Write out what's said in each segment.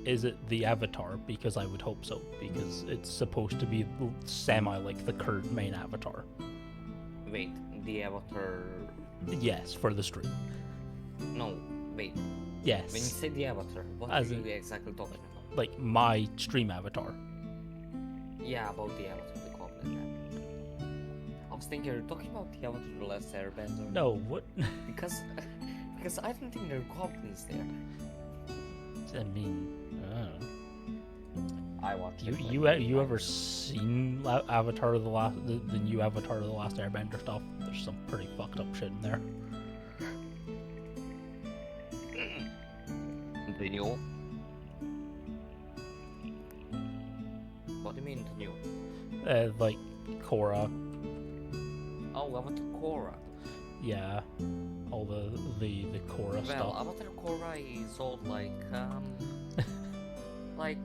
is it the Avatar? Because I would hope so, because it's supposed to be semi like the current main Avatar. Wait, the Avatar... Yes, for the stream. No, wait. Yes. When you say the Avatar, what As are you in- exactly talking about? Like my stream Avatar. Yeah, about the Avatar, the Goblin Avatar. I was thinking you're talking about the Avatar the Last Airbender. No, what? Because I don't think there are goblins there. I mean, I watched it. you ever seen Avatar of the new Avatar of the Last Airbender stuff? There's some pretty fucked up shit in there. The new? What do you mean the new? Like Korra. Oh, Avatar Korra. Yeah, all the Korra stuff. Well, Avatar Korra is old like 10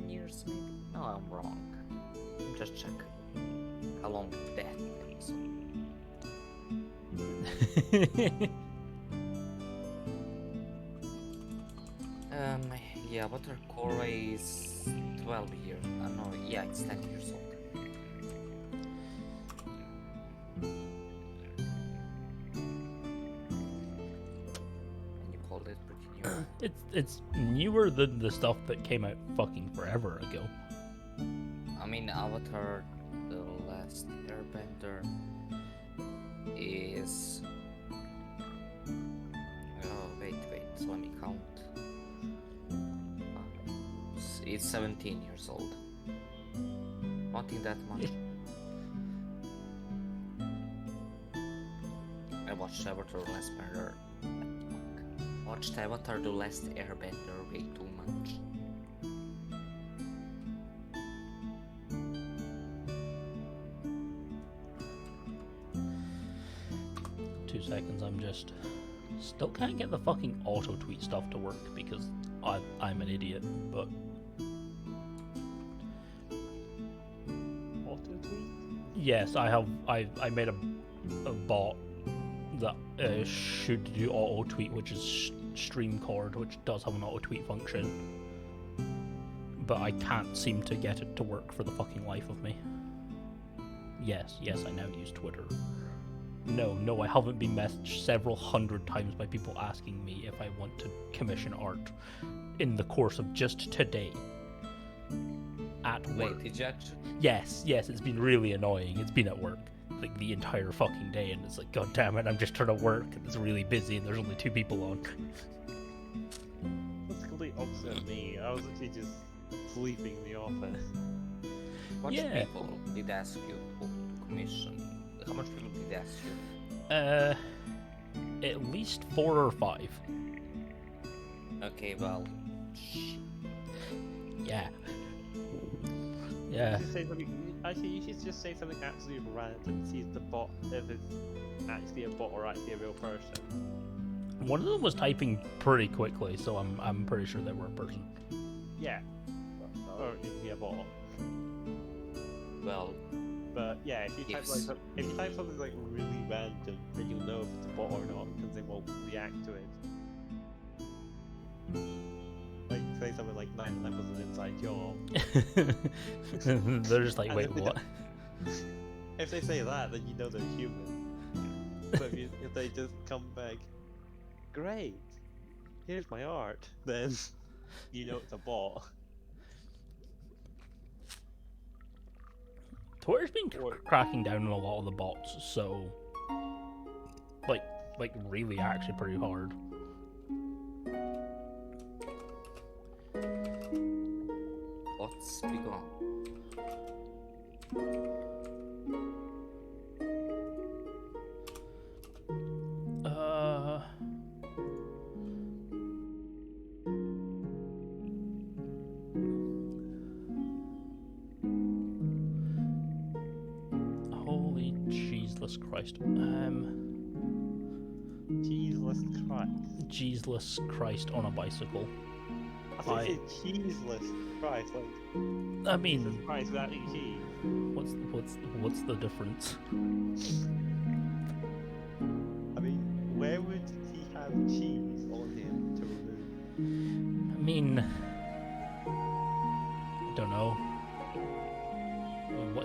years maybe. No, I'm wrong. Just check how long that is. Yeah, Avatar Korra is 12 years. No, yeah, it's 10 years old. And you called it pretty new. It's newer than the stuff that came out fucking forever ago. I mean, Avatar The Last Airbender is... Oh, wait, let me count. It's 17 years old. Not think that much. I watched Avatar The Last Airbender. Watched Avatar The Last Airbender way too much. 2 seconds, I'm just... Still can't get the fucking auto-tweet stuff to work because I'm an idiot, but... Auto-tweet? Yes, I made a bot that should do auto-tweet, which is StreamCord, which does have an auto-tweet function. But I can't seem to get it to work for the fucking life of me. Yes, I now use Twitter. No, I haven't been messaged several hundred times by people asking me if I want to commission art in the course of just today. At work. Wait, did you actually? Yes, it's been really annoying. It's been at work like the entire fucking day, and it's like, god damn it, I'm just trying to work, and it's really busy, and there's only 2 people on. That's the complete opposite of me. I was actually just sleeping in the office. How much Yeah. people did ask you to commission? How much people did ask you? At least 4 or 5. Okay, well, Yeah. You should say something. Actually, you should just say something absolutely random. See if the bot, if it's actually a bot or actually a real person. One of them was typing pretty quickly, so I'm pretty sure they were a person. Yeah. Or it can be a bot. well, But yeah, if you type Yes. if you type something like really random, then you'll know if it's a bot or not because they won't react to it. Like say something like 9/11 was an inside job. They're just like, And wait, if they what? If they say that, then you know they're human. But if they just come back, great, here's my art, then you know it's a bot. Twitter's been cracking down on a lot of the bots, so like really actually pretty hard. what's begun? Holy Jesus Christ. Cheeseless Christ. Jesus Christ on a bicycle. I thought you said cheeseless Christ, like I Jesus mean, Christ without any cheese. what's the difference? I mean, where would he have cheese on him to remove? I mean, I don't know.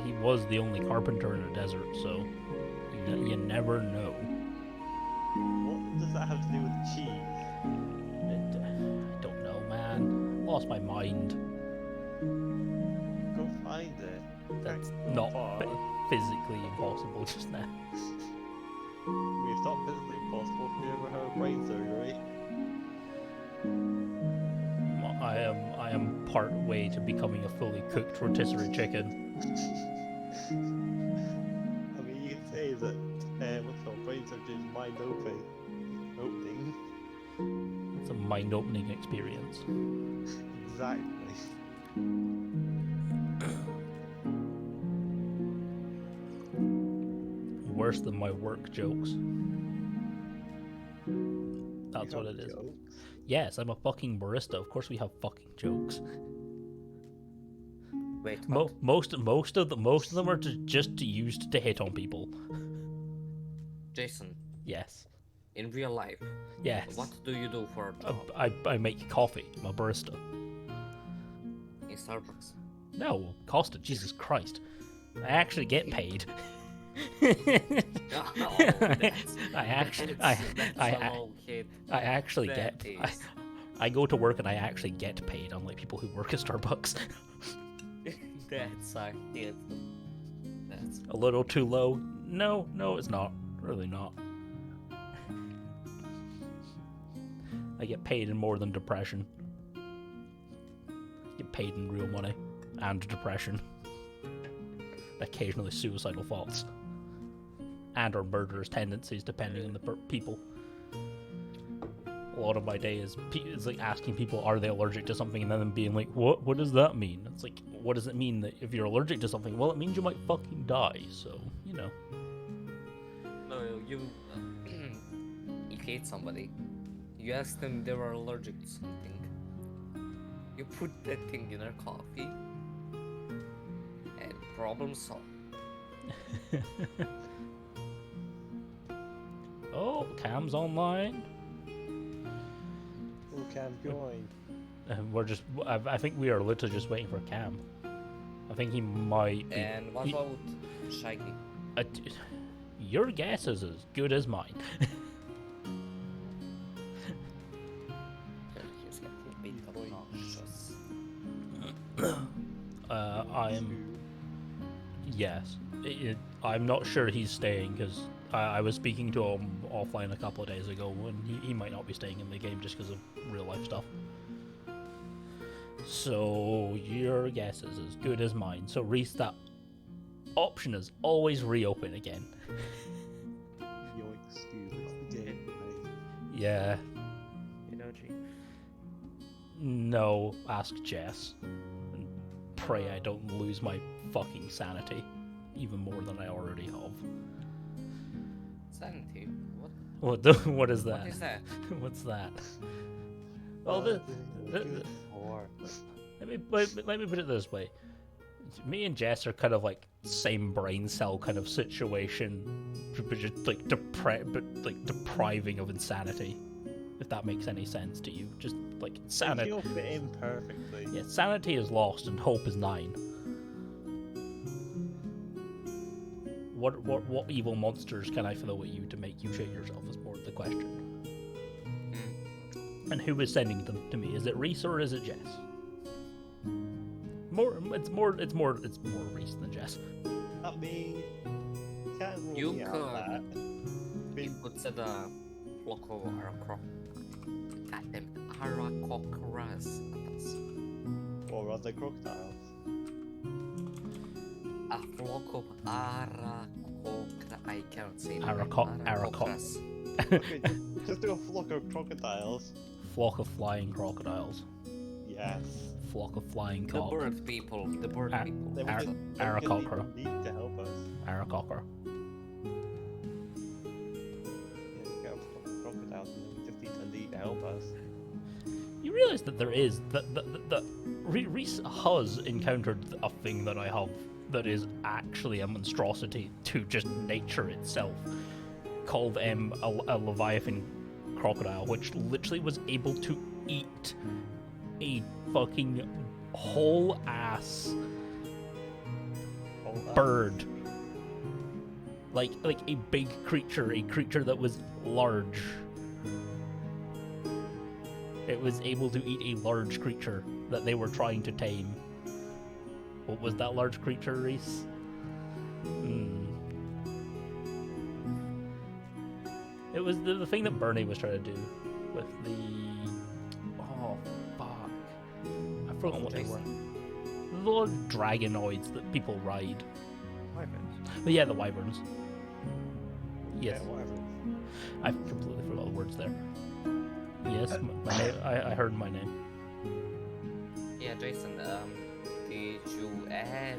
He was the only carpenter in a desert, so you never know. What does that have to do with cheese? I don't know, man. Lost my mind. Go find it. That's Go not far. physically impossible just now. It's not physically impossible. Have you ever heard of brain surgery? I am part way to becoming a fully cooked rotisserie chicken. I mean, you can say that what's called brain surgery is mind opening. It's a mind-opening experience. Exactly. Worse than my work jokes. That's what it is. Jokes. Yes, I'm a fucking barista. Of course we have fucking jokes. Wait, what? Most of them are just used to hit on people. Jason, Yes. in real life, Yes. what do you do for a job I make coffee. I'm a barista. in Starbucks? No, Costa, Jesus Christ. I actually get paid. Oh, that's, I actually that's a low hit. I actually That get is- I go to work and I actually get paid, unlike people who work at Starbucks. That's a hit. That's A little too low? No, it's not. Really not. I get paid in more than depression. Get paid in real money and depression. Occasionally suicidal thoughts. And or murderous tendencies, depending on the people. A lot of my day is like asking people, are they allergic to something, and then them being like, what does that mean? It's like, what does it mean that if you're allergic to something? Well, it means you might fucking die, so, you know. no, you. You hate somebody. You ask them they were allergic to something. You put that thing in their coffee, and problem solved. Oh, Cam's online. Oh, Cam, join. We're just, I think we are literally just waiting for Cam. I think he might be. And what he- about Shaggy? Your guess is as good as mine. He's getting a bit obnoxious. Yes. I'm not sure he's staying because I was speaking to him offline a couple of days ago, and he might not be staying in the game just because of real life stuff. So your guess is as good as mine. So Ryce, that option is always reopen again. Yoinks, dude, it's the game, mate. Yeah. PinedaleJamie. No, ask Jess. And pray I don't lose my fucking sanity. Even more than I already have. Sanity? What? What is that? What is that? What's that? Well, let me put it this way. Me and Jess are kind of like same brain cell kind of situation, but just like depriving of insanity. If that makes any sense to you, just like sanity. You'll fit in perfectly. Yeah, sanity is lost and hope is 9. What evil monsters can I throw at you to make you shit yourself is more the question. And who is sending them to me? Is it Ryce or is it Jess? It's more Ryce than Jess. I mean, you can't rule You me out could. that. You could set a flock of Aracocras. Or other crocodiles. A flock of Aracocras. I can't say that. Aracocras. Okay, just do a flock of crocodiles. Flock of flying crocodiles. Yes. Flock of flying The cock. bird people. The bird Ar- people. Then Ar- we just Aracocra. need to help us. Aracocker. Yeah, we got a flock of crocodiles and then we just need to help us. You realize that there is that Ryce has encountered a thing that I have that is actually a monstrosity to just nature itself, called a leviathan crocodile, which literally was able to eat a fucking whole ass All that. bird. Like a big creature, a creature that was large. It was able to eat a large creature that they were trying to tame. What was that large creature, Ryce? It was the thing that Bernie was trying to do with the... Oh, fuck. I forgot what they were. The dragonoids that people ride. Wyverns. But yeah, the wyverns. Yes. Yeah, wyverns. I completely forgot the words there. Yes, I heard my name. Yeah, Jason, did you add...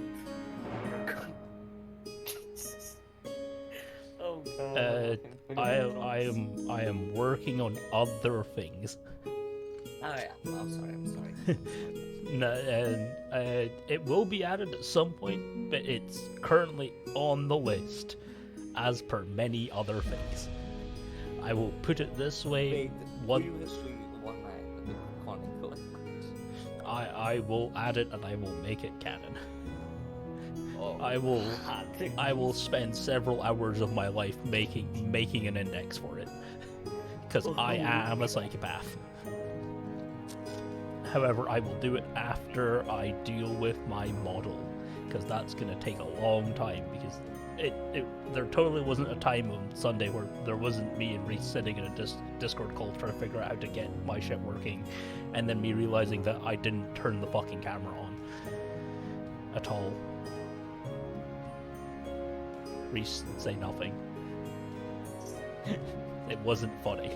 Oh god. I am working on other things. Oh yeah, I'm sorry. No, it will be added at some point, but it's currently on the list, as per many other things. I will put it this way: Previously, one night, the Chronicle. I will add it and I will make it canon. Oh, I will spend several hours of my life making an index for it, because I am a psychopath. However, I will do it after I deal with my model, because that's going to take a long time, because there totally wasn't a time on Sunday where there wasn't me and Ryce sitting in a Discord call trying to figure out how to get my shit working, and then me realizing that I didn't turn the fucking camera on at all. Ryce, say nothing. It wasn't funny.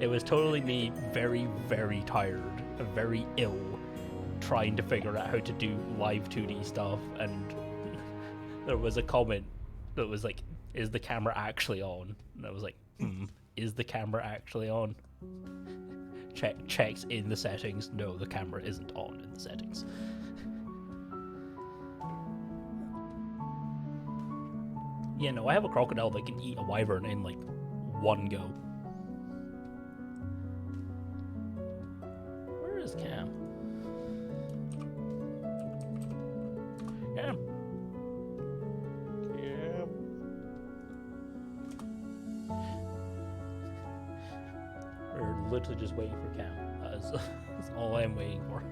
It was totally me very, very tired, very ill, trying to figure out how to do live 2D stuff, and there was a comment that was like, is the camera actually on? And I was like, is the camera actually on? Checks in the settings. No, the camera isn't on in the settings. Yeah, no, I have a crocodile that can eat a wyvern in like one go. Where is Cam? Cam. Yeah. We're literally just waiting for Cam. That's all I'm waiting for.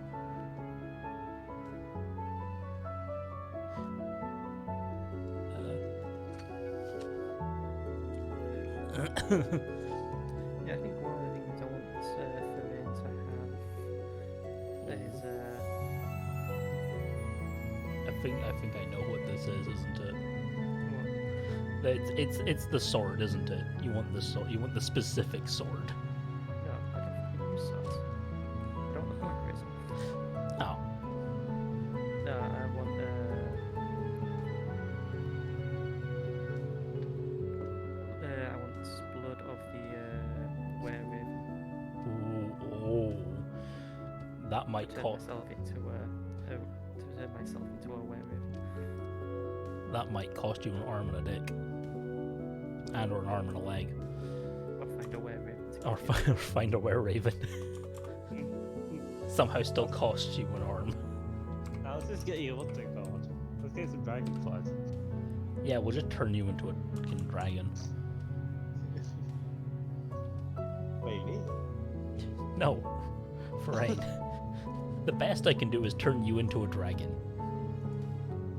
Yeah, I think one of the things I want Therein to have is I think I know what this is, isn't it? what? It's the sword, isn't it? You want the sword. You want the specific sword. No, I don't think it's swords. I don't look like crazy. Oh, No, I want blood of the werewolf. ooh, that might Turn cost. myself into a werewolf. That might cost you an arm and a dick, and or an arm and a leg, Or find a werewolf. or find a were-raven. Somehow still costs you an arm. Now let's just get you what's it called? Let's get some dragonflies. Yeah, we'll just turn you into a fucking dragon. Wait, me? No, Therein. The best I can do is turn you into a dragon.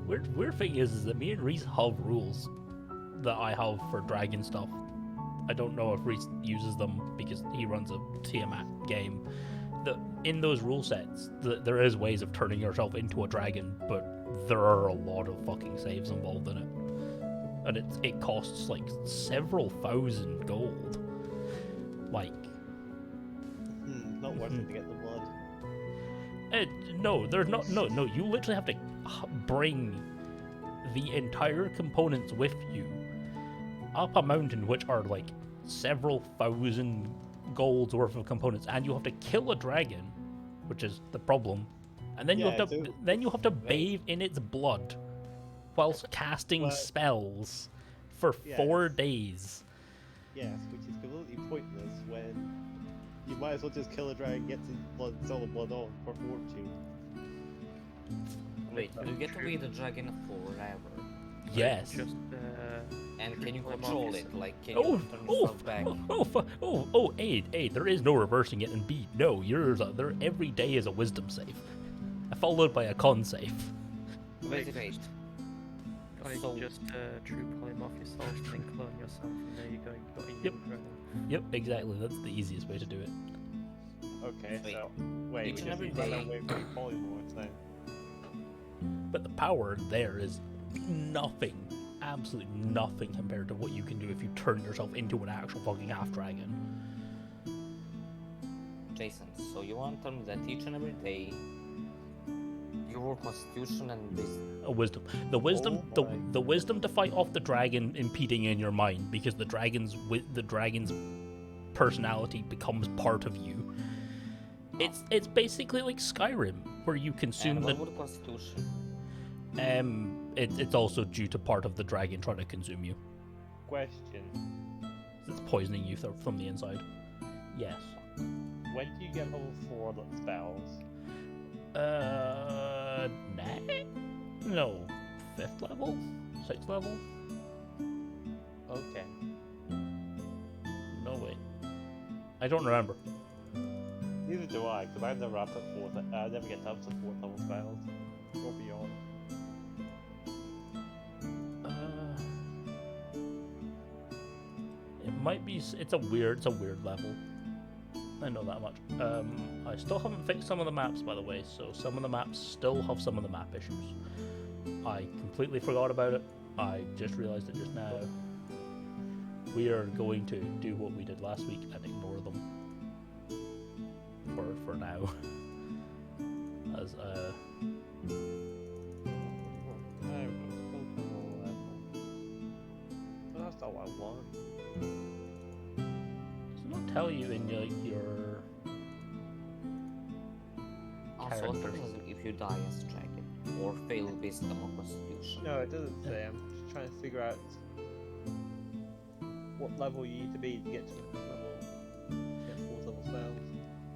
Weird thing is that me and Ryce have rules that I have for dragon stuff. I don't know if Ryce uses them because he runs a Tiamat game. In those rule sets, there is ways of turning yourself into a dragon, but there are a lot of fucking saves involved in it, and it costs like several thousand gold. Like, Not worth it to get the blood. no, there's not. No, you literally have to bring the entire components with you up a mountain, which are like several thousand golds worth of components, and you have to kill a dragon, which is the problem, and then you have to bathe in its blood whilst casting But- spells for 4 days. Yes, which is completely pointless when you might as well just kill a dragon, get the blood, sell the blood on for fortune. Wait, do you get away the dragon forever? Yes. Just And can you pull him off control your it? side. Like, can Oh, you turn yourself back? A, there is no reversing it, and B, no, there every day is a wisdom save, followed by a con save. Wait. Or you So- can just true pull him off yourself and then clone yourself, and there you go, you've got a Yep. young dragon. Yep, exactly. That's the easiest way to do it. Okay, Wait. so wait, Each we and just every need to find day- out where we polymorphs now. But the power there is nothing, absolutely nothing compared to what you can do if you turn yourself into an actual fucking half dragon. Jason, so you want to tell me that each and every day you roll Constitution and this. A wisdom. The wisdom, Oh the, my. the wisdom to fight off the dragon impeding in your mind, because the dragon's personality becomes part of you. It's basically like Skyrim, where you consume And the. what would Constitution? It's also due to part of the dragon trying to consume you. Question: It's poisoning you from the inside. Yes. when do you get level 4 spells? No, 5th level, 6th level. Okay. No way. I don't remember. Neither do I, because I never up at 4th. I never get up to 4th level spells. Or beyond. It might be. It's a weird level. I know that much. I still haven't fixed some of the maps, by the way, so some of the maps still have some of the map issues. I completely forgot about it. I just realized it just now. We are going to do what we did last week and ignore them for now. As But that's not what I want. does it not tell you in your Also, what Characters. happens if you die as a dragon or fail Wisdom or Constitution? No, it doesn't say. I'm just trying to figure out what level you need to be to get to level. Get 4th level spells.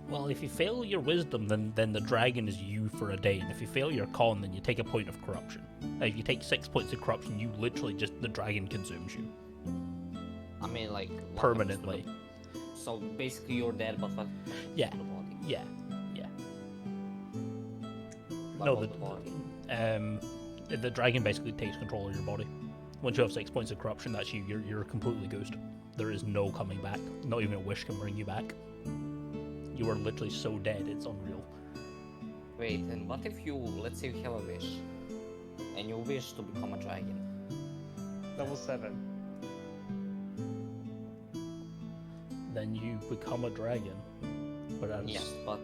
Well, if you fail your wisdom, then the dragon is you for a day, and if you fail your con, then you take a point of corruption. If you take 6 points of corruption, you literally the dragon consumes you I mean, like what happens to permanently. the- So basically, you're dead, but what? Yeah. To the body? Yeah. What No, about the body? The dragon basically takes control of your body. Once you have 6 points of corruption, that's you. You're completely ghost. There is no coming back. Not even a wish can bring you back. You are literally so dead, it's unreal. Wait, and what if you, let's say, you have a wish, and you wish to become a dragon? Level 7. Then you become a dragon. But as Yes, but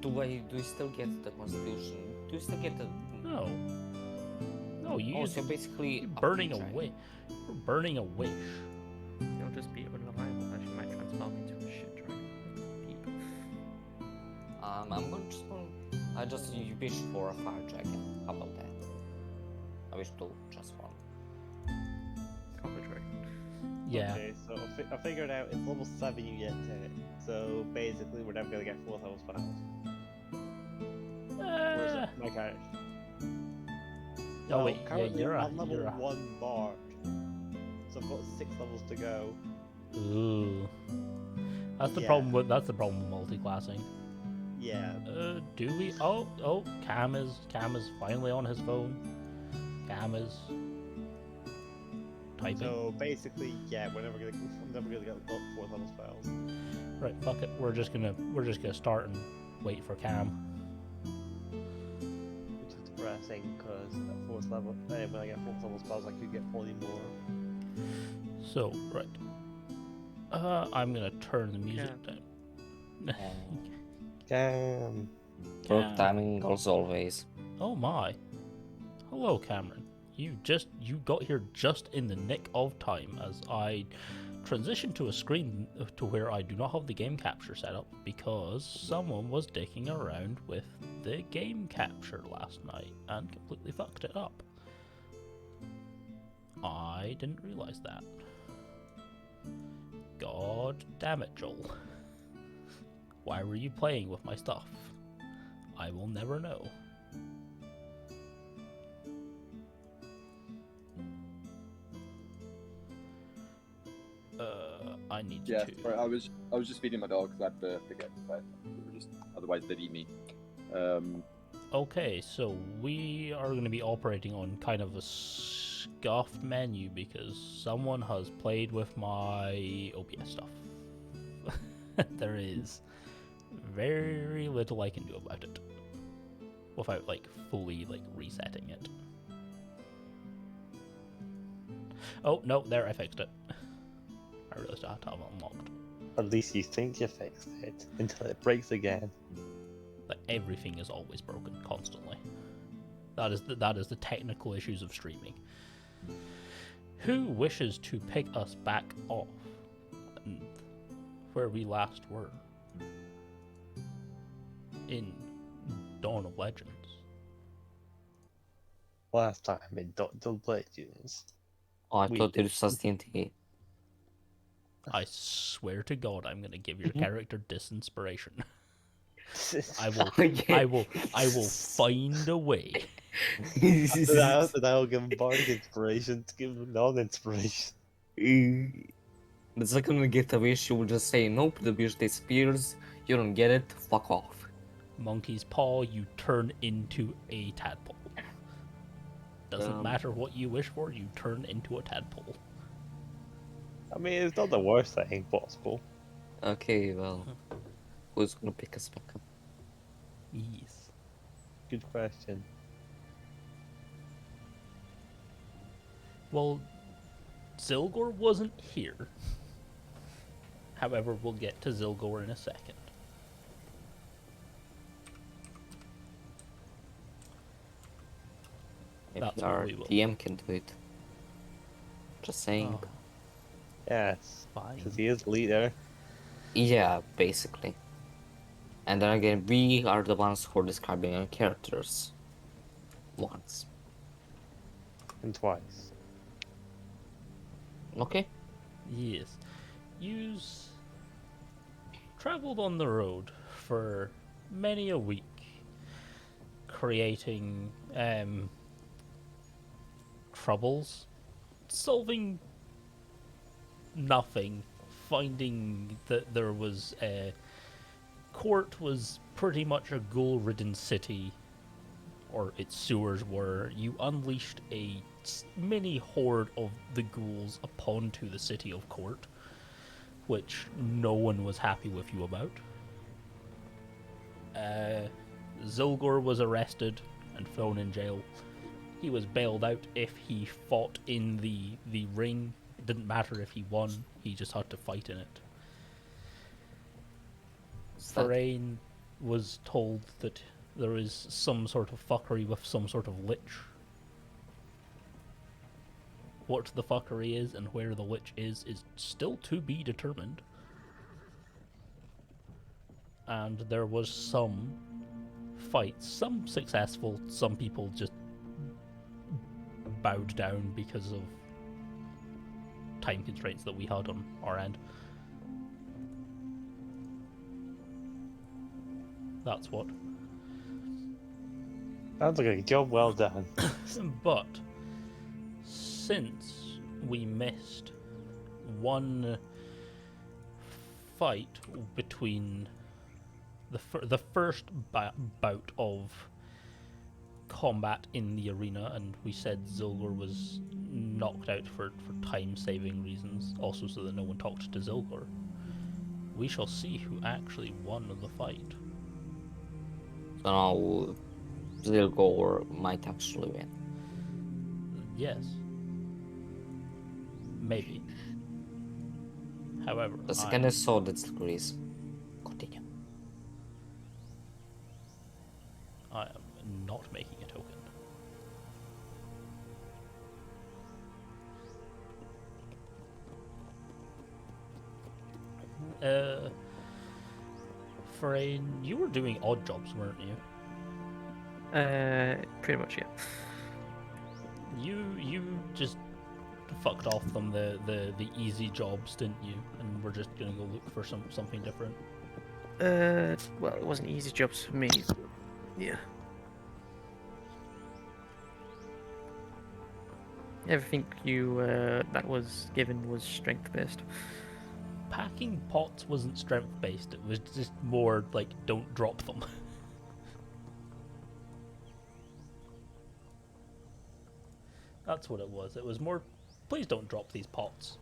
do you still get the Constitution? Do you still get the? no, you Oh, so basically you're a burning dragon. away. You're burning a wish. You'll just be unreliable, as you might transform into a shit dragon. Peep. I just you wish for a fire dragon. How about that? I wish to transform. Copper dragon. Yeah. Okay, so I figured out it's level 7 you get to it. So basically, we're never gonna get 4th level spells. Where's Uh, my character? oh wait, yeah, currently you're I'm level a. 1 bard. So I've got 6 levels to go. Ooh. That's the Yeah. problem with multi-classing. Yeah. Do we? Oh, Cam is finally on his phone. Cam is typing. So basically, yeah, I'm never gonna get 4th level spells. Right, fuck it. We're just gonna start and wait for Cam. Which is depressing because at 4th level, when I get 4th level spells, I could get 40 more. So right. I'm gonna turn the music down. Damn. Work timing as always. Oh my. Hello, Cameron. You got here just in the nick of time as I transitioned to a screen to where I do not have the game capture set up because someone was dicking around with the game capture last night and completely fucked it up. I didn't realize that. God damn it, Joel. Why were you playing with my stuff? I will never know. I need Yeah, to. sorry, I was just feeding my dogs. I had to get fed. Otherwise they'd eat me. Okay, so we are going to be operating on kind of a scuffed menu because someone has played with my OBS stuff. There is very little I can do about it without like fully like resetting it. Oh no, there, I fixed it. I realized I had to have it unlocked. At least you think you fixed it until it breaks again. Like everything is always broken constantly. That is the technical issues of streaming. Who wishes to pick us back off and where we last were in Dawn of Legends? Last time in Dawn Legends. Oh, I We thought did- it was TNT. I swear to God, I'm gonna give your character disinspiration. I will find a way. After that, I'll give him bardic inspiration to give him non-inspiration. The second we get a wish, you will just say, nope, the wish disappears, you don't get it, fuck off. Monkey's paw, you turn into a tadpole. Doesn't matter what you wish for, you turn into a tadpole. I mean, it's not the worst thing possible. Okay, well, who's gonna pick us back up? Yes. Good question. Well, Zylgor wasn't here. However, we'll get to Zylgor in a second. Maybe That's what our we will. DM can do it. Just saying. Oh, Yes, fine. because he is leader. Yeah, basically. And then again, we are the ones who are describing our characters. Once. And twice. Okay. Yes. You's traveled on the road for many a week, creating troubles, solving nothing, finding that there was court was pretty much a ghoul-ridden city, or its sewers were. You unleashed a mini horde of the ghouls upon to the city of Court, which no one was happy with you about. Zylgor was arrested and thrown in jail. He was bailed out if he fought in the ring. It didn't matter if he won, he just had to fight in it. Therein was told that there is some sort of fuckery with some sort of lich. What the fuckery is and where the lich is still to be determined. And there was some fights, some successful, some people just bowed down because of time constraints that we had on our end. That's what. Sounds like a job well done. But since we missed one fight between the first bout of combat in the arena, and we said Zylgor was knocked out for time-saving reasons, also so that no one talked to Zylgor, we shall see who actually won the fight. So now Zylgor might actually win. Yes. Maybe. However, The second I saw that Zylgor is. Continue. I am not making a token. Therein, you were doing odd jobs, weren't you? Pretty much, yeah. You just fucked off from the easy jobs, didn't you? And we're just gonna go look for something different. Well, it wasn't easy jobs for me. But yeah. Everything you that was given was strength based. Packing pots wasn't strength based, it was just more like don't drop them. That's what it was. It was more, please don't drop these pots.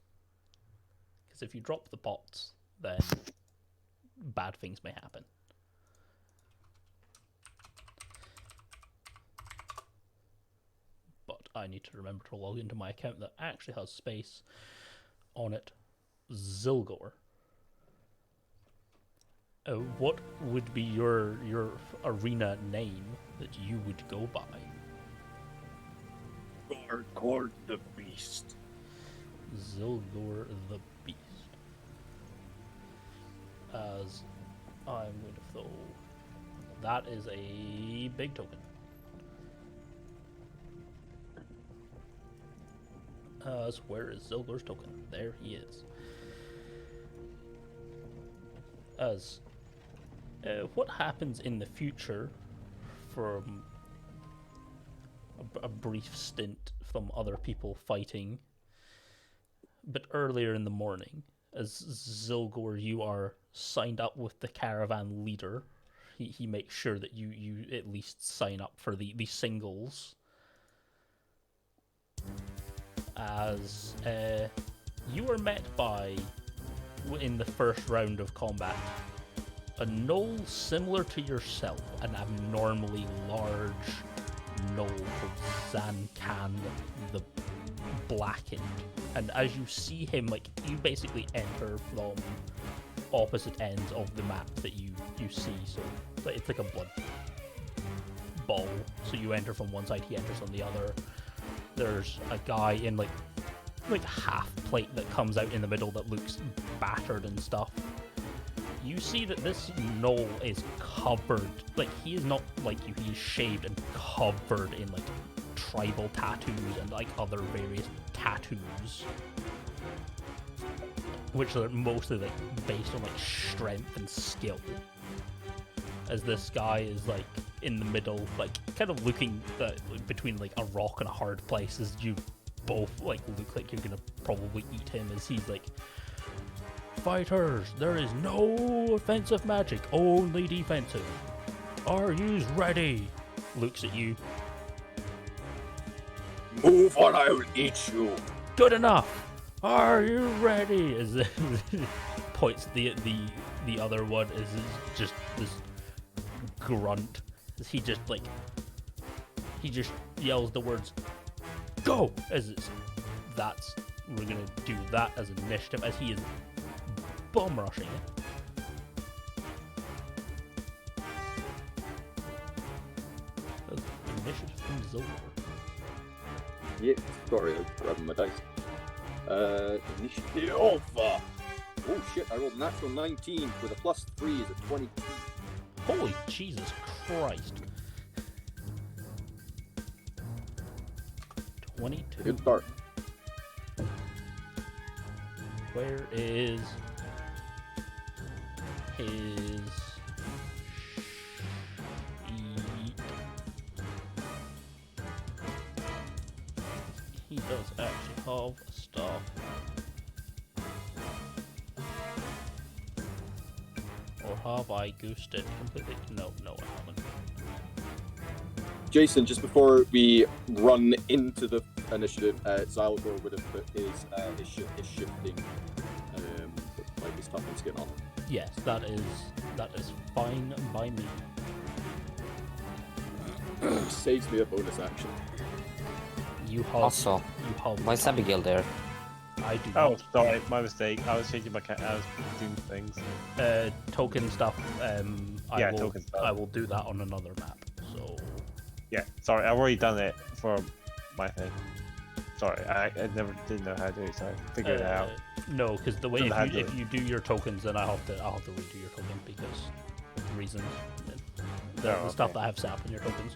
Because if you drop the pots, then bad things may happen. But I need to remember to log into my account that actually has space on it. Zylgor. What would be your arena name that you would go by? Zylgor the Beast. Zylgor the Beast. As I'm going to throw. That is a big token. So where is Zylgor's token? There he is. As what happens in the future from a brief stint from other people fighting, but earlier in the morning, as Zylgor, you are signed up with the caravan leader. He makes sure that you at least sign up for the singles. As you are met by, in the first round of combat, a gnoll similar to yourself, an abnormally large gnoll called Zancan the Blackened. And as you see him, like, you basically enter from opposite ends of the map that you see, so it's like a blood ball. So you enter from one side, he enters on the other. There's a guy in like half plate that comes out in the middle that looks battered and stuff. You see that this gnoll is covered, like, he is not like you, he is shaved and covered in like tribal tattoos and like other various tattoos, which are mostly like based on like strength and skill. As this guy is like in the middle, like kind of looking between like a rock and a hard place, as you both like look like you're gonna probably eat him, as he's like, fighters, there is no offensive magic, only defensive. Are yous ready? Looks at you. Move or I will eat you. Good enough. Are you ready? As points the other one is just this grunt. As he just yells the words, go! As we're gonna do that as initiative, as he is bum rushing it. Initiative from Zylgor. Yeah, sorry, I was grabbing my dice. Initiative. Oh shit, I rolled a natural 19 with a +3 is a 22. Holy Jesus Christ. 22. Good start. Where is his sheet? He does actually have stuff. Or have I goosed it completely? No, I haven't. Jason, just before we run into the initiative, Zylgor would have put his shifting, like his toughen skin on. Yes, that is fine by me. Saves me a bonus action. You have Also, why is Abigail there? I do. Oh, not. sorry, my mistake. I was changing my I was doing things. Token stuff. Yeah, token stuff. I will do that on another map. So Yeah, sorry, I've already done it for my thing. Sorry, I didn't know how to do it, so I figured it out. No, because the way Doesn't have if to. you do your tokens, then I'll have to redo your token because of reasons. The stuff that I have set up in your tokens.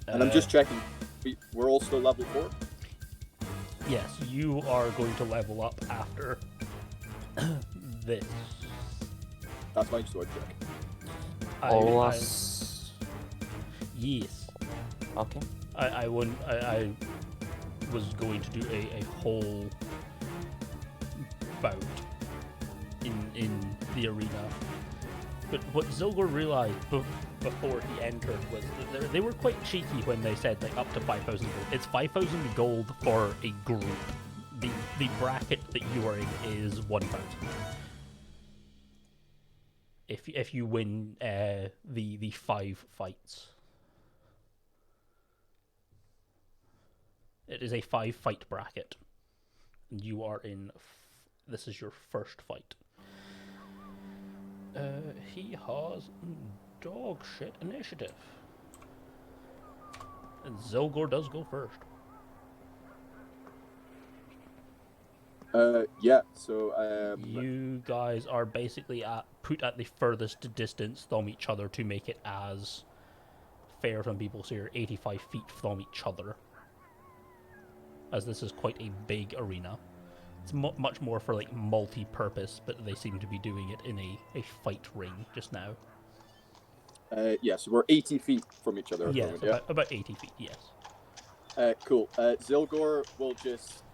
And I'm just checking. We're all still level 4? Yes, you are going to level up after this. That's my sword check. Yes. Okay. I was going to do a whole bout in the arena. But what Zylgor realized before he entered was that they were quite cheeky when they said like up to 5,000 gold. It's 5,000 gold for a group. The bracket that you are in is 1,000. If you win the 5 fights. It is a 5-fight bracket. And you are in... this is your first fight. He has dog shit initiative. And Zylgor does go first. Yeah, so, You guys are basically put at the furthest distance from each other to make it as fair from people, so you're 85 feet from each other. As this is quite a big arena. It's much more for like multi-purpose, but they seem to be doing it in a fight ring just now. yeah, so we're 80 feet from each other at the Yes, moment, yeah? about 80 feet, yes. Cool. Zylgor will just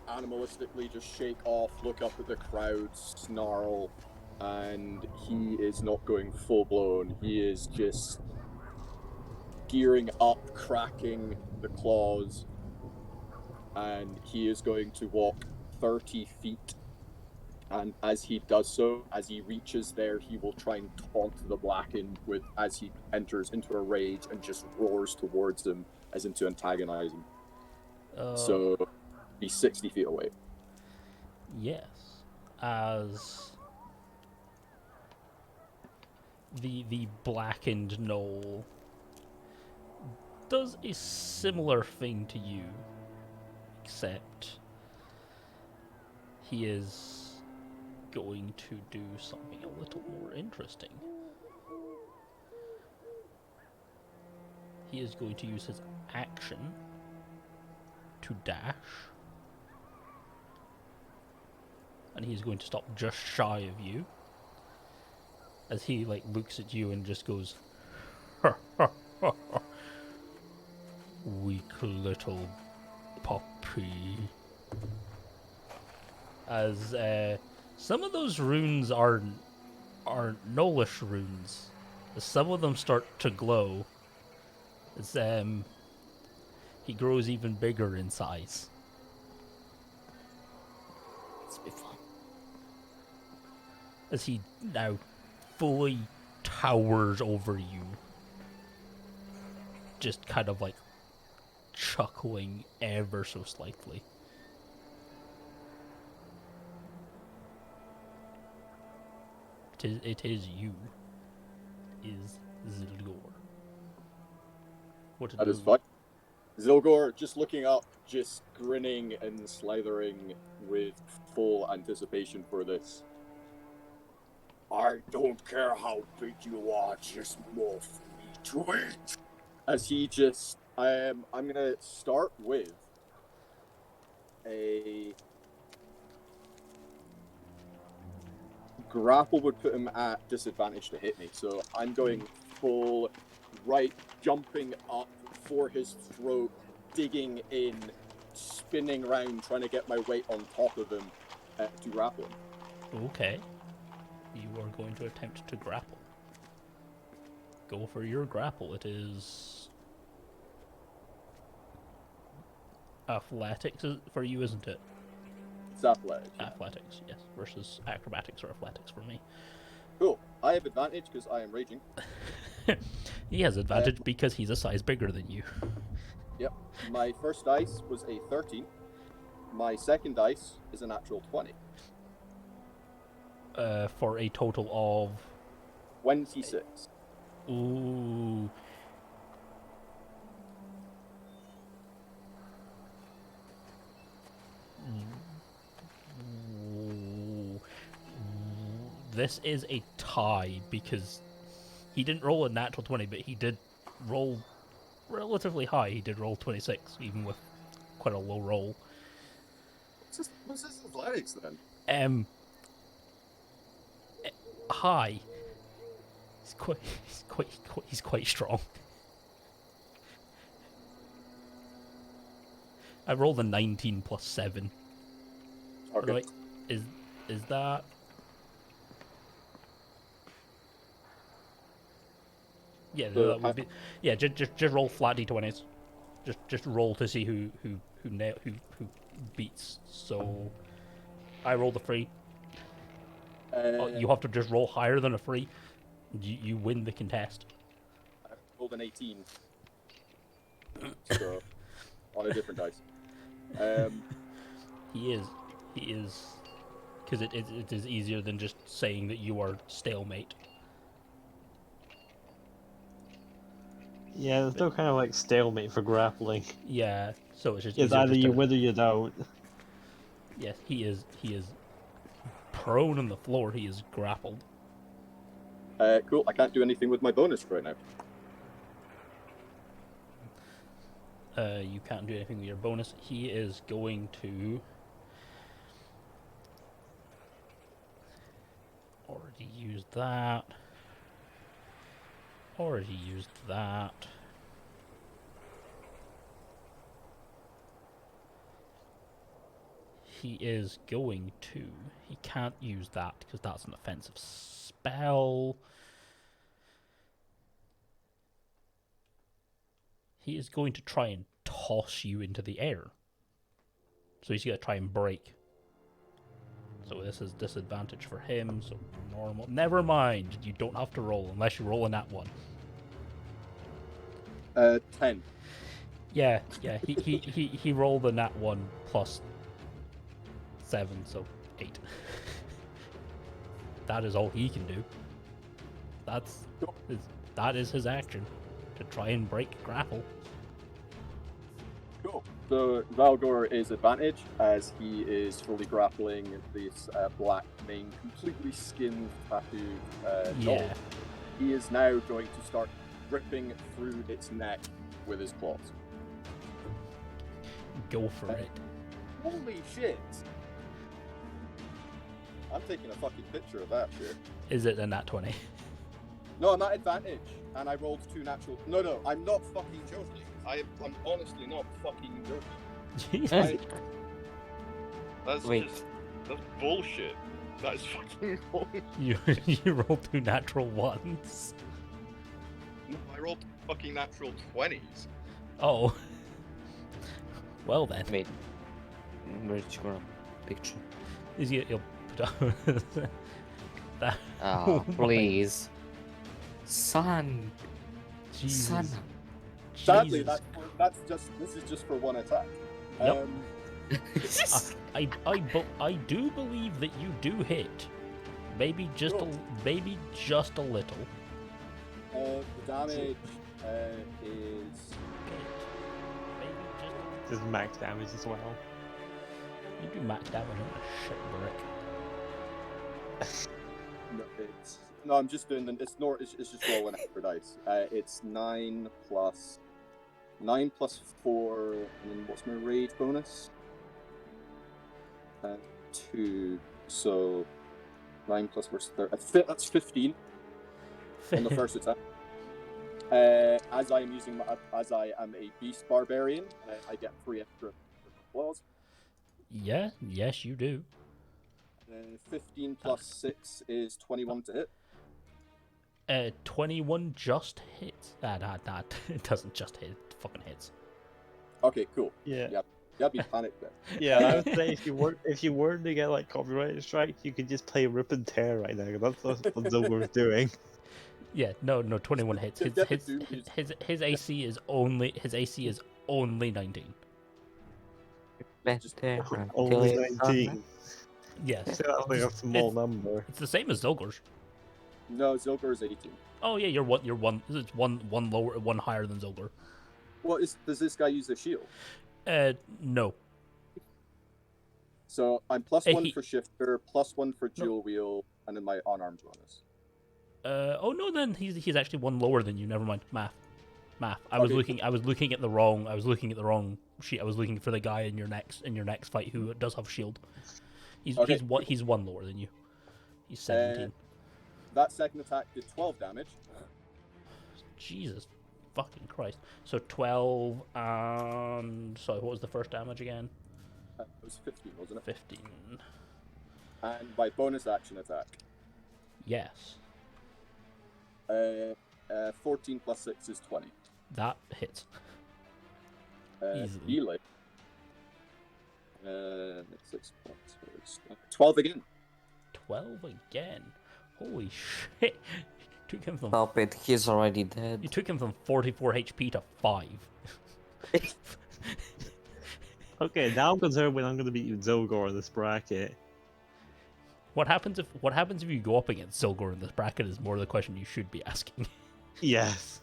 animalistically just shake off, look up at the crowd, snarl, and he is not going full-blown. He is just gearing up, cracking the claws, and he is going to walk 30 feet. And as he does so, as he reaches there, he will try and taunt the Blackened with as he enters into a rage and just roars towards him as into antagonizing. So he's 60 feet away. Yes, as the blackened knoll does a similar thing to you, except he is going to do something a little more interesting. He is going to use his action to dash, and he's going to stop just shy of you as he like looks at you and just goes, weak little puppy. As some of those runes are knollish runes. As some of them start to glow. As he grows even bigger in size. Let's be fun. As he now fully towers over you. Just kind of like chuckling ever so slightly. It is you. Is Zylgor. What That is fine. Zylgor just looking up, just grinning and slithering with full anticipation for this. I don't care how big you are, just more for me to eat. As he just, I'm gonna start with a grapple would put him at disadvantage to hit me, so I'm going full right, jumping up for his throat, digging in, spinning around, trying to get my weight on top of him to grapple him. Okay. You are going to attempt to grapple. Go for your grapple. It is athletics for you, isn't it? It's athletics. Athletics, yes. Versus acrobatics or athletics for me. Cool. I have advantage because I am raging. He has advantage because he's a size bigger than you. Yep. My first dice was a 13. My second dice is a natural 20. For a total of 26. ooh. This is a tie because he didn't roll a natural 20, but he did roll relatively high. He did roll 26, even with quite a low roll. What's this athletics then? high. He's quite strong. I rolled a 19 plus 7. Okay. Right, is that? Yeah, So, that would be. Yeah, just roll flat d20s. Just roll to see who beats. So, I rolled a 3. You have to just roll higher than a 3. You win the contest. I rolled an 18. So, on a different dice. He is, because it is easier than just saying that you are stalemate. Yeah, there's no kind of like stalemate for grappling. Yeah, so it's just It's easier either just you to- win or you don't. Yes, he is prone on the floor. He is grappled. Cool. I can't do anything with my bonus right now. You can't do anything with your bonus. He is going to already used that. Already used that. He is going to. He can't use that because that's an offensive spell. He is going to try and toss you into the air. So he's going to try and break. So this is disadvantage for him. So normal. Never mind. You don't have to roll unless you roll a nat 1. 10. Yeah. He rolled a nat 1 plus 7, so 8. That is all he can do. That is his action, to try and break grapple. Cool. So Zylgor is advantage as he is fully grappling this black mane, completely skinned, tattooed Yeah. dog. He is now going to start ripping through its neck with his claws. Go for it. Holy shit! I'm taking a fucking picture of that shit. Is it a nat 20? No, I'm at advantage, and I rolled 2 natural. No, I'm not fucking joking. I'm honestly not fucking joking. Jesus. That's Wait. that's bullshit. That is fucking bullshit. You rolled 2 natural 1s. No, I rolled fucking natural 20s. Oh. Well then. Wait. Where'd you go? Picture. He'll put down that. Ah, Oh my- please. Son. Jesus. Son. Sadly, Jesus. this is just for one attack. Yep. I do believe that you do hit. Maybe just Cool. maybe just a little. The damage is Maybe just There's max damage as well. you do max damage on a shit brick. no, I'm just doing it's just rolling extra dice. It's 9 plus 4, and then what's my rage bonus? 2. So 9 plus 4 that's 15 on the first attack. As I am a beast barbarian, I get 3 extra claws. Yeah, yes you do. 15 plus 6 is 21 to hit. 21 just hits. It doesn't just hit. It fucking hits. Okay, cool. Yeah. Yep. Yep, you panicked there. Yeah, I would say if you weren't to get like copyright strike, you could just play Rip and Tear right now. That's what Zylgor's doing. Yeah, no, 21 hits. Just get the dude who's- His AC is only 19. Better Only until it's 19. Yes. So that's like a small number. It's the same as Zylgor's. No, Zylgor is 18. Oh yeah, you're one. It's one lower, one higher than Zylgor. Does this guy use a shield? No. So I'm plus Hey, 1 for shifter, plus 1 for dual wheel, and then my unarmed bonus. Oh no, then he's actually one lower than you. Never mind. Math. I was Okay. looking at the wrong sheet. I was looking for the guy in your next fight who does have shield. Okay. He's one lower than you. He's 17. That second attack did 12 damage. Jesus fucking Christ. So 12 and... Sorry, what was the first damage again? It was 15, wasn't it? 15. And by bonus action attack. Yes. 14 plus 6 is 20. That hits. Easily. Melee. 6 plus 12 again. 12 again. Holy shit. You took him from... Stop it, he's already dead. You took him from 44 HP to 5. Okay, now I'm concerned when I'm going to beat Zylgor in this bracket. What happens if you go up against Zylgor in this bracket is more the question you should be asking. Yes.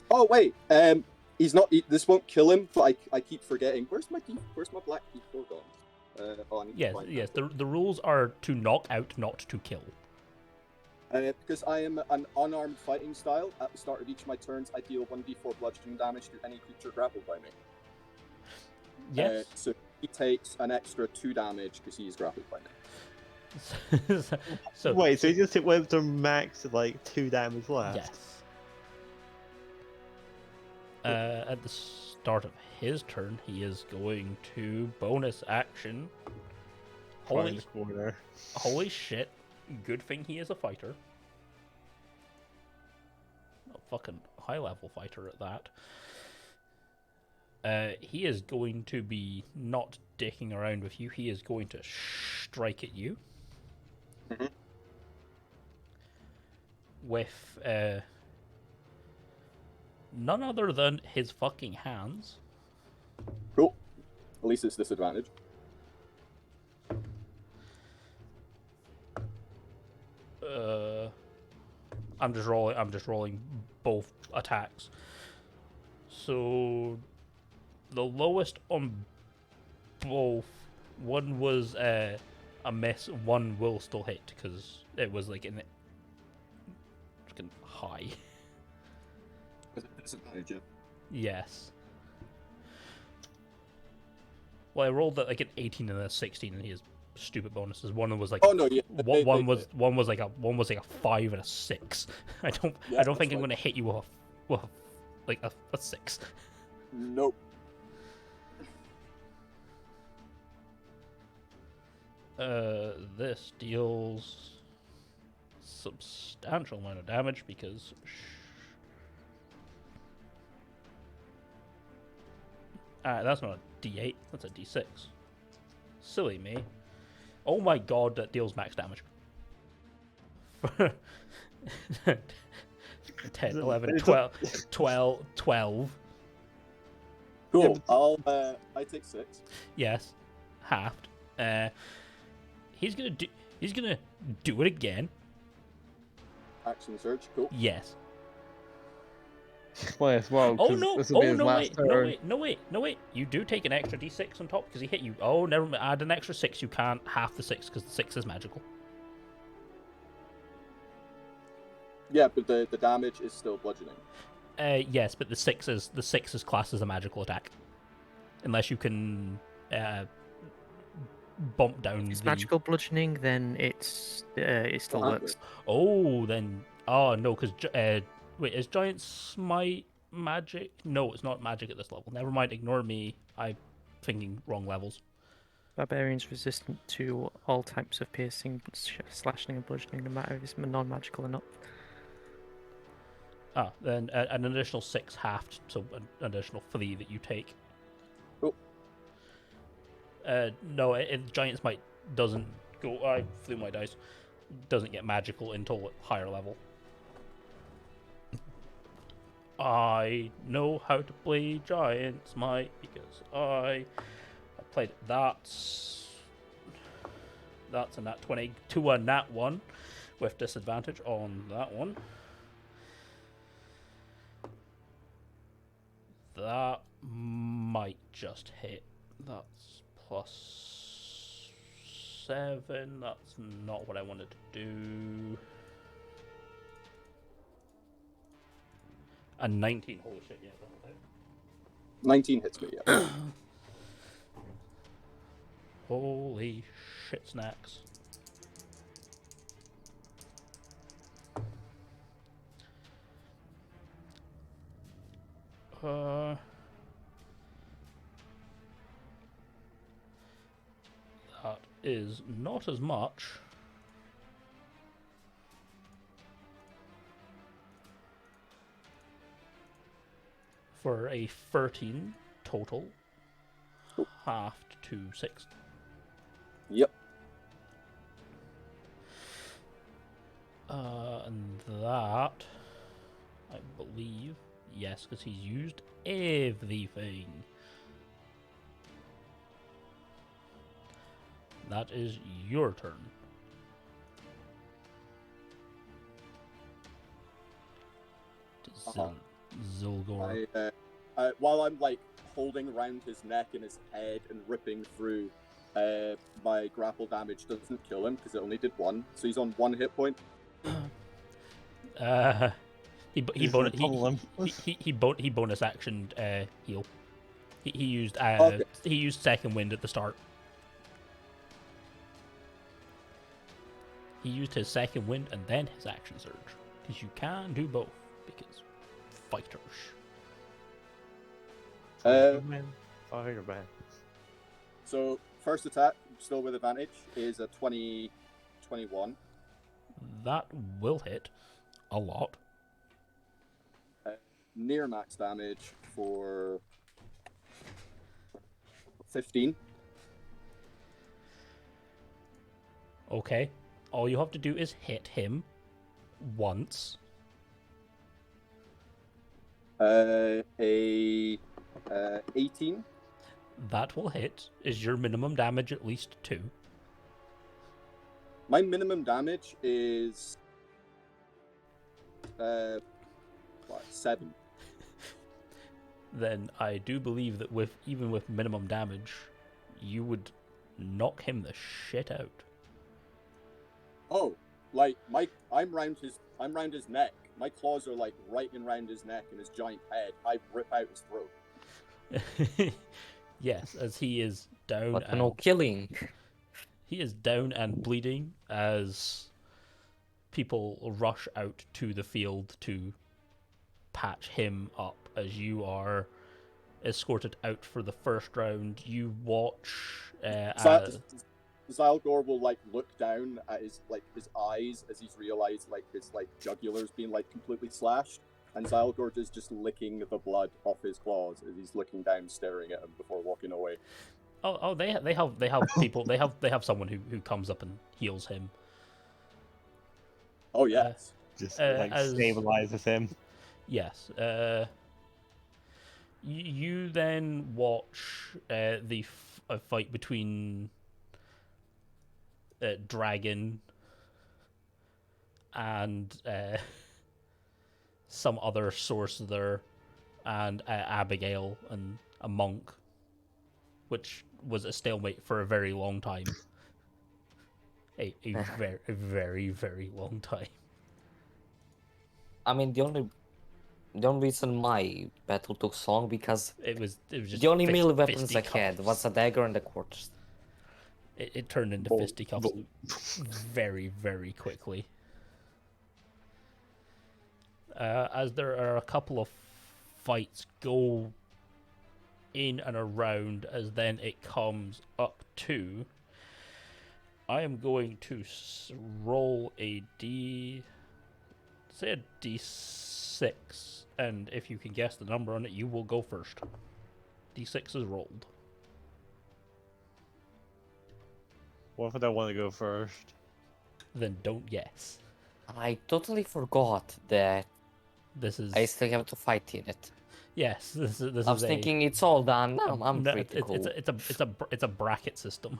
Oh wait, he's not. This won't kill him, but I keep forgetting. Where's my black D4 gone? I need to find Yes. that. The rules are to knock out, not to kill. Because I am an unarmed fighting style, at the start of each of my turns, I deal 1d4 bludgeoning damage to any creature grappled by me. Yes. So he takes an extra 2 damage because he's grappled by me. So Wait, so he just hit with the max of like 2 damage left? yes. At the start of his turn, he is going to bonus action. Find the corner. Holy shit. Good thing he is a fighter. A fucking high level fighter at that. He is going to be not dicking around with you. He is going to strike at you. Mhm. With none other than his fucking hands. Cool. At least it's disadvantage. I'm just rolling both attacks. So the lowest on both, one was a miss, one will still hit because it was like in fucking high. Disadvantage, yeah. Yes. Well, I rolled like an 18 and a 16, and he has stupid bonuses. One was like Oh no, yeah. one was like a 5 and a 6. I don't Yeah, think that's I'm gonna hit you with like a 6. Nope. This deals substantial amount of damage because that's not a D8, that's a D6. Silly me. Oh my god, that deals max damage. 10, 11, 12. Cool. Yeah, I take 6. Yes, halved. He's gonna do it again. Action surge. Cool. Yes. Well, as well, Oh 'cause no! this will be his last turn. No wait! You do take an extra D6 on top because he hit you. Oh, never mind. Add an extra 6. You can't half the 6 because the 6 is magical. Yeah, but the damage is still bludgeoning. Yes, but the 6 is classed as a magical attack, unless you can bump down. If it's the... magical bludgeoning, then it still works. Oh, then no, because wait, is Giant Smite magic? No, it's not magic at this level. Never mind, ignore me. I'm thinking wrong levels. Barbarian's resistant to all types of piercing, slashing, and bludgeoning, no matter if it's non-magical or not. Then an additional 6 halved, so an additional 3 that you take. Cool. No, Giant Smite doesn't go. I threw my dice. Doesn't get magical until higher level. I know how to play Giant Smite because I played it. That's a nat 20 to a nat 1 with disadvantage on that one. That might just hit. That's plus 7. That's not what I wanted to do. A 19. Holy shit, yeah, that'll hit. 19 hits me, yeah. Holy shit snacks. That is not as much. For a 13 total, halved to 6. Yep. And that, I believe, yes, because he's used everything. That is your turn. Zylgor. While I'm like holding around his neck and his head and ripping through, my grapple damage doesn't kill him because it only did 1, so he's on 1 hit point. He bonus actioned heal. He used he used second wind at the start. He used his second wind and then his action surge, because you can do both, because fighters. Fireman. So first attack, still with advantage, is a 21. That will hit a lot. Near max damage for 15. Okay. All you have to do is hit him once. A 18. That will hit. Is your minimum damage at least 2? My minimum damage is 7. Then I do believe that even with minimum damage, you would knock him the shit out. Oh, like I'm round his neck. My claws are like right in round his neck and his giant head. I rip out his throat. Yes, as he is down. But no killing. He is down and bleeding as people rush out to the field to patch him up. As you are escorted out for the first round, you watch. Zylgor will like look down at his eyes as he's realized his jugular's been completely slashed, and Zylgor is just licking the blood off his claws as he's looking down, staring at him before walking away. They have people. They have someone who comes up and heals him. Oh yes, just stabilizes him. Yes. You then watch the fight between Dragin and some other sorcerer and Abigail and a monk, which was a stalemate for a very long time. a very, very, very long time. I mean, the only reason my battle took so long because it was just the only melee weapons I had was a dagger and a quarters. It turned into fisticuffs very, very quickly. As there are a couple of fights go in and around, as then it comes up to. I am going to roll a say a D6, and if you can guess the number on it, you will go first. D6 is rolled. What if I don't want to go first? Then don't guess. I totally forgot that This is. I still have to fight in it. Yes, this I is was thinking it's all done. No, I'm pretty cool. It's a bracket system.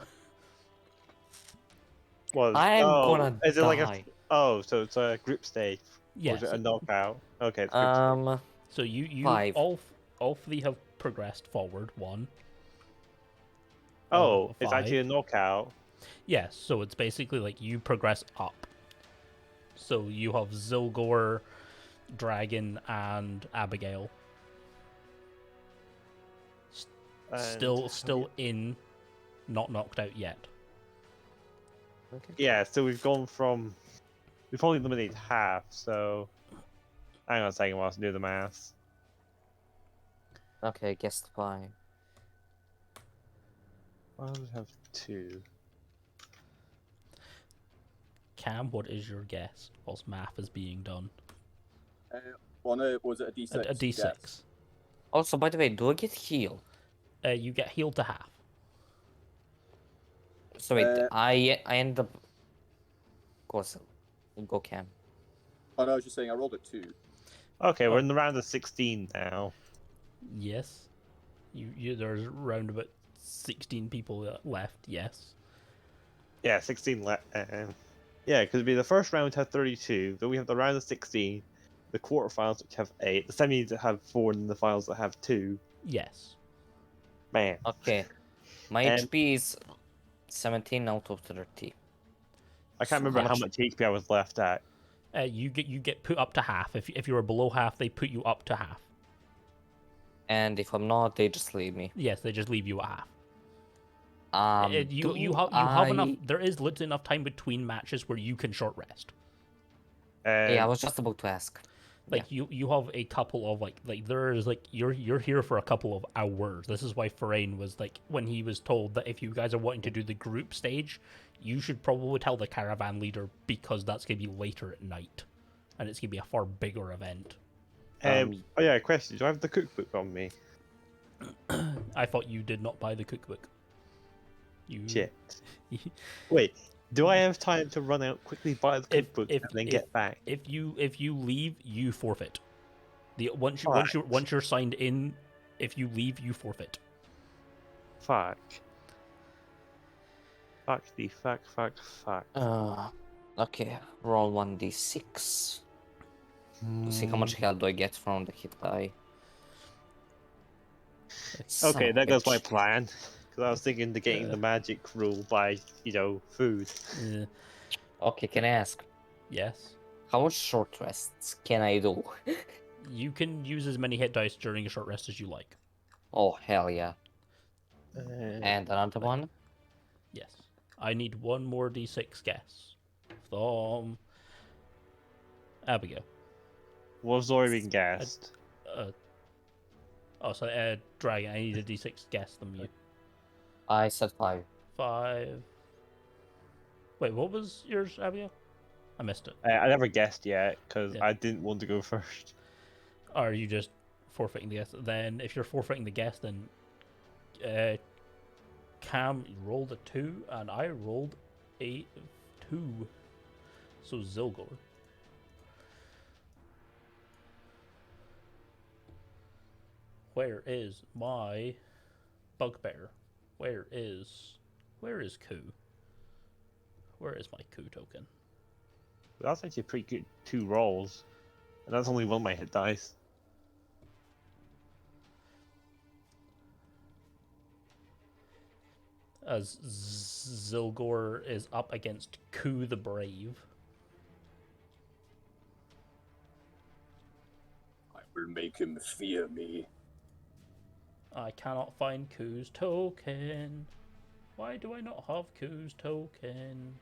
Well, I'm gonna is it die. like so it's a group stage? Yes. Or is it a knockout? Okay. It's group stage. So you 5. all 3 have progressed forward 1. Oh, it's 5. actually a knockout. Yes, so it's basically like you progress up. So you have Zylgor, Dragin, and Abigail. Still in, not knocked out yet. Okay. Yeah, so we've only eliminated half. So, hang on a second whilst I do the maths. Okay, guessed by. I would have 2. Cam, what is your guess whilst math is being done? Was it a D6? A D6. Guess? Also, by the way, do I get healed? You get healed to half. So wait, Uh, I end up. Go Cam. Oh no, I was just saying I rolled a 2. Okay, we're Oh. in the round of 16 now. Yes. There's around about 16 people left. Yes. Yeah, 16 left. Yeah, because it'd be the first round had 32, then we have the round of 16, the quarterfinals which have 8, the semis that have 4, and the finals that have 2. Yes. Man. Okay, my Um, HP is 17 out of 30. I can't So remember how much HP I was left at. You get put up to half. If you were below half, they put you up to half. And if I'm not, they just leave me. Yes, they just leave you at half. You Do have enough. I- There is literally enough time between matches where you can short rest. Yeah, I was just about to ask. Like you have a couple of like there's like you're here for a couple of hours. This is why Therein was like when he was told that if you guys are wanting to do the group stage, you should probably tell the caravan leader because that's gonna be later at night, and it's gonna be a far bigger event. Oh yeah, question. Do I have the cookbook on me? I thought you did not buy the cookbook. You Shit. Wait, do I have time to run out quickly, buy the cookbook, and then get back? If you leave, you forfeit. Once Fuck. you're signed in, if you leave, you forfeit. Fuck. Fuck. Okay, roll 1d6. To see how much health do I get from the hit die. Okay, there goes my Bitch. plan. Because I was thinking to getting the magic rule by, food. Okay, can I ask? Yes. How much short rests can I do? You can use as many hit dice during a short rest as you like. Oh, hell yeah. Uh, And another one? Yes. I need one more d6 guess from Abigail. was already been guessed. Dragin. I need a d6 guess from you. I said 5. 5. Wait, what was yours, Abigail? I missed it. I never guessed yet because Yeah. I didn't want to go first. Or are you just forfeiting the guess? Then, if you're forfeiting the guess, then Cam rolled a 2 and I rolled a 2. So Zylgor. Where is my bugbear? Where is Ku? Where is my Ku token? That's actually pretty good 2 rolls. And that's only one of my hit dice. As Zylgor is up against Ku the Brave. I will make him fear me. I cannot find Ku's token. Why do I not have Ku's token?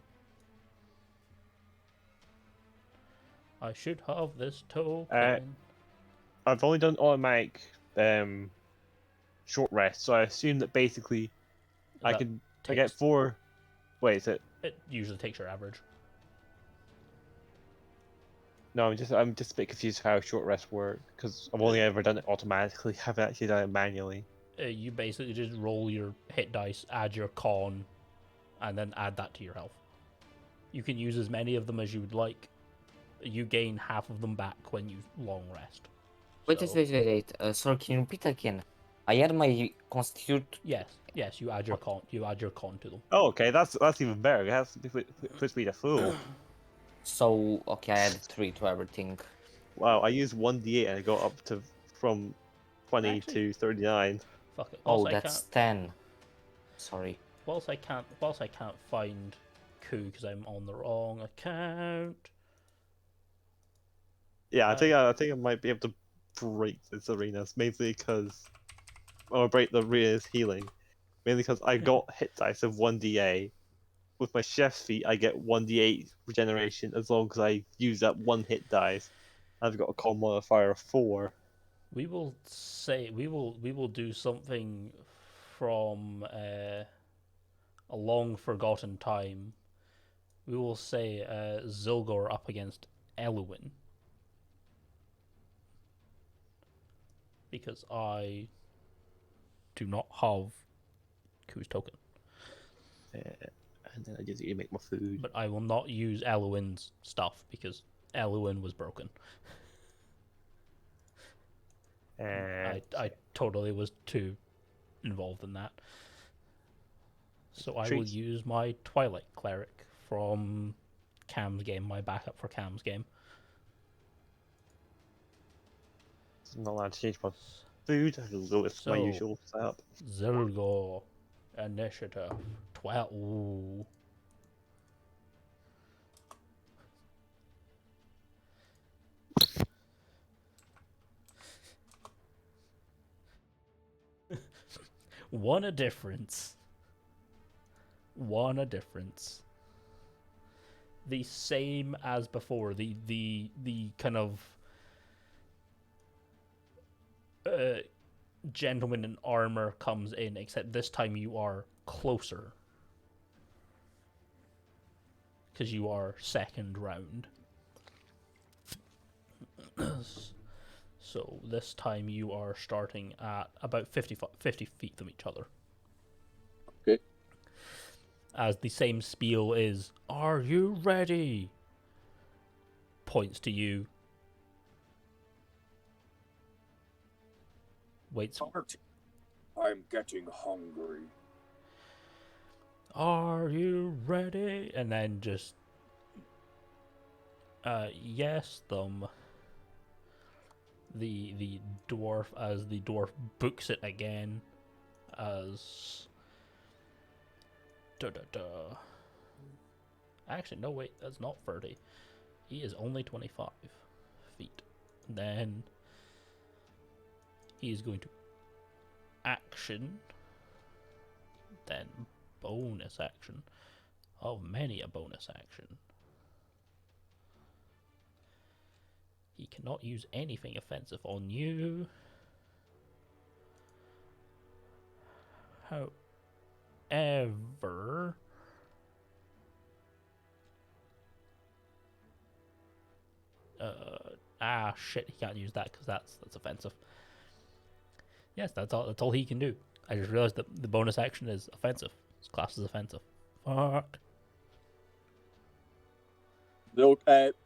I should have this token. I've only done automatic short rest, so I assume that basically I get 4. Wait, is it? It usually takes your average. No, I'm just a bit confused how short rest work because I've only ever done it automatically. Haven't actually done it manually. You basically just roll your hit dice, add your con, and then add that to your health. You can use as many of them as you would like. You gain half of them back when you long rest. Wait. Sorry, can you repeat again? I add my constitute. Yes, you add your con. You add your con to them. Oh, okay, that's even better. That's puts me to full. So, okay, I added 3 to everything. Wow, I used 1d8 and I got up to from 20 to 39. Fuck it. Oh, that's 10. Sorry. Whilst I can't find Ku because I'm on the wrong account. Yeah, I think I might be able to break this arena's mainly because, or break the arena's healing, mainly because I got hit dice of 1d8. With my chef's feat, I get 1d8 regeneration as long as I use that one hit dice. I've got a con modifier of 4. We will say we will do something from a long forgotten time. We will say Zylgor up against Eluin. Because I do not have Ku's token. And then I just need to make my food. But I will not use Eluin's stuff because Eluin was broken. I totally was too involved in that. So I will Treats. use my Twilight Cleric from Cam's game, my backup for Cam's game. I'm not allowed to change my food. I will go with my So- usual setup. Zylgor, initiative 12. Ooh. One a difference. One a difference. The same as before. The kind of gentleman in armor comes in, except this time you are closer. Because you are second round. So this time you are starting at about 50 feet from each other. Okay. As the same spiel is, "Are you ready?" Points to you. Waits. I'm getting hungry. Are you ready? And then just, yes, thumb. The dwarf, as the dwarf books it again, as Actually, no, wait, that's not 30. He is only 25 feet. Then he is going to action, then bonus action of many a bonus action. He cannot use anything offensive on you. However, shit, he can't use that because that's offensive. Yes, that's all he can do. I just realized that the bonus action is offensive. His class is offensive. Fuck.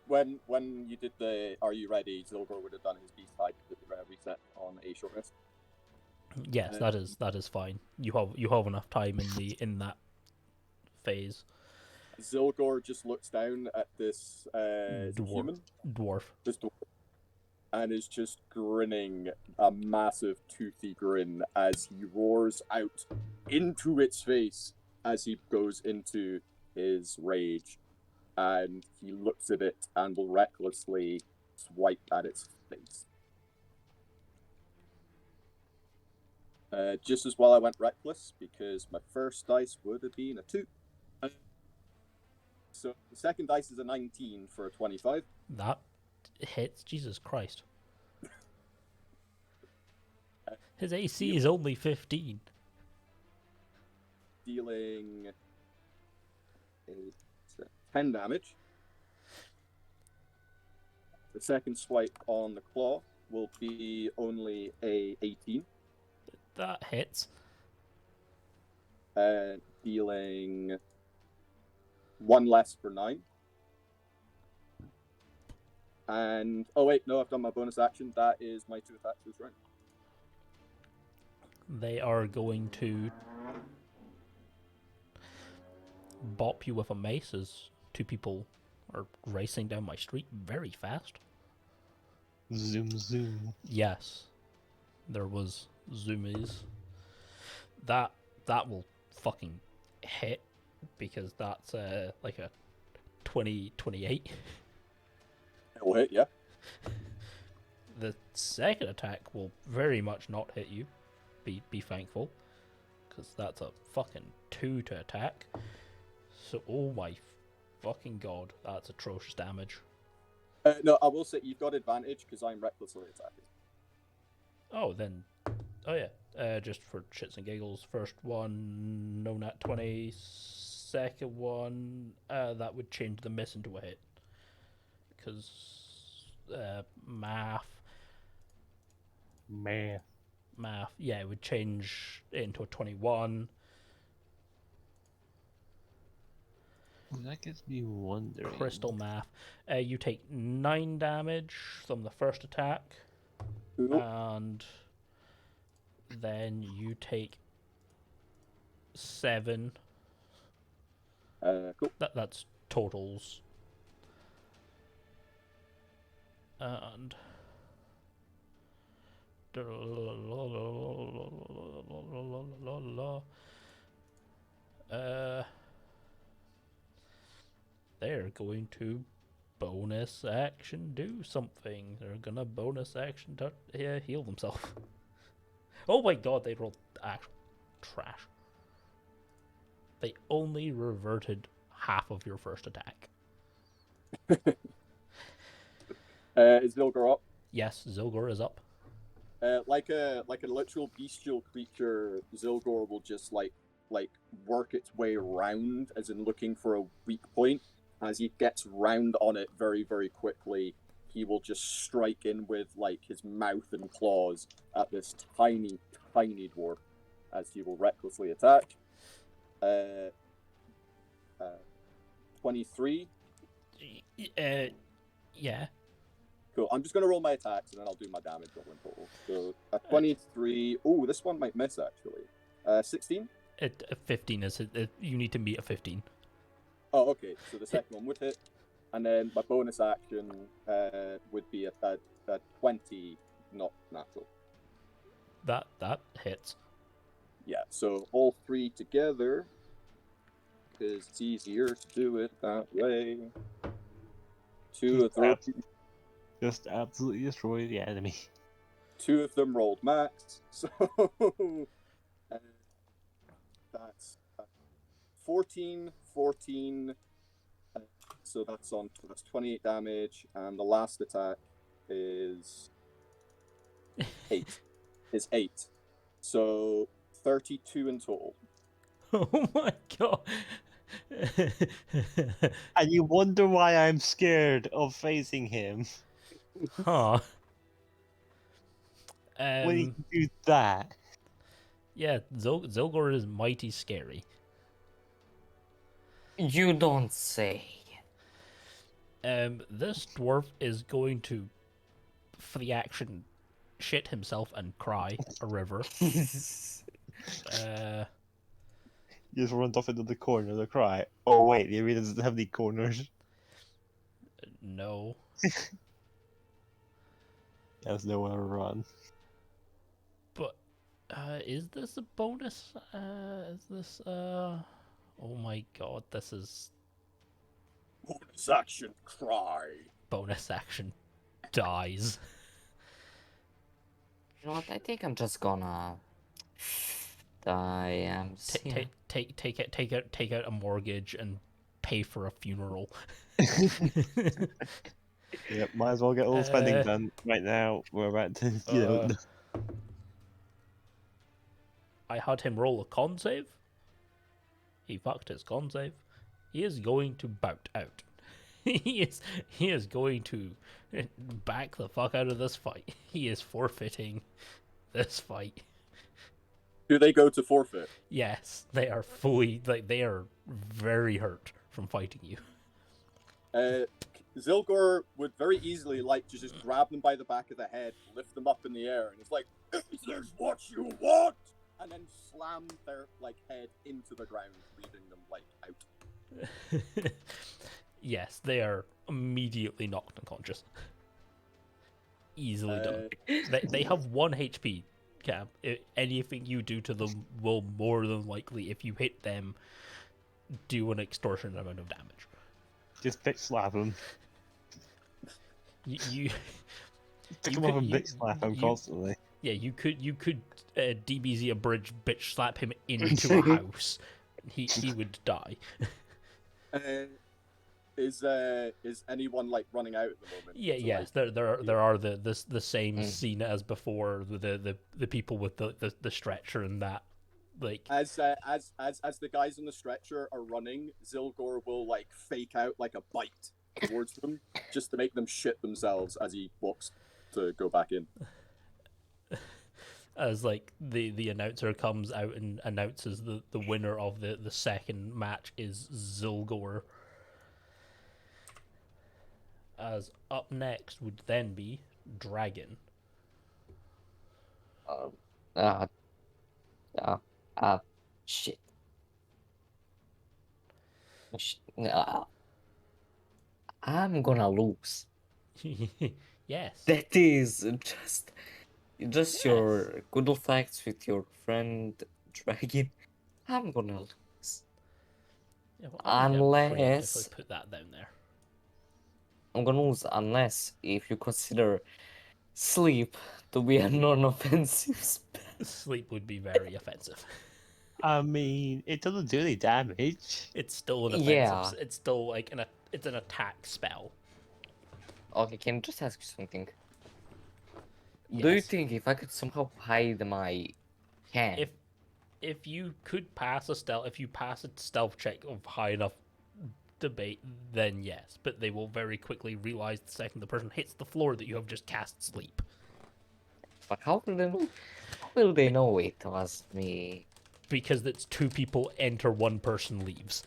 When you did the "Are you ready?" Zylgor would have done his beast type reset on a short rest. Yes, that is fine. You have enough time in that phase. Zylgor just looks down at this human, Dwarf. this dwarf, and is just grinning a massive toothy grin as he roars out into its face as he goes into his rage. And he looks at it and will recklessly swipe at its face. Just as well I went reckless, because my first dice would have been a 2. So the second dice is a 19 for a 25. That hits. Jesus Christ. His AC is only 15. Dealing 10 damage. The second swipe on the claw will be only a 18. That hits. Dealing 1 less for 9. And oh wait, no, I've done my bonus action. That is my 2 attacks this round. They are going to bop you with a mace as 2 people are racing down my street very fast. Zoom, zoom. Yes, there was zoomies. That will fucking hit because that's like a 28. It will hit, yeah. The second attack will very much not hit you. Be thankful, because that's a fucking 2 to attack. So, oh my fucking god, that's atrocious damage. No, I will say you've got advantage because I'm recklessly attacking. Oh, then. Oh, yeah. Just for shits and giggles. First one, no nat 20. Second one, that would change the miss into a hit. Because math. Man. Math. Yeah, it would change it into a 21. That gets me wondering. Crystal math. You take 9 damage from the first attack. Cool. And then you take 7. Cool. That's totals. And they're going to bonus action do something. They're gonna bonus action to heal themselves. Oh my god, they rolled actual trash. They only reverted half of your first attack. Is Zylgor up? Yes, Zylgor is up. Like a literal bestial creature, Zylgor will just like work its way around, as in looking for a weak point. As he gets round on it very, very quickly, he will just strike in with like his mouth and claws at this tiny, tiny dwarf, as he will recklessly attack. 23. Yeah. Cool. I'm just going to roll my attacks and then I'll do my damage roll in total. So a 23. Oh, this one might miss actually. 16. 15 is it. You need to meet a 15. Oh, okay. So the second one would hit, and then my bonus action would be a 20, not natural. That hits. Yeah. So all three together, because it's easier to do it that way. 2 of them. Just absolutely destroy the enemy. 2 of them rolled max, so that's 14, 14. So that's 28 damage, and the last attack is 8. Is 8. So 32 in total. Oh my god. And you wonder why I'm scared of facing him. Huh. When he can do that. Yeah, Zylgor is mighty scary. You don't say. This dwarf is going to, for the action, shit himself and cry a river. He just runs off into the corner to cry. Oh wait, the arena doesn't have any corners. No. There's nowhere to run. But, is this a bonus? Is this, oh my god, this is Bonus action cry. bonus action dies. You know what? I think I'm just gonna die. Take out a mortgage and pay for a funeral. Yep, might as well get all the spending done right now. We're about to, you know. I had him roll a con save. He fucked his con save. He is going to bout out. He is going to back the fuck out of this fight. He is forfeiting this fight. Do they go to forfeit? Yes, they are fully they are very hurt from fighting you. Zylgor would very easily like to just grab them by the back of the head, lift them up in the air, and it's like, Is this what you want? and then slam their like head into the ground, leaving them like out. Yes, they are immediately knocked unconscious. Easily done. They have 1 HP. Cam. Anything you do to them will more than likely, if you hit them, do an extortionate amount of damage. Just bitch slap him. You Pick him up and bitch slap him constantly. Yeah, you could DBZ a bridge, bitch slap him into a house. He would die. Is anyone like running out at the moment? Yeah, to, yes, like, there are the same Mm. scene as before, the people with the stretcher and that, like as the guys on the stretcher are running, Zylgor will like fake out like a bite towards them just to make them shit themselves as he walks to go back in. as like the announcer comes out and announces the winner of the second match is Zylgor. As up next would then be Dragin. Uh, uh, uh, uh, shit. I'm gonna lose. Yes. That is just Yes. your good old facts with your friend Dragin. I'm gonna lose. Yeah, well, I would Unless preemptively put that down there. I'm gonna lose unless if you consider sleep to be a non-offensive spell. Sleep would be very offensive. I mean, it doesn't do any damage. It's still an offensive. Yeah. It's still like it's an attack spell. Okay, can I just ask you something? Do you Yes. think if I could somehow hide my hand, If you could pass a stealth check of high enough debate, then yes. But they will very quickly realize the second the person hits the floor that you have just cast sleep. but how will they know? How will they know it was me? Because it's two people enter, one person leaves.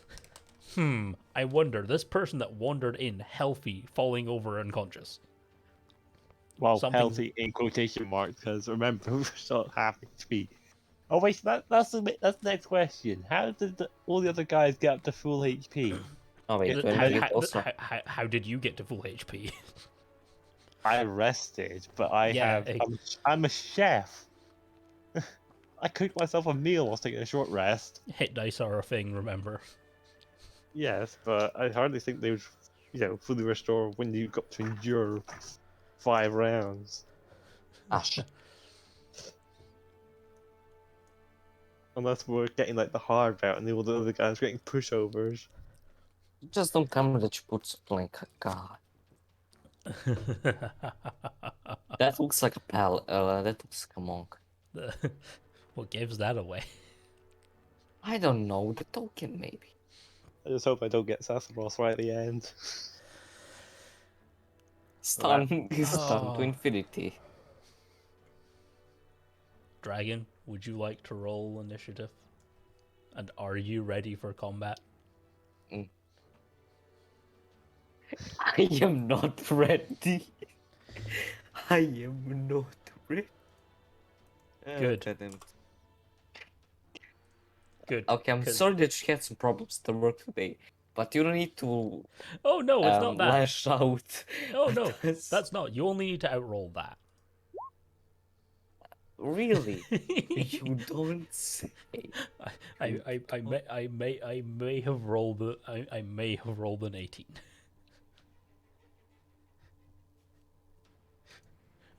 I wonder, this person that wandered in healthy, falling over unconscious. Well, Something- healthy in quotation marks, because remember, we're still at half HP. Oh wait, so that's the next question. How did all the other guys get up to full HP? Oh wait, Th- do I how, need it how- also? how did you get to full HP? I rested, but I Yeah, I'm a chef. I cooked myself a meal whilst taking a short rest. Hit dice are a thing, remember. Yes, but I hardly think they would, fully restore when you got to endure 5 rounds. Ah, shit. Unless we're getting like the hard route and all the other guys getting pushovers. Just don't tell me that you put something like God. That looks like a pal. That looks like a monk. What gives that away? I don't know, the token maybe. I just hope I don't get Sassaros right at the end. Stun is stun Oh. to infinity. Dragon, would you like to roll initiative? And are you ready for combat? I am not ready. I am not ready. Good. Goddamn. Good. Okay, I'm 'cause- sorry that you had some problems to work today, but you don't need to Oh no, it's not that. lash out. Oh no, at us. that's not. You only need to outroll that. Really. You don't say. I may have rolled I may have rolled an 18.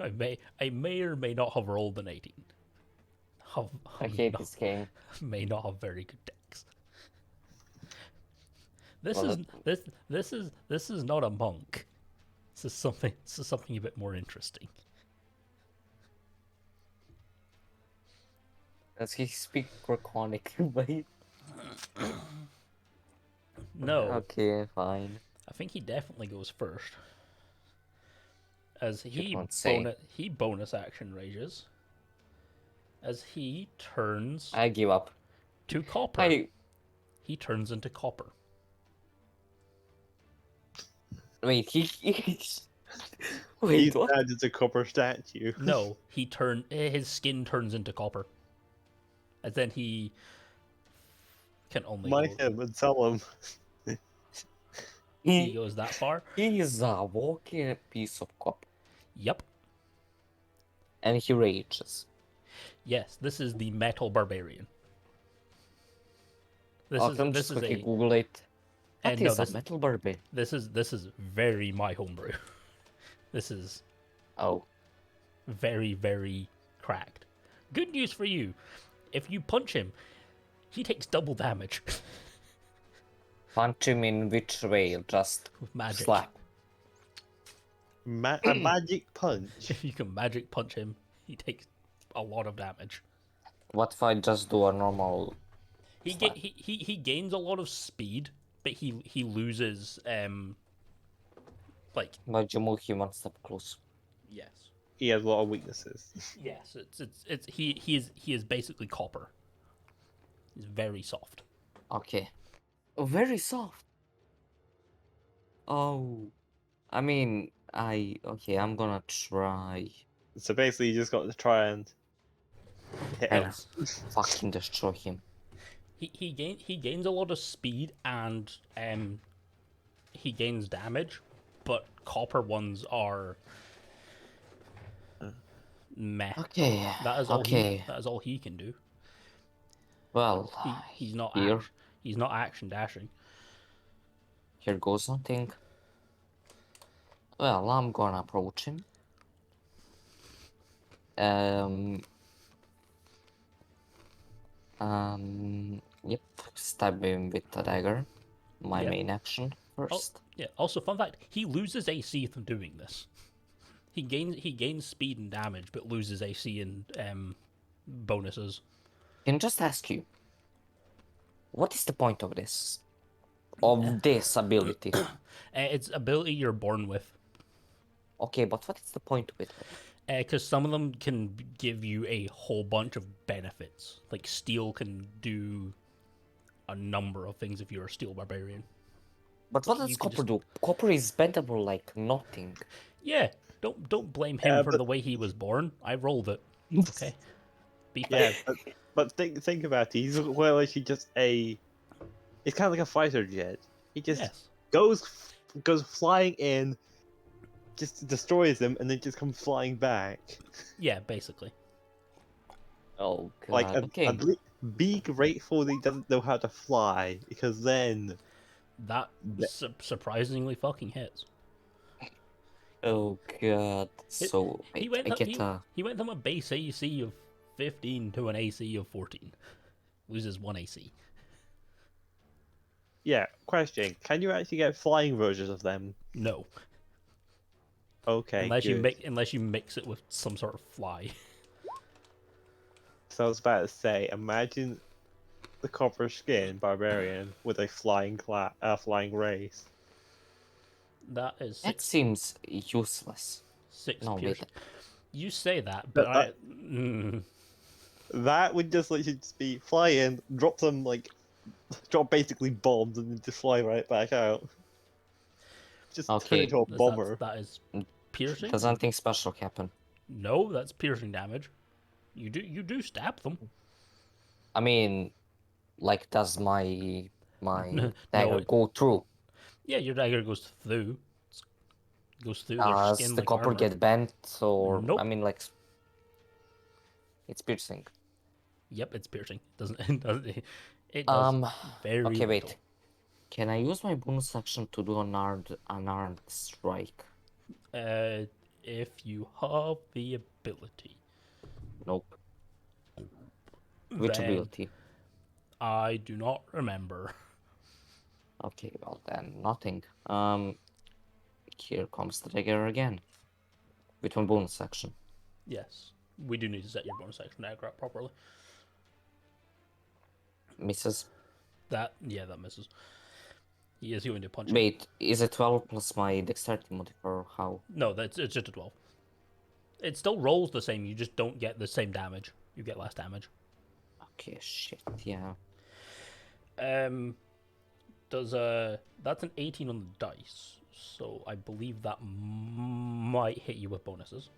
I may or may not have rolled an 18. I hate this game. May not have very good decks. This Well, this is not a monk. This is something a bit more interesting. Does he speak Draconic? Wait. No, Okay, fine. I think he definitely goes first. As he don't say. bonus action rages. As he turns I give up. to copper. He turns into copper. Wait, He's Wait, what? turned into a copper statue. No, his skin turns into copper. And then he can only Might go, him and tell him. he He goes that far. is a walking piece of copper. Yep. And he rages. Yes, this is the metal barbarian. This Okay, I'm this just is quickly a Google it. What no, is a metal barbarian? this is very my homebrew. This is Oh. very, very cracked. Good news for you. If you punch him, he takes double damage. Punch him in which way? Just with magic. slap. A magic punch. If you can magic punch him, he takes a lot of damage. What if I just do a normal? He Slap. he gains a lot of speed, but he loses like But you move him one step close. yes. He has a lot of weaknesses. Yes, he is basically copper. He's very soft. Okay. Oh, very soft. Oh, I mean, okay. I'm gonna try So basically, you just got to try and hit him. and fucking destroy him. He gains a lot of speed and he gains damage, but copper ones are meh. Okay. That is all Okay. that is all he can do. Well, He's not here. he's not action dashing. Here goes something. Well, I'm gonna approach him. Yep. Stab him with a dagger. My Yep. main action first. Yeah. Also, fun fact: he loses AC from doing this. He gains speed and damage, but loses AC and bonuses. Can I just ask you, what is the point of this? Of this ability? It's ability you're born with. Okay, but what is the point with it? Because some of them can give you a whole bunch of benefits. Like steel can do a number of things if you're a steel barbarian. But what does You can copper just- do? Copper is bendable like nothing. Yeah, don't blame him Yeah, for but- the way he was born. I rolled it. Okay, be Yeah, fair. but think about it. He's well, actually just a. It's kind of like a fighter jet. He just Yes. goes flying in, just destroys them, and then just comes flying back. Yeah, basically. Oh god. Like, okay. be grateful that he doesn't know how to fly, because then That surprisingly fucking hits. Oh god. So He wait, went I get he went from a base AC of 15 to an AC of 14. Loses 1 AC. yeah. Question: can you actually get flying versions of them? No, Okay, unless good. you mix it with some sort of fly. So I was about to say, imagine the copper skin barbarian with a flying race. That is that 6 seems useless. No, wait. piercing. You say that, but But that would just literally just be fly in, drop basically bombs, and then just fly right back out. Just turn Okay. into a bomber. that is piercing. Does anything special happen? No, that's piercing damage. You do stab them. I mean, like, does my dagger it- go through? Yeah, your dagger goes through. Goes through their Does skin the like copper armor. get bent, or Nope. I mean, like, it's piercing. Yep, it's piercing. It does very Okay, wait. little. Can I use my bonus action to do an unarmed strike? If you have the ability. Nope. Which Then ability? I do not remember. Okay, well then, nothing. Here comes the dagger again. With my bonus action. Yes, we do need to set your bonus action dagger up properly. Misses. That misses. He is going to punch. Wait, is it 12 plus my dexterity modifier, or how? No, it's just a 12. It still rolls the same. You just don't get the same damage. You get less damage. Okay, shit, yeah. That's an 18 on the dice, so I believe that might hit you with bonuses.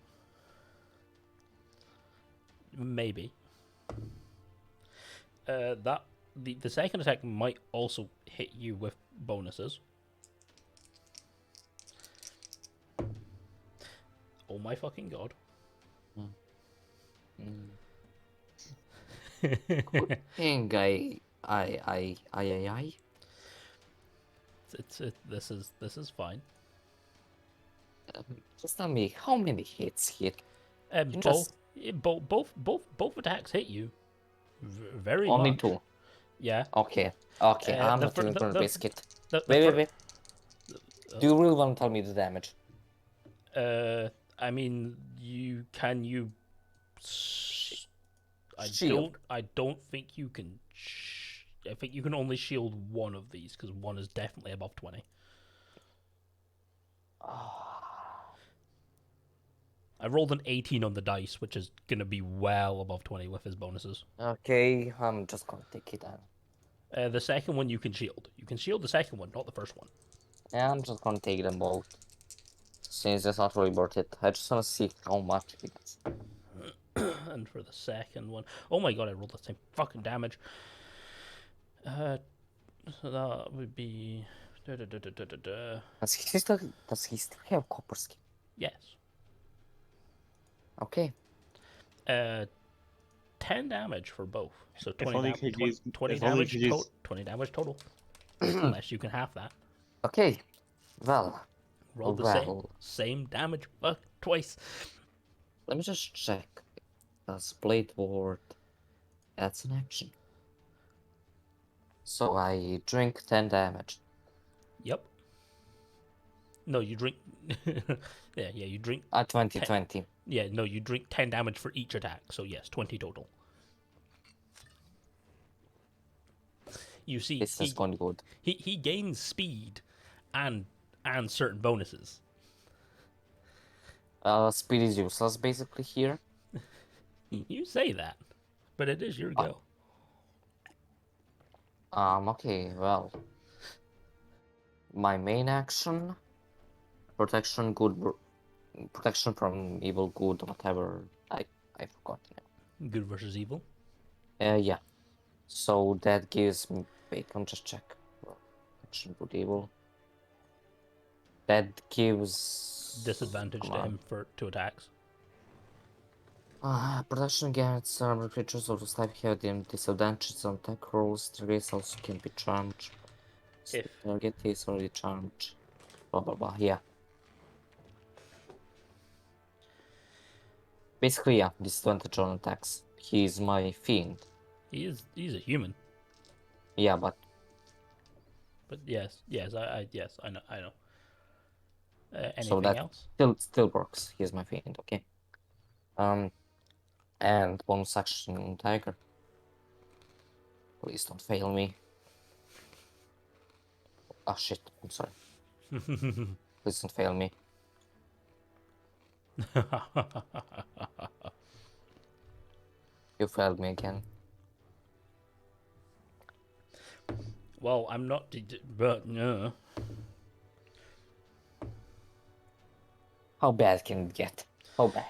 Maybe. The second attack might also hit you with bonuses. Oh my fucking god. Thing, I. This is fine. Just tell me, how many hits hit? Both attacks hit you. Very Only much. two. Yeah. Okay. Okay, I'm the not fir- even gonna the- risk it. The Wait, fir- wait. Do you really want to tell me the damage? I mean, you. Shield. I don't think you can. I think you can only shield one of these because one is definitely above 20. I rolled an 18 on the dice, which is gonna be well above 20 with his bonuses. Okay, I'm just gonna take it down. The second one you can shield. You can shield the second one, not the first one. Yeah, I'm just gonna take them both. Since it's not really worth it. I just wanna see how much it is. And for the second one, oh my god, I rolled the same fucking damage. So that would be. Does he still have copper skin? Yes. Okay. 10 damage for both. So If 20, only you could use- 20 if only you damage could use- 20 damage total. Unless you can have that. Okay. Well, Roll the same damage twice. let me just check. Does Blade Ward adds an action? So I drink 10 damage. Yep. No, you drink. yeah, you drink. 20. Yeah, no, you drink 10 damage for each attack. So yes, 20 total. You see, This is going good. he gains speed, and certain bonuses. Speed is useless basically here. You say that, but it is your go. Okay, well. My main action, protection from evil, good, whatever. I forgot. Good versus evil. Yeah. So that gives me. Wait, let me just check. Protection, good, evil. That gives Disadvantage to him for 2 attacks. Protection against armored creatures of this type have them disadvantages on attack rolls. The race also can be charmed. If Target is already charmed. Blah blah blah. Yeah. Basically, yeah. Disadvantage on attacks. He's my fiend. he's a human. Yeah, but yes, I know. Anything so that else? still works. He's my fiend. Okay. And bonus action on tiger. Please don't fail me. Oh shit, I'm sorry. Please don't fail me. You failed me again. Well, I'm not, but no. How bad can it get? How bad?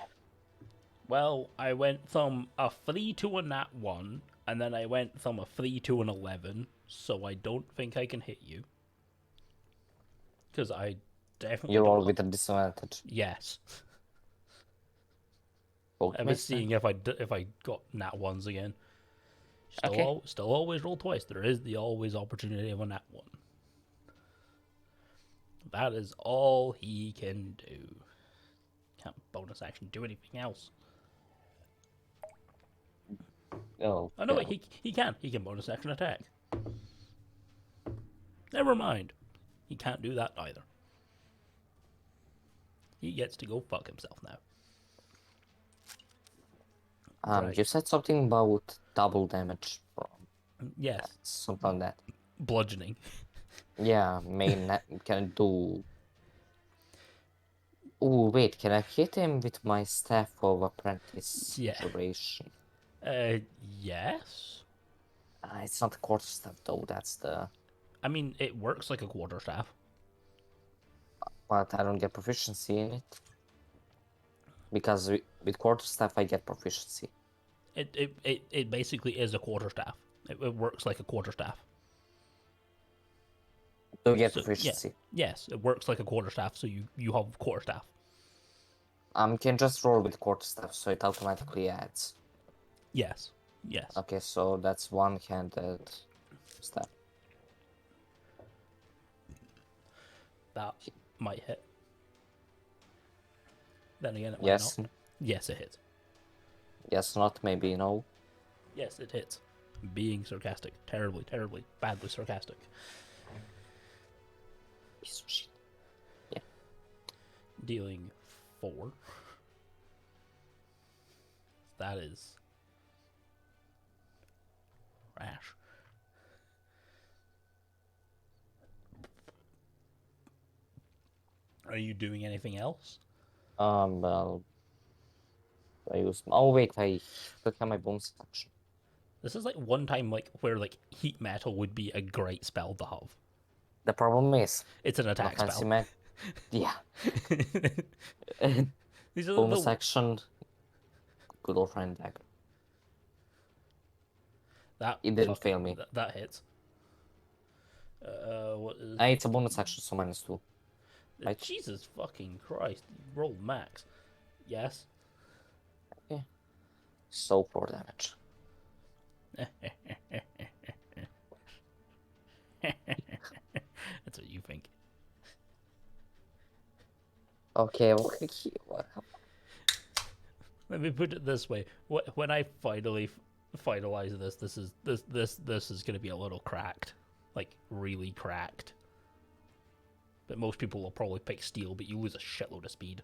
Well, I went from a 3 to a nat 1, and then I went from a 3 to an 11, so I don't think I can hit you. Because I definitely You're don't all with a disadvantage. Yes. Both I was makes seeing sense. if I got nat 1s again. Okay. Still always roll twice. There is the always opportunity of a nat 1. That is all he can do. Can't bonus action do anything else. Oh, Oh no, yeah. wait, he can. He can bonus action attack. Never mind. He can't do that either. He gets to go fuck himself now. Right. You said something about double damage. Yes, Something like that. bludgeoning. Yeah, can do. Oh wait, can I hit him with my staff of apprentice Yeah. duration? Yes. It's not a quarter staff though. That's the. I mean, it works like a quarterstaff. But I don't get proficiency in it because with quarter staff I get proficiency. It basically is a quarterstaff. It works like a quarterstaff. Do you get So, proficiency? Yes, it works like a quarterstaff. So you have quarterstaff. Can just roll with quarter staff, so it automatically adds. Yes. Yes. Okay, so that's one-handed staff. That might hit. Then again, it might Yes. not. Yes, it hits. Yes, not maybe no. Yes, it hits. being sarcastic. Terribly, terribly, badly sarcastic. Piece of shit. Dealing 4. That is rash. Are you doing anything else? Well, I use. Oh wait, I took out my bonus action. This is like one time like where like heat metal would be a great spell to have. The problem is, It's an attack fancy spell. man. Yeah. These are Bonus the action. Good old friend dagger. that It didn't fail me. That hits. What is? It's a bonus action, so -2. Right. Jesus fucking Christ! You rolled max. Yes. So 4 damage. That's what you think. Okay, well, Let me put it this way: when I finally finalize this, this is gonna be a little cracked, like really cracked. But most people will probably pick steel, but you lose a shitload of speed.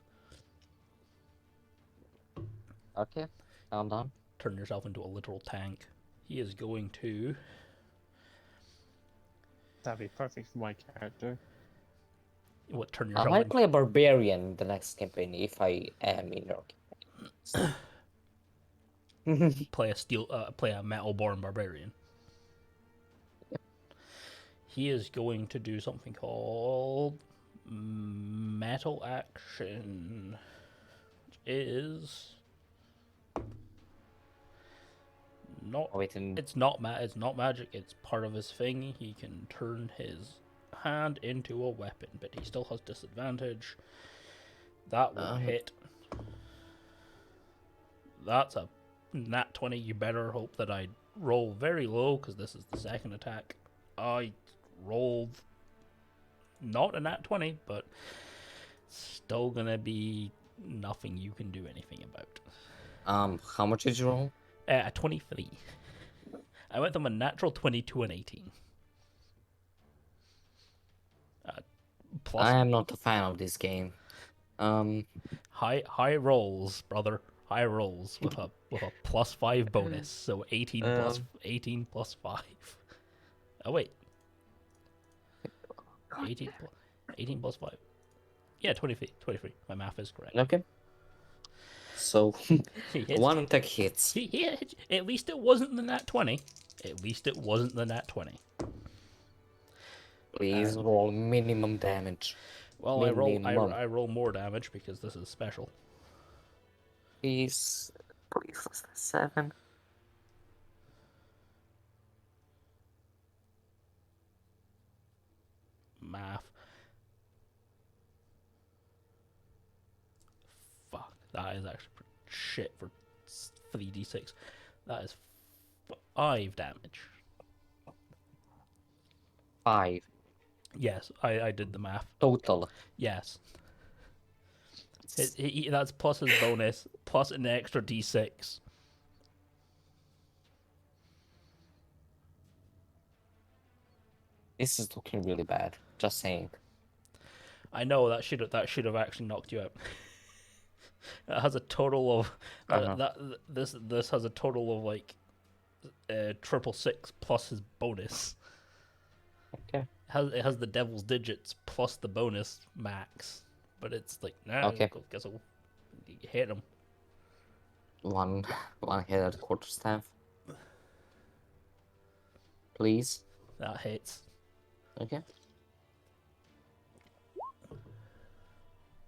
okay, I'm done. Turn yourself into a literal tank. He is going to. That'd be perfect for my character. What, turn I yourself might into. play a barbarian in the next campaign if I am in your campaign. Play a metal-born barbarian. He is going to do something called metal action, which is not. Oh, wait, and It's not magic. It's part of his thing. He can turn his hand into a weapon, but he still has disadvantage. That will hit. That's a nat 20. You better hope that I roll very low, because this is the second attack. I rolled not a nat 20, but still gonna be nothing you can do anything about. how much did you roll? A 23. I went from a natural 22 and 18. Plus I am not a fan of this game. high rolls, brother. High rolls with a +5 bonus, so 18 plus 5. Oh wait. 18 plus 5. Yeah, 23. My math is correct. Okay. So, He hits. one attack hits. At least it wasn't the nat 20. At least it wasn't the nat 20. Please roll minimum damage. Well, Minimum. I roll more damage because this is special. Please 7. Math. Fuck, that is actually pretty shit for 3d6. That is 5 damage. 5 Yes, I did the math. total. Yes. That's plus his bonus, plus an extra d6. This is looking really bad. Just saying. I know that should have actually knocked you out. It has a total of this has a total of like 666 plus his bonus. Okay. It has the devil's digits plus the bonus max, but it's like Okay. Guess I'll hit him. One hit at quarterstaff. Please. That hits. Okay.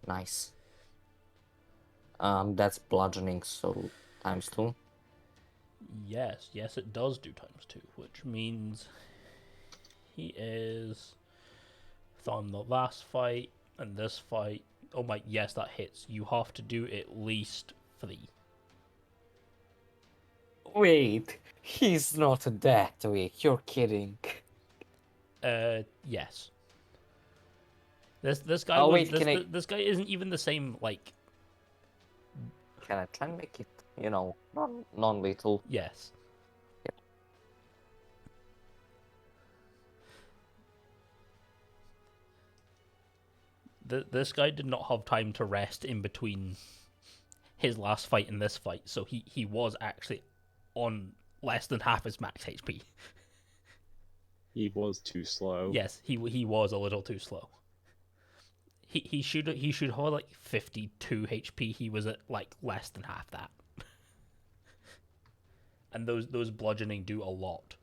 Nice. That's bludgeoning, so ×2. Yes, it does do ×2, which means he is from the last fight and this fight. Oh my, yes, that hits. You have to do at least 3. Wait, he's not that weak. You're kidding. Yes. This guy. Oh, was, wait, this guy isn't even the same. Like, Can I try and make it, non-lethal? yes. this guy did not have time to rest in between his last fight and this fight, so he was actually on less than half his max HP. He was too slow. Yes, he was a little too slow. He should have like 52 HP. He was at like less than half that. And those bludgeoning do a lot.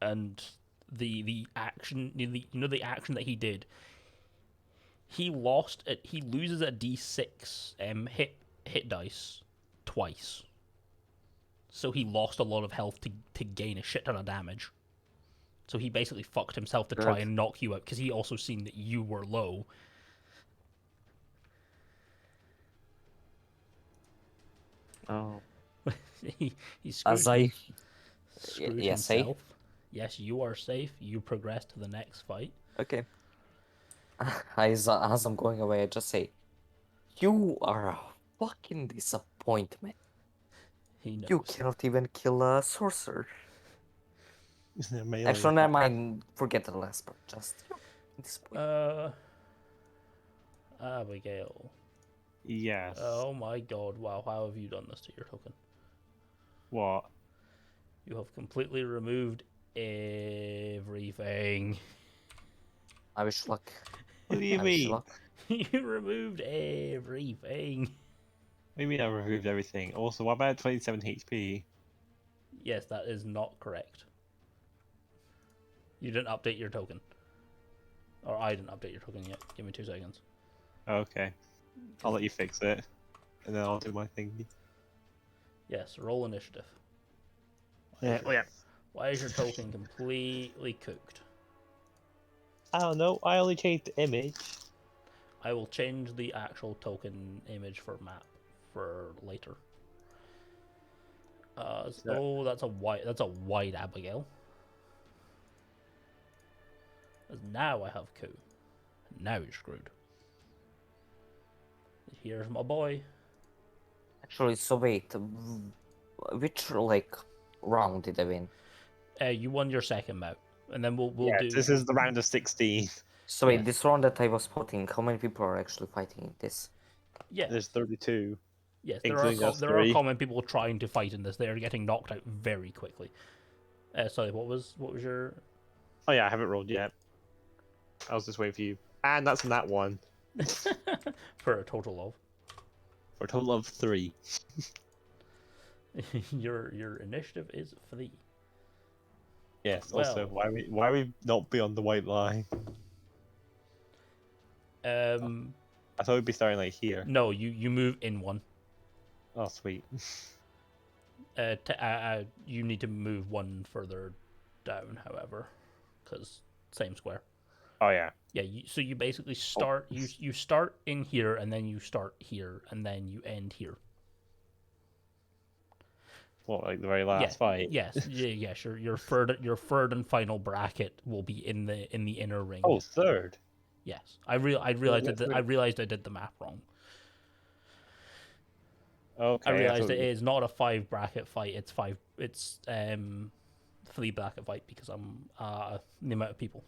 And the action, the action that he did, he loses a D6 hit dice twice. So he lost a lot of health to gain a shit ton of damage. So he basically fucked himself to try and knock you out, because he also seen that you were low. Oh. he screwed, As I screwed yes, himself. Yes, you are safe. You progress to the next fight. okay. As I'm going away, I just say, you are a fucking disappointment. He knows. You cannot even kill a sorcerer. Melee Actually, never attack. mind. Forget the last part. Just disappointment. Abigail. Yes. Oh my god, wow, how have you done this to your token? What? You have completely removed everything. I wish luck. What do you I wish mean? luck. You removed everything. What do you mean I removed everything? Also, what about 27 HP? Yes, that is not correct. You didn't update your token. Or I didn't update your token yet. Give me 2 seconds. Okay. I'll let you fix it. And then I'll do my thing. Yes, roll initiative. Yeah, oh yeah. Why is your token completely cooked? I don't know, I only changed the image. I will change the actual token image for map for later. Oh, that's a white Abigail. Now I have coup. Now you're screwed. Here's my boy. Actually, so wait, which like round did I win? You won your second map, and then we'll Yeah, do. this is the round of 16. So wait, Yeah. this round that I was spotting, how many people are actually fighting in this? Yeah. There's 32. Yes, including us there are three. common people trying to fight in this. They are getting knocked out very quickly. Sorry, what was your? Oh yeah, I haven't rolled yet. I was just waiting for you. And that's that one. For a total For a total of 3. of. Your initiative is 3. Yes, Well. also, why we not be on the white line? I thought we'd be starting like here. No, you move in one. Oh, sweet. You need to move one further down, however, because same square. Oh yeah. Yeah, so you basically start you start in here, and then you start here, and then you end here. What, like the very last fight? Yes, yes. Your third and final bracket will be in the inner ring. Oh, third. Yes, I realized I did the math wrong. Okay. I realized thought it is not a 5 bracket fight. It's 3 bracket fight because I'm the amount of people.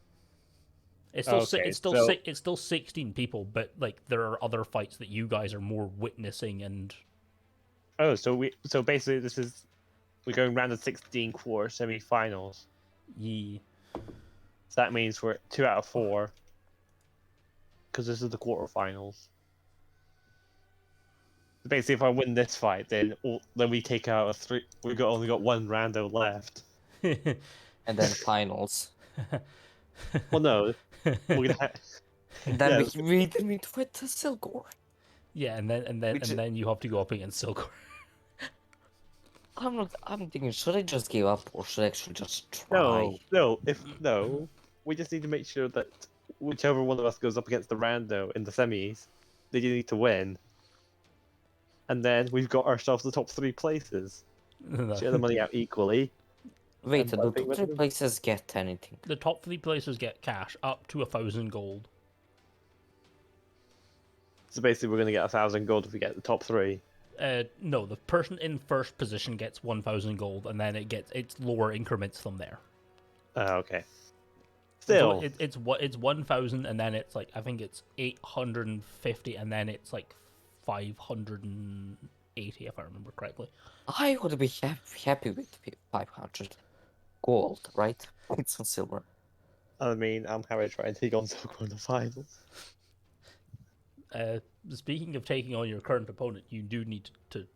It's still Okay, it's still 16 people, but like there are other fights that you guys are more witnessing and. Oh, so basically we're going round of 16 quarter semi-finals. Yeah. So that means we're 2 out of 4. Because this is the quarterfinals. So basically, if I win this fight, then we take out a 3. Only got 1 rando left. And then finals. Well, no, we're gonna. And then Yeah. we need to fight the Zylgor. Yeah, and then you have to go up against Zylgor. I'm thinking, should I just give up or should I actually just try? No. We just need to make sure that whichever one of us goes up against the rando in the semis, they need to win. And then we've got ourselves the top 3 places. Share the money out equally. Wait, And do I think top 3 places get anything? The top 3 places get cash up to 1,000 gold. So basically, we're going to get 1,000 gold if we get the top 3. No, the person in first position gets 1,000 gold, and then it's lower increments from there. Okay. Still, it's 1,000, and then it's like I think it's 850, and then it's like 580 if I remember correctly. I would be happy with 500 gold, right? It's on silver. I mean, I'm happy to try and take on Zylgor in the finals. Speaking of taking on your current opponent, you do need to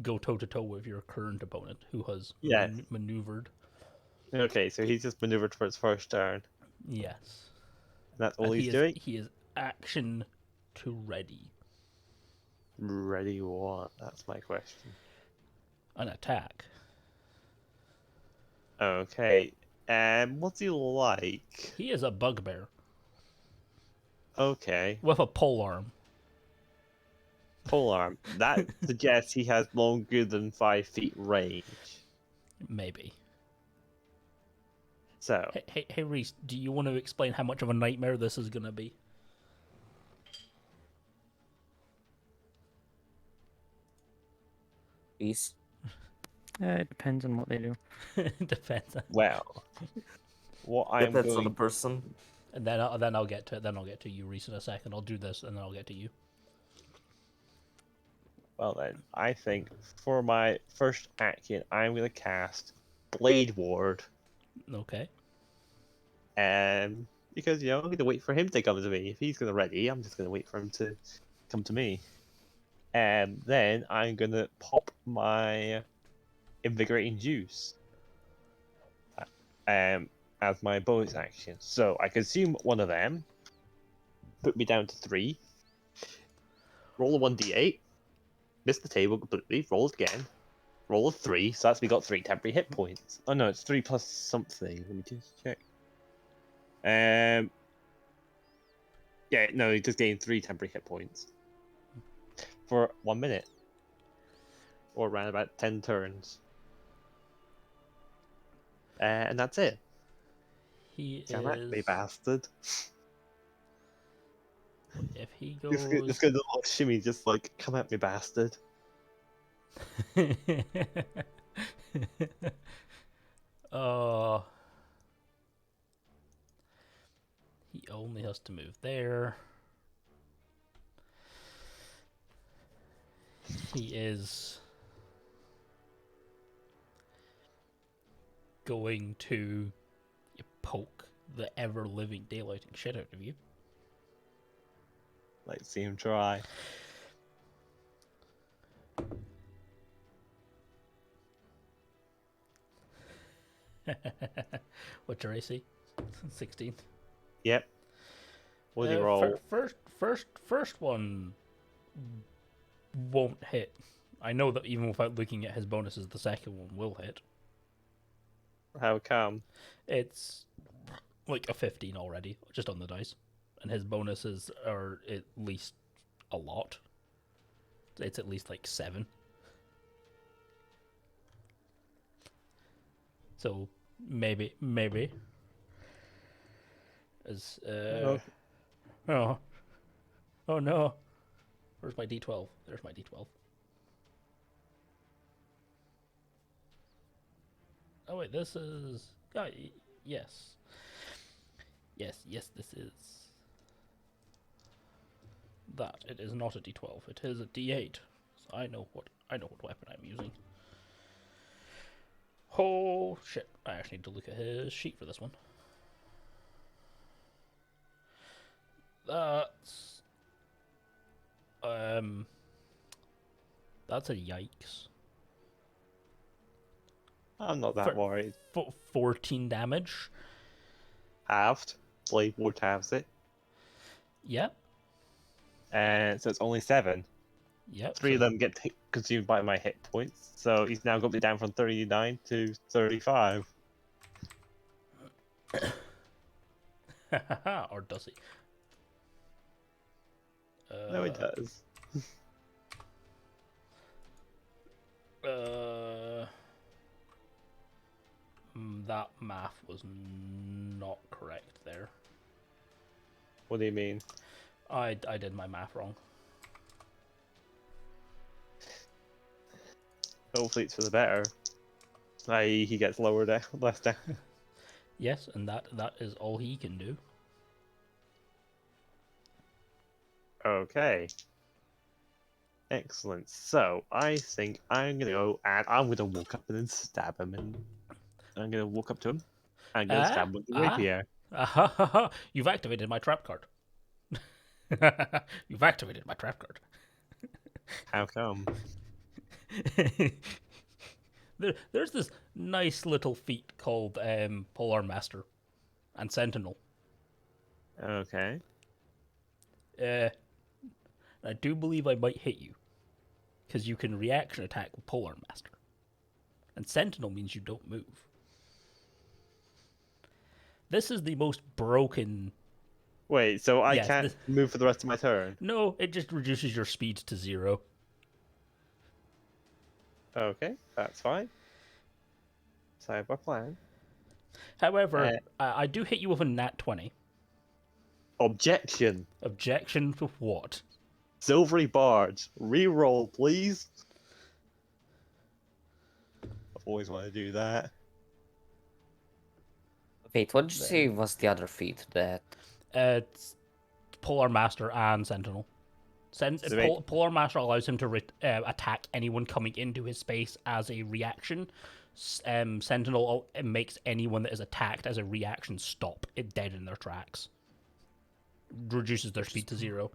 go toe to toe with your current opponent, who has maneuvered. Okay, so he's just maneuvered for his first turn. Yes. That's all And he's doing? He is action to ready. Ready what? That's my question. An attack. Okay. What's he like? He is a bugbear Okay. with a pole arm. Polearm. That suggests he has longer than 5 feet range. Maybe. So, Hey, Ryce, do you want to explain how much of a nightmare this is going to be? Please. It depends on what they do. Depends. well, what I'm Depends on the going... person. And then I'll get to you, Ryce, in a second. I'll do this, and then I'll get to you. Well then, I think for my first action, I'm going to cast Blade Ward. Okay. Because, I'm going to wait for him to come to me. If he's going to ready, I'm just going to wait for him to come to me. And then I'm going to pop my Invigorating Juice as my bonus action. So I consume one of them, put me down to 3, roll a 1d8, miss the table completely, roll it again, roll a 3, so that's we got 3 temporary hit points. Oh no, it's 3 plus something. Let me just check. Yeah, no, he just gained 3 temporary hit points for 1 minute, or around about 10 turns, and that's it. He Come at me, is. bastard! If he Just goes. gonna do a little shimmy, just like come at me, bastard. uh, he only has to move there. He is going to poke the ever-living daylighting shit out of you. Let's see him try. What's your AC? 16. Yep. What do you roll? First one won't hit. I know that even without looking at his bonuses, the second one will hit. How come? It's like a 15 already, just on the dice. And his bonuses are at least a lot. It's at least like 7. So maybe. As oh no. Where's my D12? There's my D12. Oh wait, this is yes. Yes, this is that. It is not a D12. It is a D8. So I know what weapon I'm using. Oh shit! I actually need to look at his sheet for this one. That's a yikes. I'm not that worried. 14 damage. Halved. Blade Ward halves it. Yep. And so it's only 7. Yep. 3 of them get consumed by my hit points. So he's now got me down from 39 to 35. Or does he? No, he does. That math was not correct there. What do you mean? I did my math wrong. Hopefully it's for the better. I.e. he gets lower down, less down. Yes, and that is all he can do. Okay. Excellent. So I think I'm gonna go and I'm gonna walk up and then stab him, and I'm gonna walk up to him. I'm gonna stab him with the rapier. You've activated my trap card. You've activated my trap card. How come? There's this nice little feat called Polar Master and Sentinel. Okay. I do believe I might hit you, because you can reaction attack with Polar Master. And Sentinel means you don't move. This is the most broken... Wait, so I Yes, can't move for the rest of my turn? No, it just reduces your speed to 0. Okay, that's fine. So I have my plan. However, I do hit you with a nat 20. Objection. Objection to what? Silvery Barge. Reroll, please. I've always wanted to do that. Wait, what did you say was the other feat that... It's Polar Master and Sentinel. Polar Master allows him to attack anyone coming into his space as a reaction. Sentinel makes anyone that is attacked as a reaction stop it dead in their tracks. Reduces their speed to 0.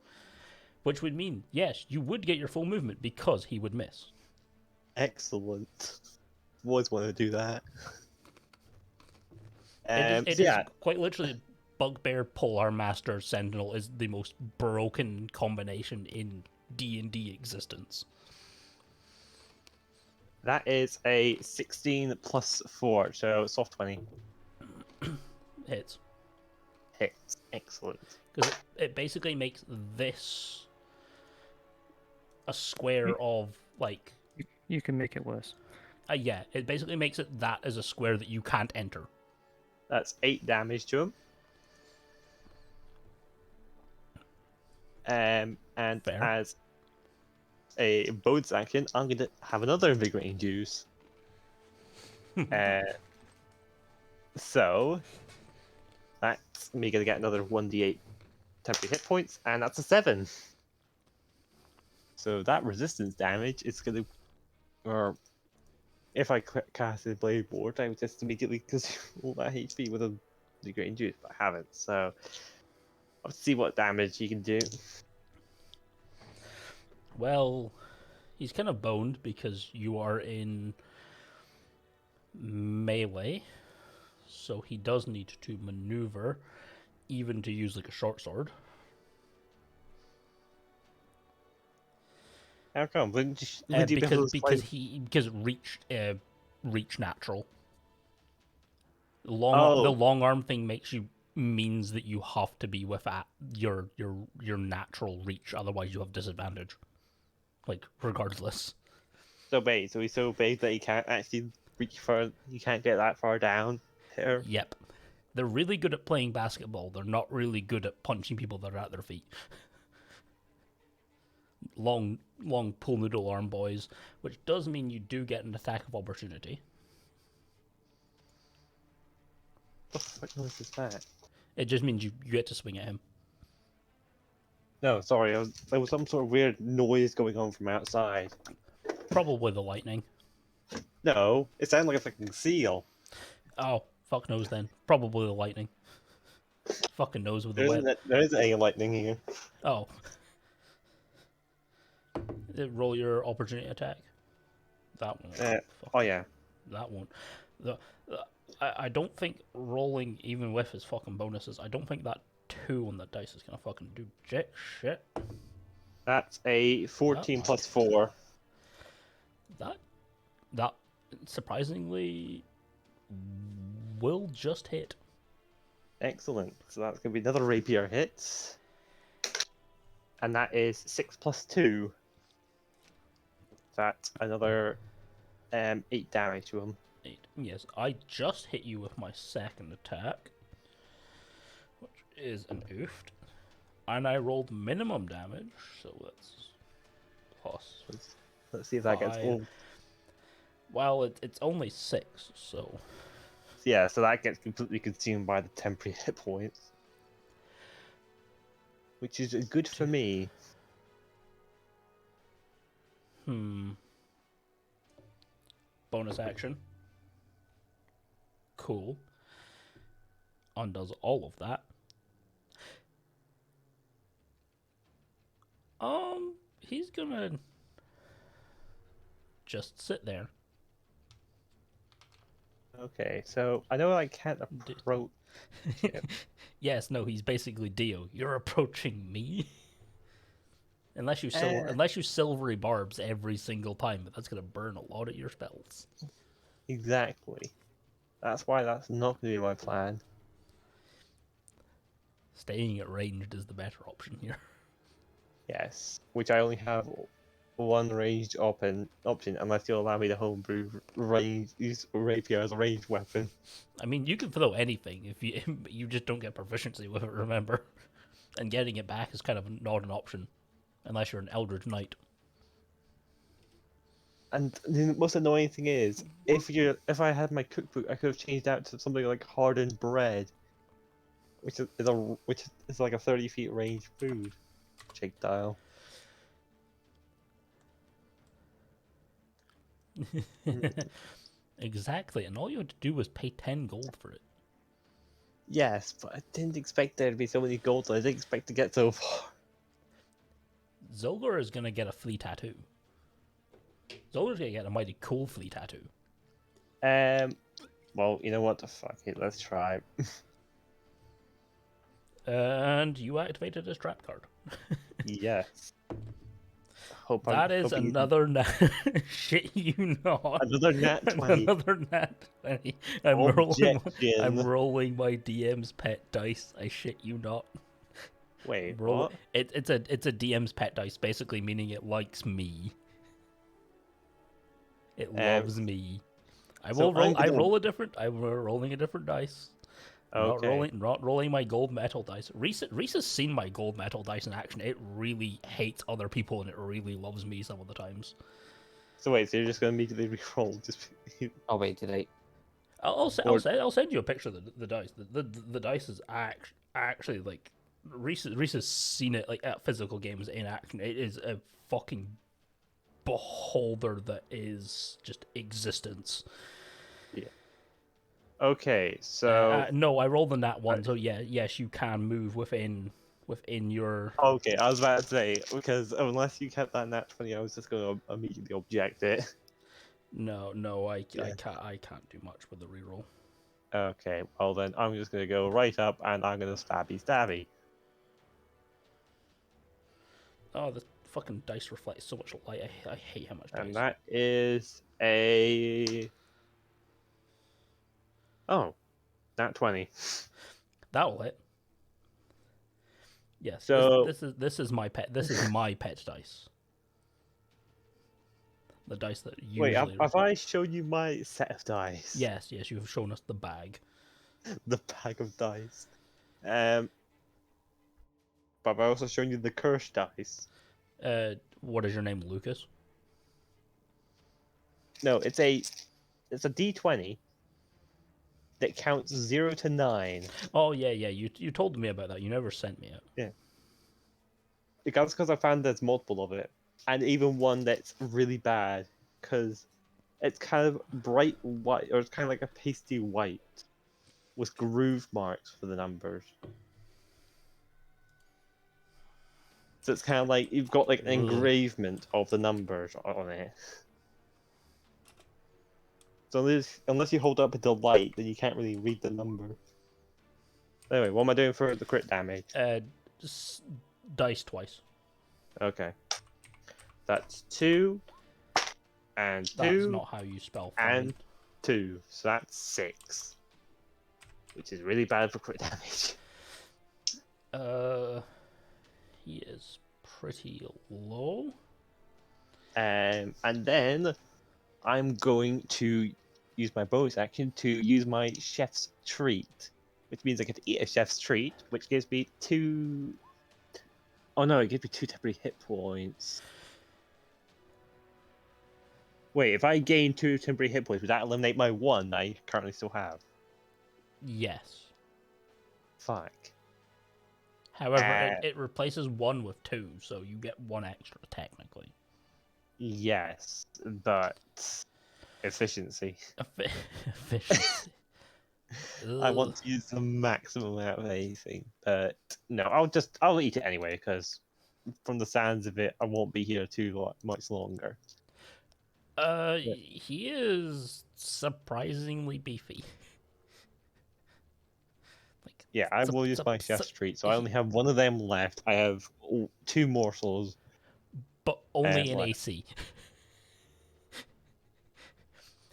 Which would mean, yes, you would get your full movement because he would miss. Excellent. Always wanted to do that. It is quite literally Bugbear, Polar Master, Sentinel is the most broken combination in D&D existence. That is a 16 plus 4, so soft 20. Hits. Hits. Excellent. Because it basically makes this a square of, like... You can make it worse. Yeah, it basically makes it that as a square that you can't enter. That's 8 damage to him. And Fair. as a bonus action, I'm going to have another invigorating juice. So that's me going to get another 1d8 temporary hit points, and that's a 7. So that resistance damage is going to, or if I casted Blade Board, I would just immediately consume all that HP with a invigorating juice, but I haven't. So I'll see what damage he can do. Well, he's kind of boned because you are in melee, so he does need to maneuver, even to use like a short sword. How come? Wouldn't you be able to Because reach natural. The Oh. long arm thing means that you have to be with your natural reach, otherwise you have disadvantage. Like regardless. So big, so he's so big that he can't actually reach far. You can't get that far down here. Yep. They're really good at playing basketball. They're not really good at punching people that are at their feet. Long pull noodle arm boys, which does mean you do get an attack of opportunity. What noise is that? It just means you get to swing at him. No, sorry, there was some sort of weird noise going on from outside. Probably the lightning. No, it sounded like a fucking seal. Oh, fuck knows then. Probably the lightning. Fucking knows with the web. There isn't any lightning here. Oh. Roll your opportunity attack. That won't. Oh yeah. That won't. I don't think rolling even with his fucking bonuses, I don't think that 2 on the dice is gonna fucking do jack shit. That's a 14 plus 4. That surprisingly will just hit. Excellent. So that's gonna be another rapier hit. And that is 6 plus 2. That's another 8 damage to him. 8. Yes, I just hit you with my second attack, which is an oofed. And I rolled minimum damage, so that's plus. Let's see if that gets 5. all. Well, it's only 6, so. yeah, so that gets completely consumed by the temporary hit points. Which is good for me. Bonus action. Cool. Undoes all of that. He's gonna just sit there. Okay, so I know I can't approach. Yes, no, he's basically Dio. You're approaching me. Unless you silvery barbs every single time, but that's gonna burn a lot of your spells. Exactly. That's why that's not going to be my plan. Staying at ranged is the better option here. Yes, which I only have one ranged option unless you allow me to homebrew use rapier as a ranged weapon. I mean, you can throw anything if you just don't get proficiency with it. Remember, and getting it back is kind of not an option, unless you're an Eldritch Knight. And the most annoying thing is, if I had my cookbook, I could have changed out to something like hardened bread, which is like a 30 feet range food. Projectile. Exactly, and all you had to do was pay 10 gold for it. Yes, but I didn't expect there to be so many gold. I didn't expect to get so far. Zylgor is gonna get a flea tattoo. Zylgor's gonna get a mighty cool flea tattoo. Well, you know what? Fuck it, let's try. And you activated his trap card. Yes. That is another nat. Shit, you not. Another nat 20. Another nat 20. I'm rolling my DM's pet dice. I shit you not. Wait, what? It's a DM's pet dice, basically meaning it likes me. It loves me. I'm rolling a different dice. Okay. Not rolling my gold metal dice. Ryce has seen my gold metal dice in action. It really hates other people and it really loves me some of the times. So wait, so you're just gonna immediately reroll? Oh wait, did I? I'll send you a picture of the dice. The dice is actually like Ryce has seen it like at physical games in action. It is a fucking beholder that is just existence. Yeah. Okay, so no, I rolled the nat one, so yes, you can move within your. Okay, I was about to say because unless you kept that nat 20, I was just going to immediately object it. No, I can't do much with the reroll. Okay, well then I'm just going to go right up and I'm going to stabby. Oh, the fucking dice reflect so much light. I hate how much dice. And that is a nat 20. That'll hit. Yes. So this is my pet. This is my pet dice. The dice that usually. Wait, have I shown you my set of dice? Yes, you have shown us the bag. The bag of dice. But I've also shown you the cursed dice. What is your name, Lucas? No, it's a D20 that counts 0 to 9. Oh yeah. You told me about that. You never sent me it. Yeah. That's because I found there's multiple of it, and even one that's really bad because it's kind of bright white, or it's kind of like a pasty white with groove marks for the numbers. So it's kind of like you've got like an engravement of the numbers on it. So unless you hold up a light, then you can't really read the number. Anyway, what am I doing for the crit damage? Just dice twice. Okay. That's 2 and 2. That's not how you spell fine. And 2. So that's 6. Which is really bad for crit damage. He is pretty low. And then I'm going to use my bonus action to use my chef's treat, which means I get to eat a chef's treat, which gives me 2. Oh no, it gives me 2 temporary hit points. Wait, if I gain 2 temporary hit points, would that eliminate my 1 I currently still have? Yes. Fuck. However, it replaces 1 with 2, so you get 1 extra technically. Yes, but efficiency. Efficiency. I Ugh. want to use the maximum amount of anything, but no, I'll eat it anyway because from the sounds of it, I won't be here too much longer. Yeah. He is surprisingly beefy. Like, Yeah, I will use my chef's treat, so I only have 1 of them left. I have 2 morsels, but only in left. AC.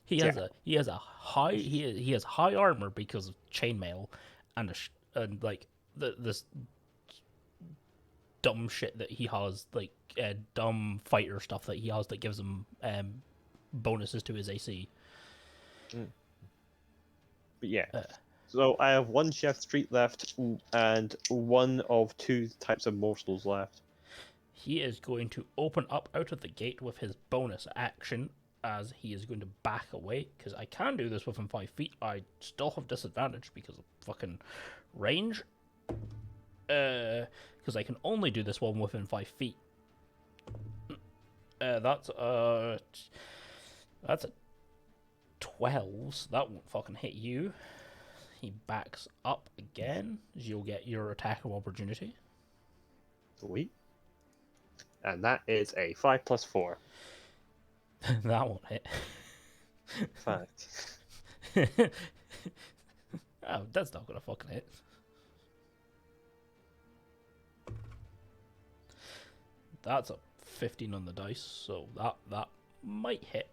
He has high armor because of chainmail, and like this dumb shit that he has, like dumb fighter stuff that he has that gives him bonuses to his AC. But yeah, so I have 1 chef's treat left and 1 of 2 types of morsels left. He is going to open up out of the gate with his bonus action, as he is going to back away, because I can do this within 5 feet. I still have disadvantage because of fucking range. Because I can only do this one within 5 feet. That's a 12, so that won't fucking hit you. He backs up again, as you'll get your attack of opportunity. Sweet. And that is a 5 plus 4. That won't hit. Fuck. Oh, that's not gonna fucking hit. That's a 15 on the dice, so that might hit.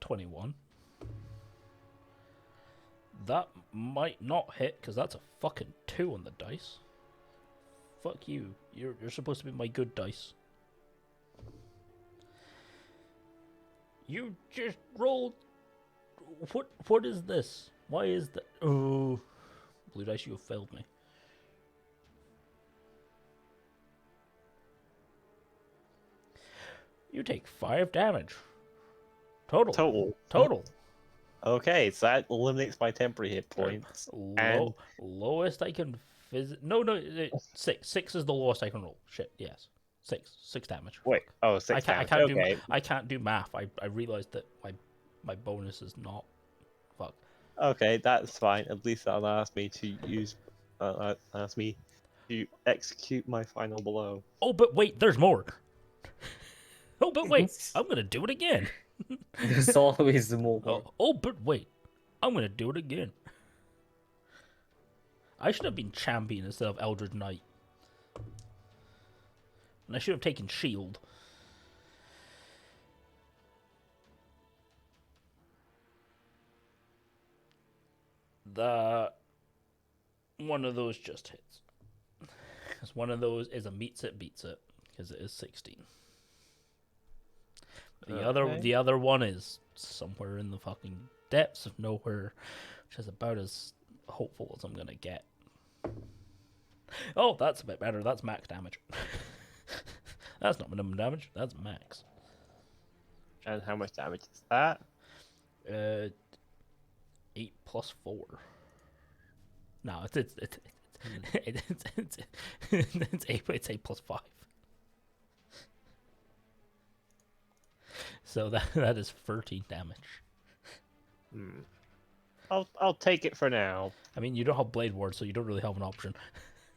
21. That might not hit because that's a fucking 2 on the dice. Fuck you. You're supposed to be my good dice. You just rolled. What is this? Why is that? Oh, blue dice, you have failed me. You take 5 damage. Total. Okay, so that eliminates my temporary hit points. Lowest I can No, 6. 6 is the lowest I can roll. Shit, yes. 6 damage. Wait, Fuck. oh, 6 damage. I can't do math. I realized that my bonus is not. Fuck. Okay, that's fine. At least that'll ask me to execute my final blow. Oh, but wait, there's more. Oh, but wait, I'm gonna do it again. There's always more. Oh, but wait, I'm gonna do it again. I should have been champion instead of Eldritch Knight. And I should have taken shield. One of those just hits. Because one of those is a meets it, beats it. Because it is 16. The other one is somewhere in the fucking depths of nowhere, which is about as hopeful as I'm gonna get. Oh, that's a bit better. That's max damage. That's not minimum damage. That's max. And how much damage is that? 8 plus 4. No, it's 8 plus 5. So that is 13 damage. I'll take it for now. I mean, you don't have Blade Ward, so you don't really have an option.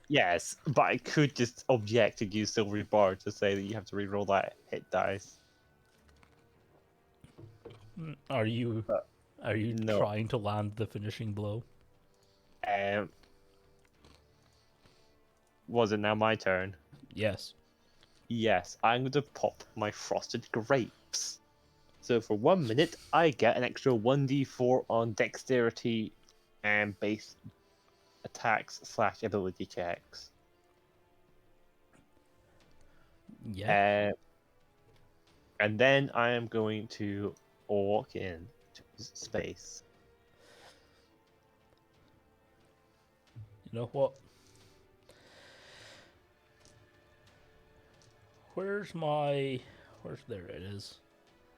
Yes, but I could just object to use Silvery Bar to say that you have to reroll that hit dice. Are you no. trying to land the finishing blow? Was it now my turn? Yes. Yes, I'm going to pop my Frosted Grapes. So for 1 minute, I get an extra 1d4 on dexterity and base attacks / ability checks. Yeah. And then I am going to walk in to space. You know what? There it is.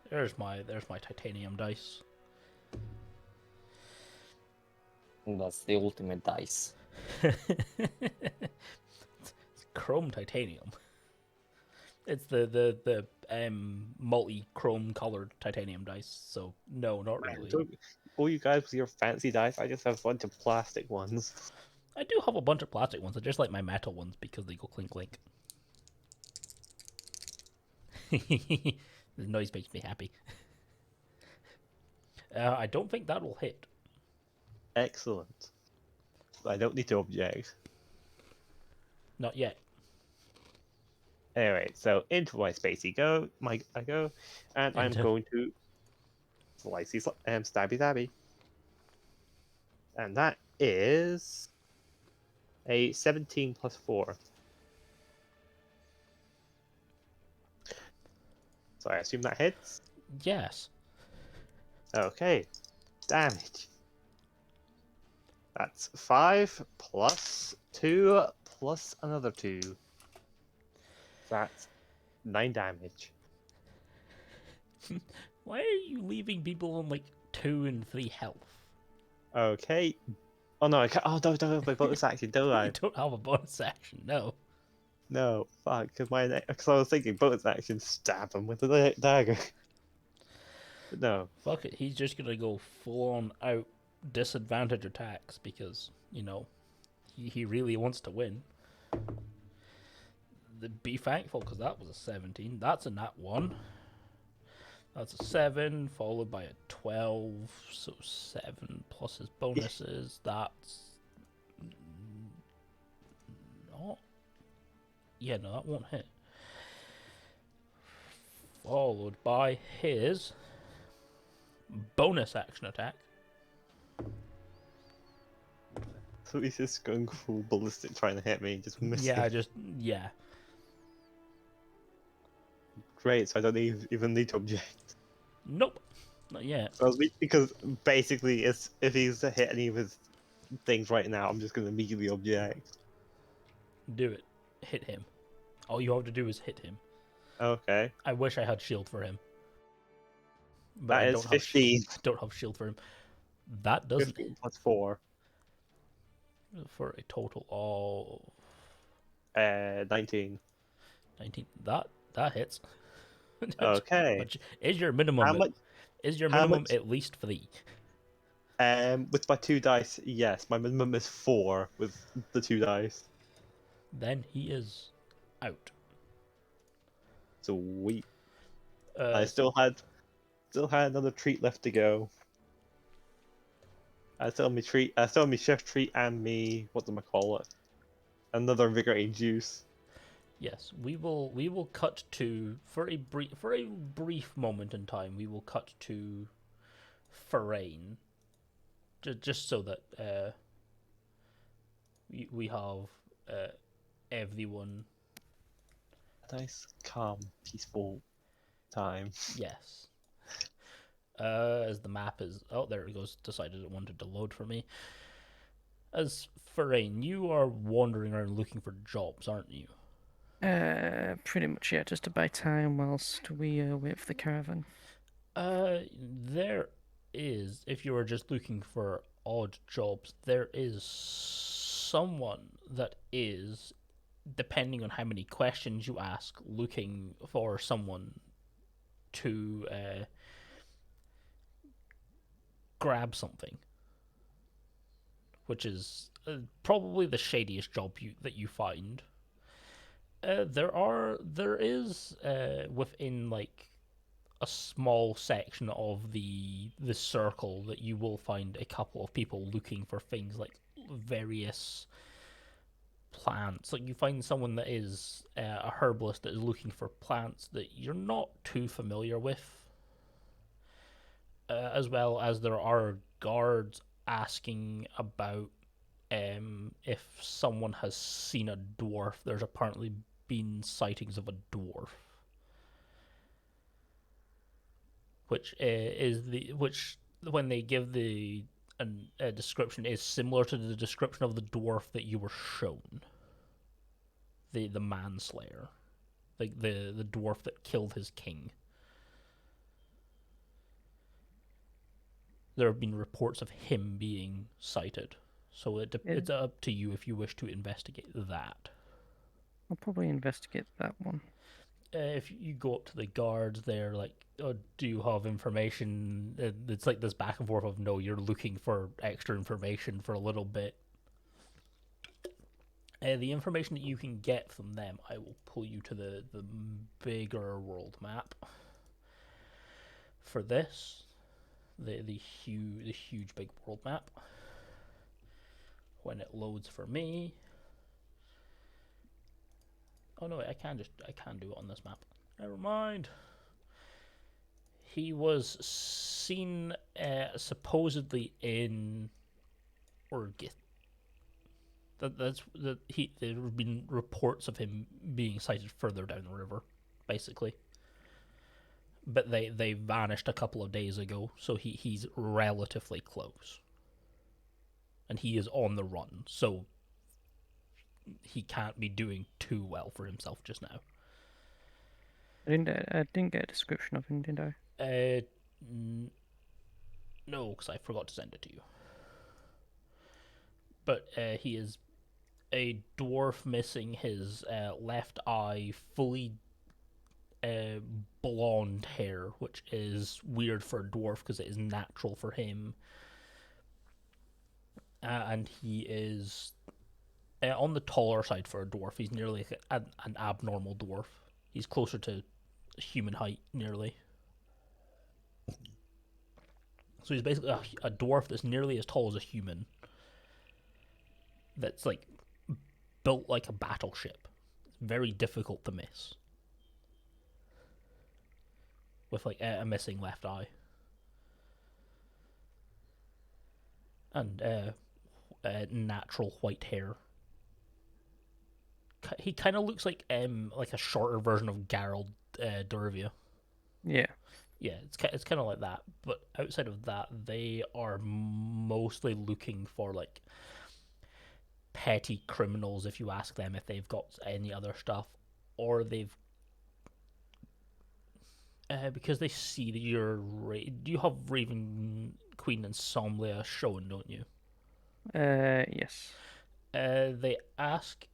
There's my titanium dice. That's the ultimate dice. It's chrome titanium. It's the multi-chrome colored titanium dice. So no, not Man, really. all you guys with your fancy dice, I just have a bunch of plastic ones. I do have a bunch of plastic ones. I just like my metal ones because they go clink clink. The noise makes me happy. I don't think that will hit. Excellent. I don't need to object. Not yet. Anyway, so into my spacey go, I go, and I'm Into- going to slicey stabby stabby, and that is a 17 plus 4. So I assume that hits. Yes. Okay, damage. That's 5 plus 2 plus another 2. That's 9 damage. Why are you leaving people on like 2 and 3 health? Okay. Oh no, I can't. Oh, don't have my bonus action, don't You I? don't have a bonus action, no. No, fuck. Because I was thinking bonus action, stab him with the dagger. But no. Fuck it, he's just gonna go full on out disadvantage attacks because, he really wants to win. Be thankful because that was a 17. That's a nat 1. That's a 7, followed by a 12. So 7 plus his bonuses. That's not. Yeah, no, that won't hit. Followed by his bonus action attack. So he's just going full ballistic trying to hit me, just missing. Yeah. Great, so I don't even need to object. Nope, not yet. Because basically, if he's to hit any of his things right now, I'm just going to immediately object. Do it. Hit him. All you have to do is hit him. Okay. I wish I had shield for him. But That I is don't have 15. shield. I don't have shield for him. That doesn't 15 plus 4. for a total of 19. 19. That hits. Okay. Which is your minimum? How much? Is your how minimum much- at least 3? With my 2 dice, yes. My minimum is 4 with the 2 dice. Then he is out. Sweet. Uh, I still had another treat left to go. I still have me chef treat and me whatchamacallit. Another invigorating juice. Yes, we will cut to for a brief moment in time. We will cut to Therein, just so that we have everyone. Nice, calm, peaceful time. Yes. As the map is there it goes. Decided it wanted to load for me. As Therein, you are wandering around looking for jobs, aren't you? Pretty much, yeah, just to buy time whilst we wait for the caravan. There is, if you are just looking for odd jobs, there is someone that is, depending on how many questions you ask, looking for someone to grab something, which is probably the shadiest job that you find. There is within like a small section of the circle that you will find a couple of people looking for things like various plants. Like you find someone that is a herbalist that is looking for plants that you're not too familiar with, as well as there are guards asking about if someone has seen a dwarf. There's apparently been sightings of a dwarf, which when they give a description is similar to the description of the dwarf that you were shown, the manslayer, like the dwarf that killed his king. there have been reports of him being sighted. So it's up to you if you wish to investigate that. I'll probably investigate that one. If you go up to the guards, they're like, oh, do you have information? It's like this back and forth of, no, you're looking for extra information for a little bit. The information that you can get from them, I will pull you to the bigger world map. For this, the huge big world map. When it loads for me. Oh no, I can do it on this map. Never mind. He was seen supposedly in Orgith. There have been reports of him being sighted further down the river, basically. But they vanished a couple of days ago, so he's relatively close. And he is on the run, so he can't be doing too well for himself just now. I didn't get a description of him, did I? No, because I forgot to send it to you. But he is a dwarf missing his left eye, fully blonde hair, which is weird for a dwarf because it is natural for him. And he is on the taller side for a dwarf. He's nearly an abnormal dwarf. He's closer to human height, nearly. So he's basically a dwarf that's nearly as tall as a human. That's like built like a battleship. Very difficult to miss. With like a missing left eye. And natural white hair. He kind of looks like a shorter version of Geralt Durvia. Yeah. Yeah, it's kind of like that. But outside of that, they are mostly looking for like petty criminals. If you ask them if they've got any other stuff, or they've because they see that you're you have Raven Queen and Somlia shown, don't you? Yes. They ask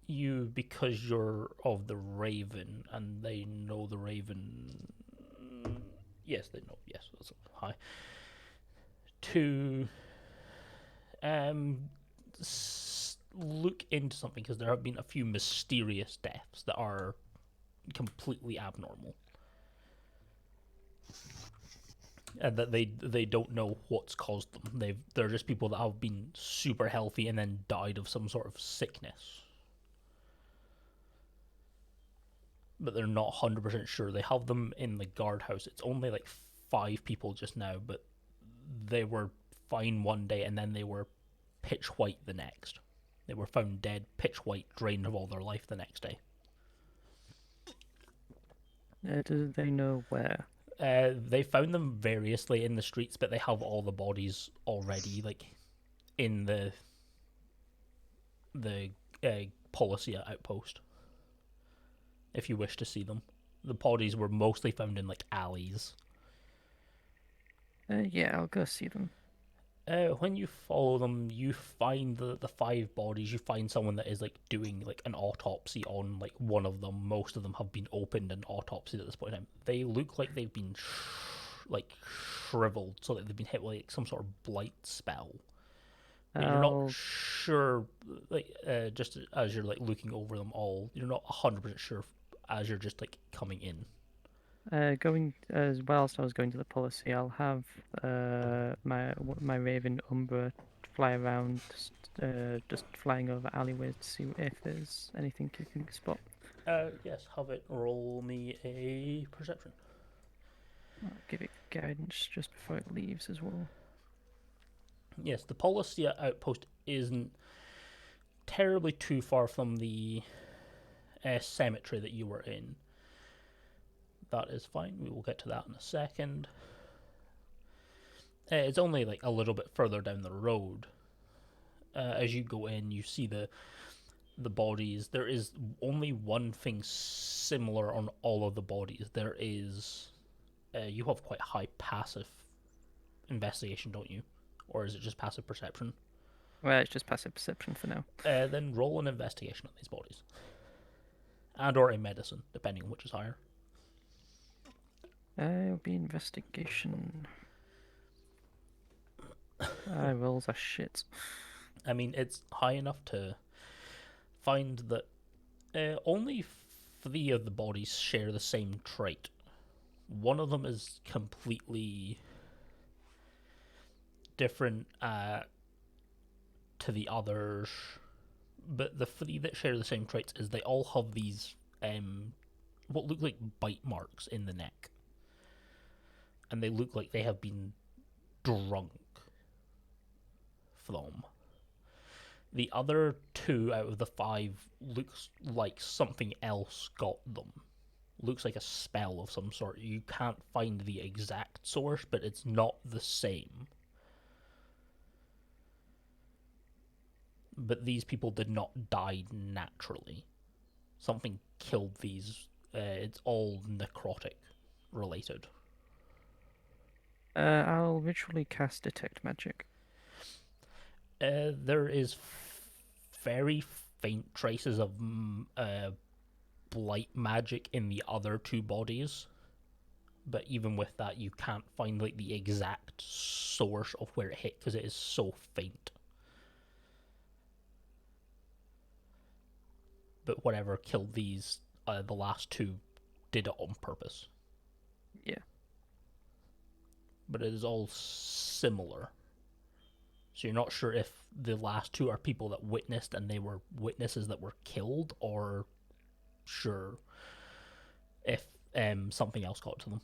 you because you're of the Raven, and they know the Raven. Yes, they know. Yes, that's high. To look into something because there have been a few mysterious deaths that are completely abnormal, and that they don't know what's caused them. They're just people that have been super healthy and then died of some sort of sickness. But they're not 100% sure. They have them in the guardhouse. It's only like 5 people just now, but they were fine one day and then they were pitch white the next. They were found dead, pitch white, drained of all their life the next day. Do they know where? They found them variously in the streets, but they have all the bodies already, like in the Policia outpost. If you wish to see them, the bodies were mostly found in like alleys. Yeah, I'll go see them. When you follow them, you find the 5 bodies. You find someone that is like doing like an autopsy on like one of them. Most of them have been opened and autopsied at this point in time. They look like they've been shriveled, so that they've been hit with like some sort of blight spell. But you're not sure, like just as you're like looking over them all, you're not 100% sure as you're just like coming in. Going as whilst I was going to the policy, I'll have my Raven Umbra fly around, just flying over alleyways to see if there's anything you can spot. Yes, have it roll me a perception. I'll give it guidance just before it leaves as well. Yes, the Policia outpost isn't terribly too far from the cemetery that you were in. That is fine. We will get to that in a second. It's only like a little bit further down the road. As you go in, you see the bodies. There is only one thing similar on all of the bodies. There is you have quite high passive investigation, don't you? Or is it just passive perception? Well, it's just passive perception for now. Then roll an investigation on these bodies. And or a medicine, depending on which is higher. It'll be investigation. Rolls are shit. I mean, it's high enough to find that only 3 of the bodies share the same trait. One of them is completely different to the others, but the 3 that share the same traits is they all have these what look like bite marks in the neck, and they look like they have been drunk from. The other 2 out of the 5 looks like something else got them. Looks like a spell of some sort. You can't find the exact source, but it's not the same. But these people did not die naturally. Something killed these. It's all necrotic related. I'll ritually cast Detect Magic. There is very faint traces of blight magic in the other 2 bodies, but even with that, you can't find like the exact source of where it hit because it is so faint. But whatever killed these, the last 2 did it on purpose. Yeah. But it is all similar. So you're not sure if the last 2 are people that witnessed and they were witnesses that were killed, or sure if something else got to them.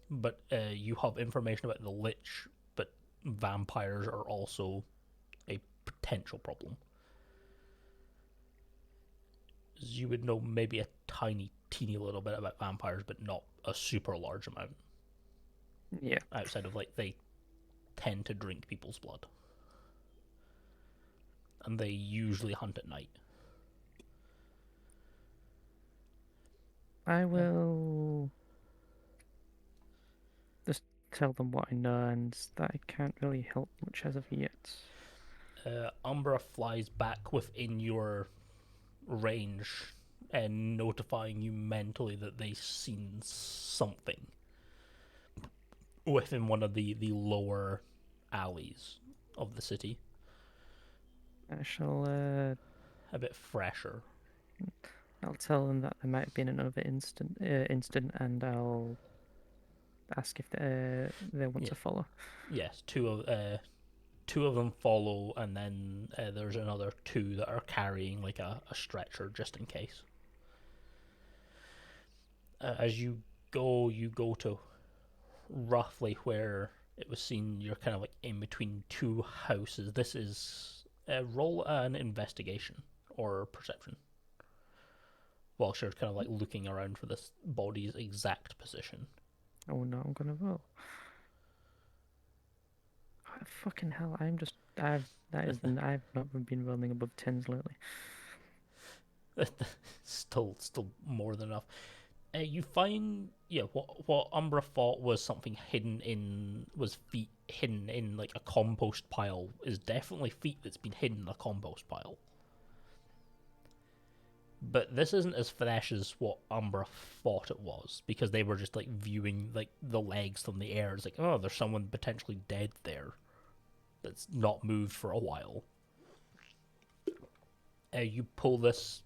But you have information about the Lich, but vampires are also a potential problem. You would know maybe a teeny little bit about vampires, but not a super large amount. Yeah. Outside of like they tend to drink people's blood. And they usually hunt at night. I will just tell them what I know and that I can't really help much as of yet. Umbra flies back within your range and notifying you mentally that they've seen something within one of the lower alleys of the city. I shall A bit fresher. I'll tell them that there might have been another incident, and I'll ask if they want to follow. Yes, two of them follow, and then there's another 2 that are carrying like a stretcher just in case. As you go to roughly where it was seen. You're kind of like in between 2 houses. This is roll an investigation or perception. Whilst you're kind of like looking around for this body's exact position. Oh no, I'm gonna roll. Oh, fucking hell! I've not been rolling above 10s lately. still more than enough. You find what Umbra thought was something was feet hidden in like a compost pile is definitely feet that's been hidden in a compost pile. But this isn't as fresh as what Umbra thought it was, because they were just like viewing like the legs from the air. It's like, oh, there's someone potentially dead there that's not moved for a while. You pull this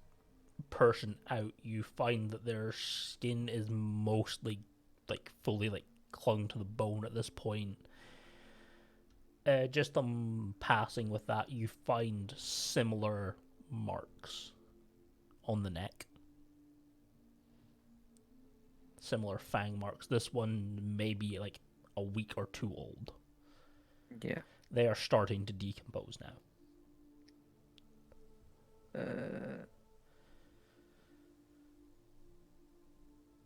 person out, you find that their skin is mostly like fully like clung to the bone at this point. Just passing with that, you find similar marks on the neck. Similar fang marks. This one may be like a week or 2 old. Yeah. They are starting to decompose now.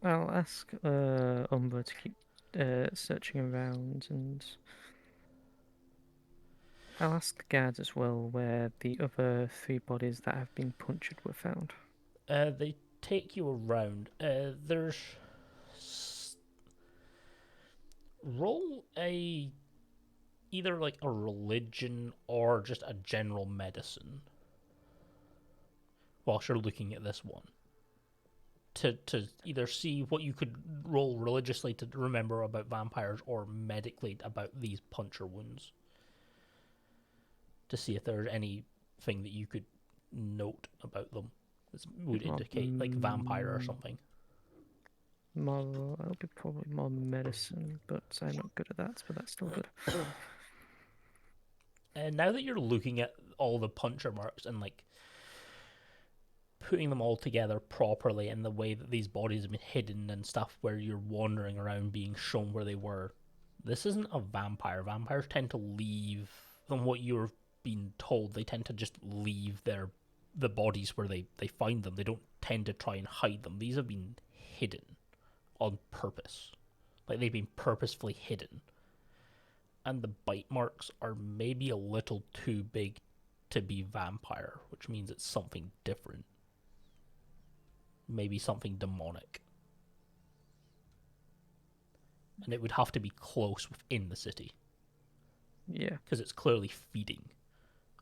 I'll ask Umbra to keep searching around, and I'll ask the guards as well where the other 3 bodies that have been punctured were found. They take you around. There's Roll either like a religion or just a general medicine whilst you're looking at this one. To either see what you could roll religiously to remember about vampires or medically about these puncture wounds. To see if there's anything that you could note about them that would indicate like vampire or something. More, it'll be probably more medicine, but I'm not good at that, but that's still good. And now that you're looking at all the puncture marks and like putting them all together properly in the way that these bodies have been hidden and stuff, where you're wandering around being shown where they were, this isn't a vampire. Vampires tend to leave, from what you're being told, they tend to just leave the bodies where they find them. They don't tend to try and hide them. These have been hidden on purpose. Like, they've been purposefully hidden. And the bite marks are maybe a little too big to be vampire, which means it's something different. Maybe something demonic. And it would have to be close within the city. Yeah. Because it's clearly feeding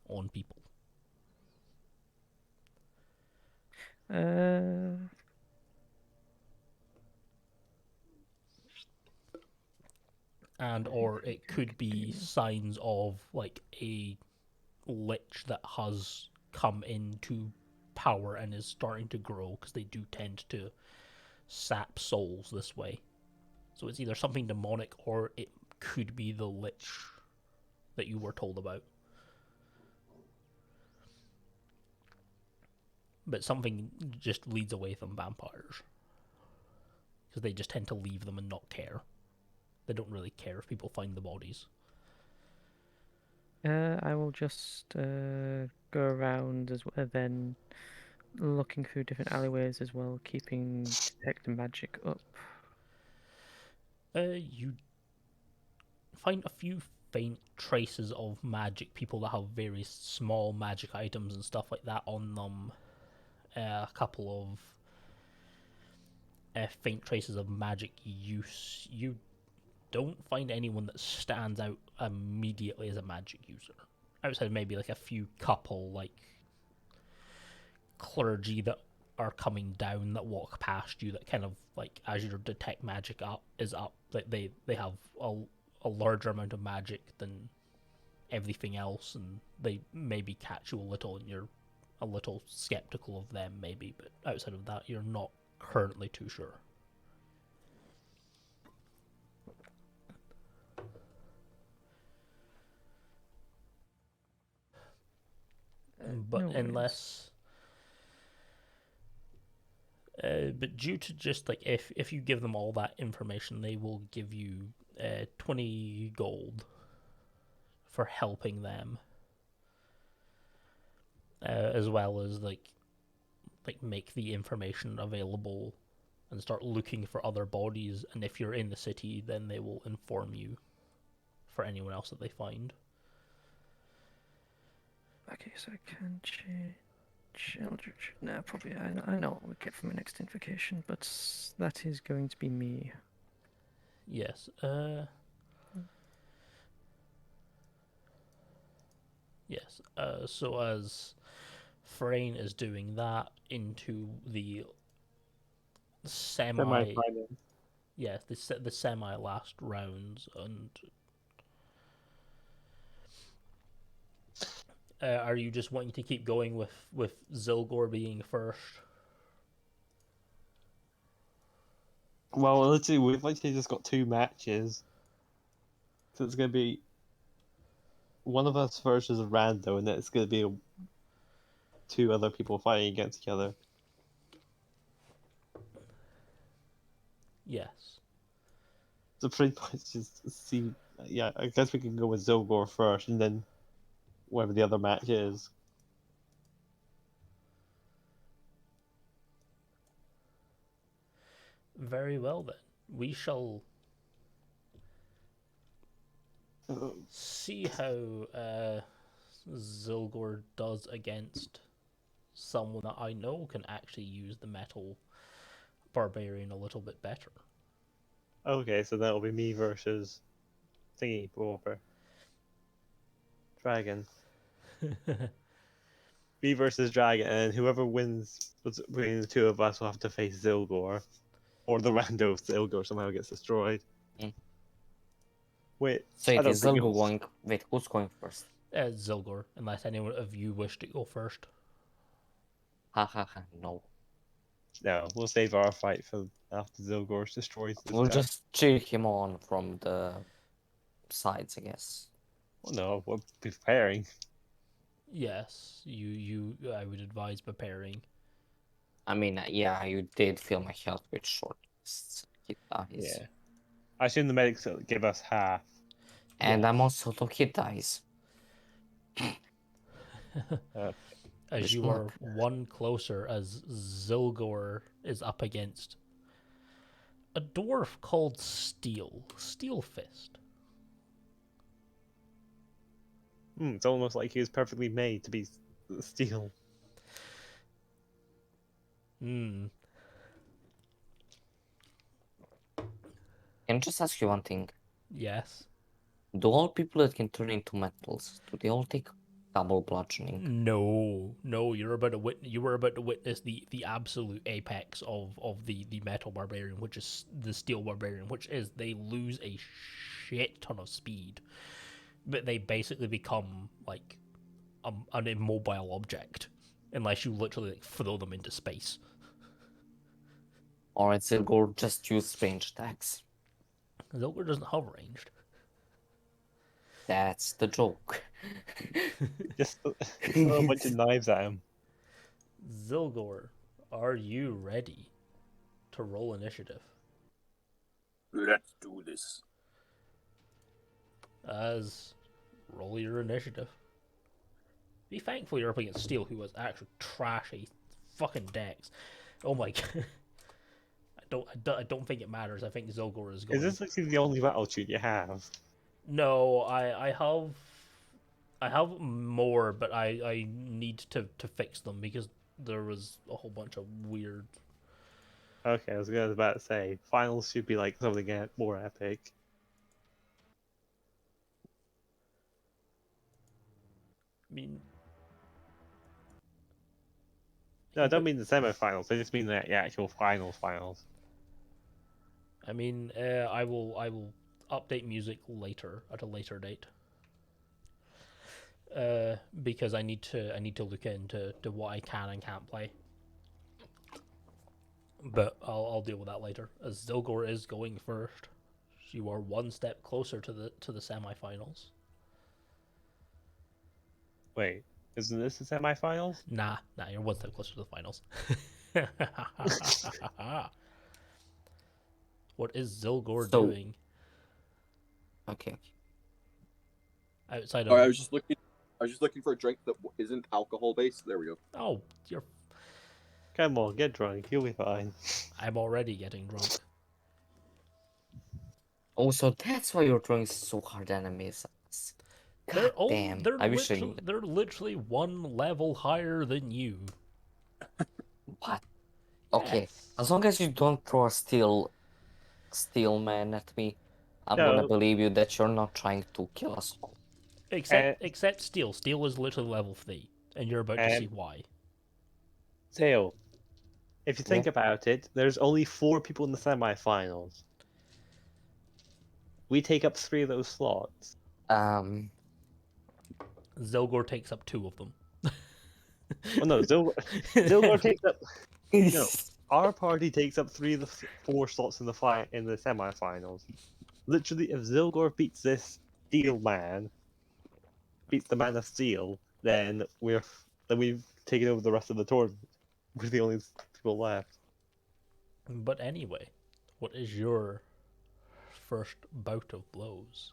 on people. And or it could be signs of like a lich that has come into power and is starting to grow, because they do tend to sap souls this way. So it's either something demonic or it could be the lich that you were told about. But something just leads away from vampires, because they just tend to leave them and not care. They don't really care if people find the bodies. I will just go around as well, then looking through different alleyways as well, keeping detect magic up. You find a few faint traces of magic, people that have various small magic items and stuff like that on them. A couple of faint traces of magic use. You don't find anyone that stands out immediately as a magic user. Outside maybe like a few couple like clergy that are coming down that walk past you, that kind of like, as your detect magic is up, like they have a larger amount of magic than everything else, and they maybe catch you a little and you're a little skeptical of them maybe, but outside of that you're not currently too sure. But No unless but due to just like, if you give them all that information, they will give you 20 gold for helping them, as well as like make the information available and start looking for other bodies. And if you're in the city, then they will inform you for anyone else that they find. Okay, so I can change Eldritch. No, probably I know what we get from my next invocation, but that is going to be me. Yes. Yes. So as Therein is doing that into the Semi-final. yeah, the semi last rounds, and are you just wanting to keep going with Zylgor being first? Well, literally, we've literally just got 2 matches. So it's going to be one of us versus a rando, and then it's going to be 2 other people fighting against each other. Yes. So pretty much just see. Yeah, I guess we can go with Zylgor first, and then whatever the other match is. Very well then. We shall see how Zylgor does against someone that I know can actually use the metal barbarian a little bit better. Okay, so that'll be me versus thingy Bobber. Dragon. Me versus Dragon, and whoever wins between the two of us will have to face Zylgor. Or the rando Zylgor somehow gets destroyed. Mm. Wait, So I it don't is think Zylgor it's... going. Wait, who's going first? Zylgor, unless anyone of you wish to go first. Ha ha ha. No. No, we'll save our fight for after Zylgor destroys this We'll guy. just cheer him on from the sides, I guess. Oh no, we're preparing. Yes, I would advise preparing. I mean, yeah, you did fill my health with short rests. He dies. Yeah. I assume the medics will give us half. And Yes. I'm also look, he dies. As Wish you me are luck. one closer, as Zylgor is up against a dwarf called Steel Fist. It's almost like he was perfectly made to be steel. Hmm. Can I just ask you one thing? Yes. Do all people that can turn into metals, do they all take double bludgeoning? No, you were about to witness the absolute apex of the metal barbarian, which is the steel barbarian, which is they lose a shit ton of speed, but they basically become like an immobile object unless you literally like, throw them into space. Alright, Zylgor just use range attacks. Zylgor doesn't have ranged. That's the joke. Just throw a bunch of knives at him. Zylgor, are you ready to roll initiative? Let's do this. As roll your initiative. Be thankful you're up against Steel, who has actually trashy fucking decks. Oh my god. I don't think it matters. I think Zylgor is going. Is this literally the only battle tune you have? No, I have more, but I need to fix them because there was a whole bunch of weird. Okay, I was about to say, finals should be like something more epic. I mean, No, I don't mean the semi-finals. I just mean the actual finals. I mean, I will update music later at a later date. Because I need to look into what I can and can't play. But I'll deal with that later. As Zylgor is going first, you are one step closer to the semifinals. Wait, isn't this the semi-finals? Nah, you're one step closer to the finals. What is Zylgor So- doing Okay. outside of? Sorry, I was just looking for a drink that isn't alcohol based. There we go. Oh, you're. Come on, get drunk. You'll be fine. I'm already getting drunk. Also, that's why you're throwing so hard enemies. God damn. I wish I knew. They're literally one level higher than you. What? Okay, Yes. as long as you don't throw a steel man at me, I'm gonna No. believe you that you're not trying to kill us all. Except Steel. Steel is literally level 3, and you're about to see why. Tail, if you think Yeah. about it, there's only 4 people in the semi-finals. We take up 3 of those slots. Zylgor takes up 2 of them. Oh no, Zylgor takes up. No, our party takes up 3 of the 4 slots in the semi-finals. Literally, if Zylgor beats this Steel man, beats the man of Steel, then we've taken over the rest of the tournament. We're the only people left. But anyway, what is your first bout of blows?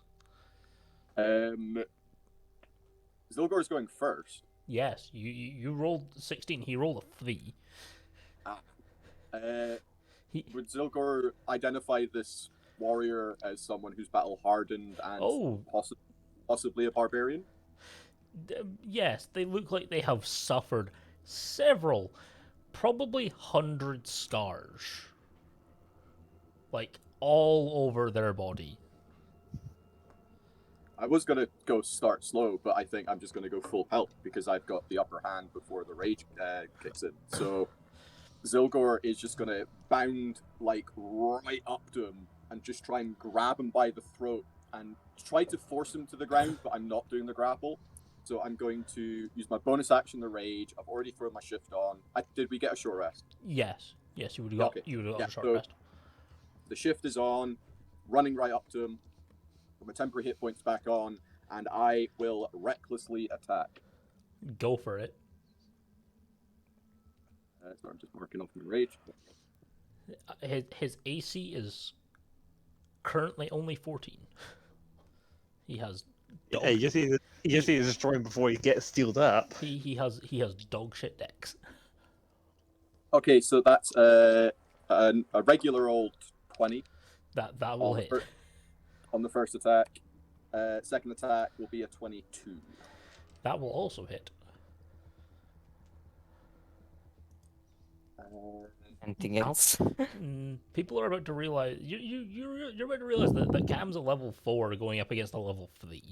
Zylgor's going first. Yes, you rolled 16. He rolled a 3. Would Zylgor identify this warrior as someone who's battle hardened and possibly a barbarian? Yes, they look like they have suffered several, probably 100 scars. Like all over their body. I was gonna go start slow, but I think I'm just gonna go full pelt because I've got the upper hand before the rage kicks in. So Zylgor is just gonna bound like right up to him and just try and grab him by the throat and try to force him to the ground, but I'm not doing the grapple. So I'm going to use my bonus action, the rage. I've already thrown my shift on. Did we get a short rest? Yes, you would have got Okay. you would have got Yeah, a short so rest. the shift is on, running right up to him. Put my temporary hit points back on, and I will recklessly attack. Go for it. So I'm just marking off my rage. His AC is currently only 14. He has dog Hey, you just need to destroy him before he gets steeled up. he has dog shit decks. Okay, so that's a regular old 20 That will hit. On the first attack. Second attack will be a 22. That will also hit. Anything else? People are about to realize you're about to realize that Cam's a level 4 going up against a level 3.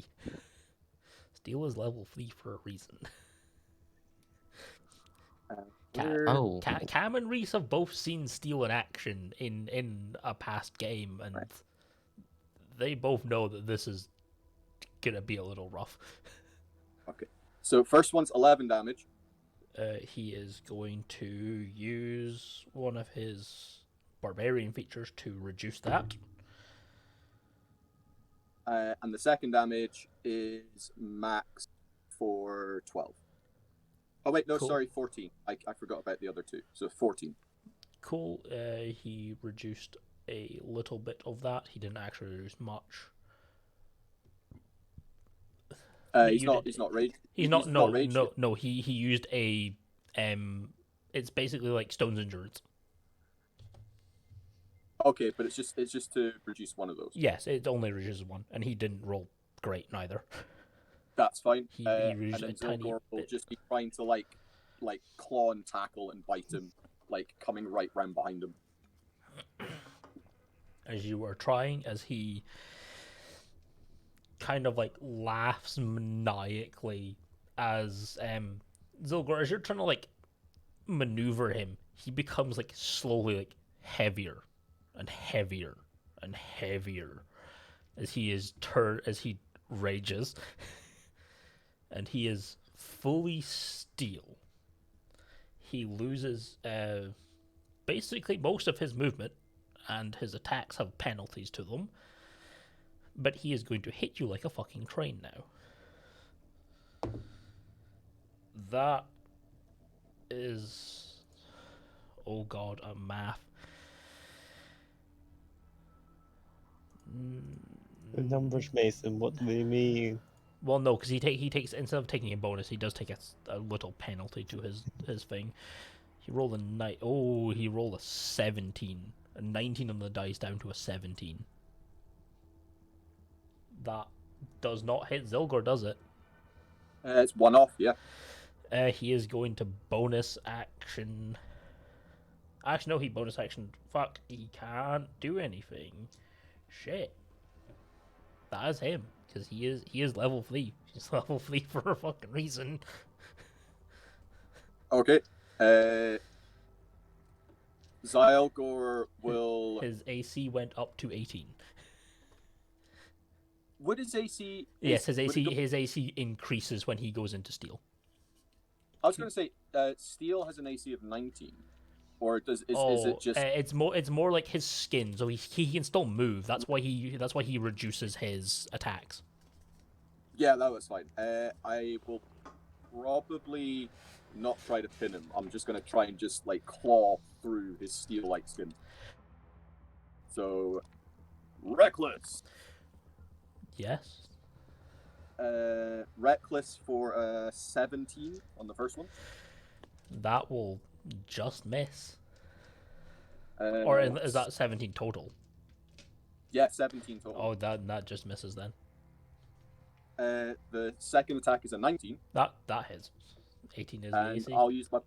Steel is level 3 for a reason. Cam and Ryce have both seen Steel in action in a past game, and they both know that this is gonna be a little rough. Okay, so first one's 11 damage. He is going to use one of his barbarian features to reduce that. And the second damage is max for 12. Oh wait, no, Cool. sorry, 14. I forgot about the other two. So 14. Cool. He reduced a little bit of that. He didn't actually reduce much. He's not raged. He's not. No. He used a It's basically like Stone's Endurance. Okay, but it's just to reduce one of those. Yes, it only reduces one, and he didn't roll great neither. That's fine. He And reduced then a tiny Zylgor will bit. just be trying to like claw and tackle and bite him, like coming right round behind him. As you are trying, as he kind of like laughs maniacally as Zylgor, as you're trying to like maneuver him, he becomes like slowly like heavier and heavier and heavier as he rages, and he is fully steel. He loses basically most of his movement, and his attacks have penalties to them. But he is going to hit you like a fucking train now. That is... Oh god, a math. The numbers, Mason, what do they mean? Well, no, because he takes, instead of taking a bonus, he does take a little penalty to his thing. He rolled he rolled a 17. A 19 on the dice down to a 17. That does not hit Zylgor, does it? It's one off, yeah. He is going to bonus action. Actually, no, he bonus action. Fuck, he can't do anything. Shit. That is him, because he is level 3. He's level 3 for a fucking reason. Okay. Zylgor will. His AC went up to 18. Would his AC? Yes, his AC increases when he goes into steel. I was going to say, steel has an AC of 19, or is it just? It's more like his skin, so he can still move. That's why he reduces his attacks. Yeah, that was fine. I will probably not try to pin him. I'm just going to try and just like claw through his steel-like skin. So, reckless. Yes. Reckless for 17 on the first one. That will just miss. Or is that 17 total? Yeah, 17 total. Oh, that just misses then. The second attack is a 19. That hits. 18 is And easy. I'll use my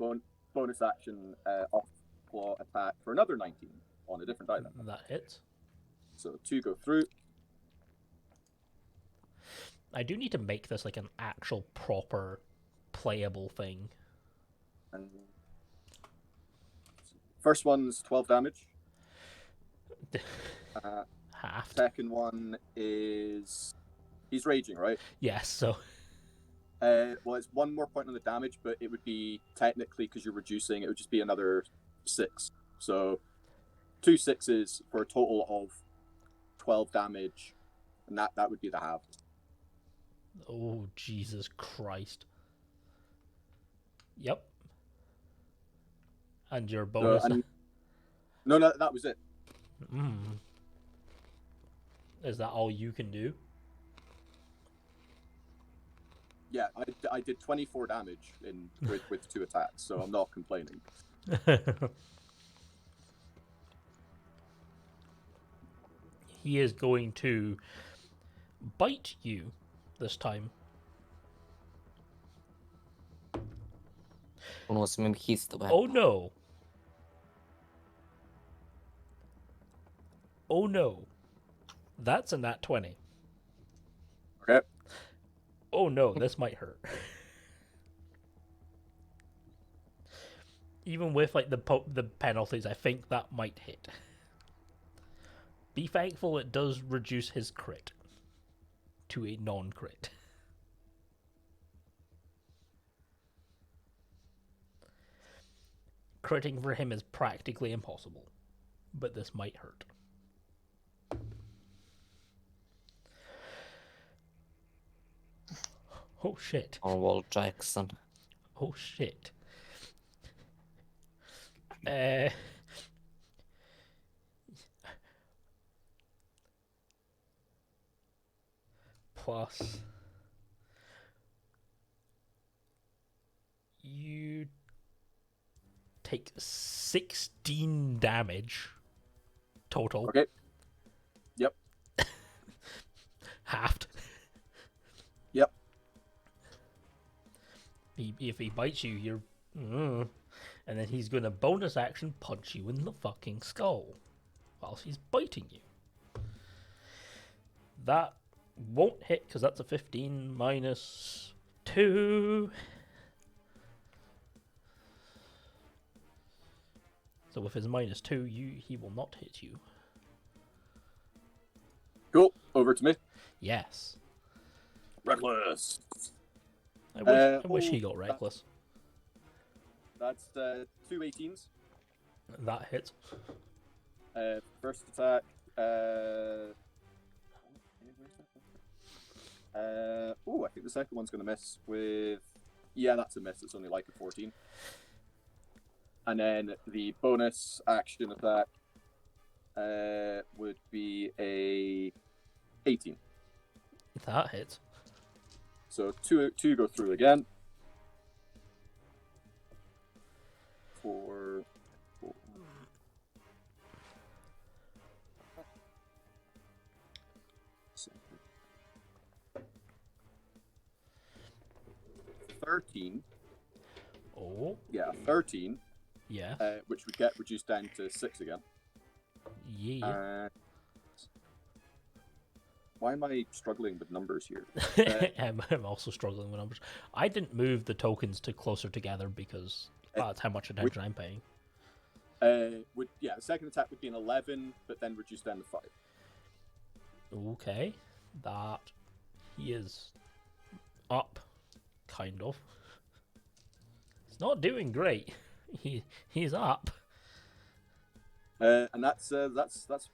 bonus action off claw attack for another 19 on a different die. That hits. So 2 go through. I do need to make this like an actual proper playable thing. And first one's 12 damage. Half. Second one is... He's raging, right? Yes, so... Well, it's 1 more point on the damage, but it would be, technically, because you're reducing, it would just be another 6. So, 2 6s for a total of 12 damage, and that would be the half. Oh, Jesus Christ. Yep. And your bonus... No, that was it. Is that all you can do? Yeah, I did 24 damage with 2 attacks, so I'm not complaining. He is going to bite you this time. Unless maybe he's the weapon. Oh no. Oh no. That's a nat 20. Okay. Oh no, this might hurt. Even with like the penalties, I think that might hit. Be thankful it does reduce his crit to a non-crit. Critting for him is practically impossible, but this might hurt. Oh shit. Orwell Jackson. Oh shit. Plus you take 16 damage total. Okay. Yep. Halved. Yep. If he bites you, you're... and then he's going to bonus action punch you in the fucking skull whilst he's biting you. That won't hit because that's a 15 minus 2. So with his minus 2, he will not hit you. Cool. Over to me. Yes. Reckless. I wish he got reckless. That's 2 18s. That hits. First attack. I think the second one's going to miss with... Yeah, that's a miss. It's only like a 14. And then the bonus action attack would be a 18. That hits. So two go through again. 4. 13. Oh. Yeah, 13. Yeah. Which would get reduced down to 6 again. Yeah. Why am I struggling with numbers here? I'm also struggling with numbers. I didn't move the tokens to closer together because that's how much attention I'm paying. The second attack would be an 11, but then reduced down to 5. Okay. That he is up, kind of. He's not doing great. He's up. And that's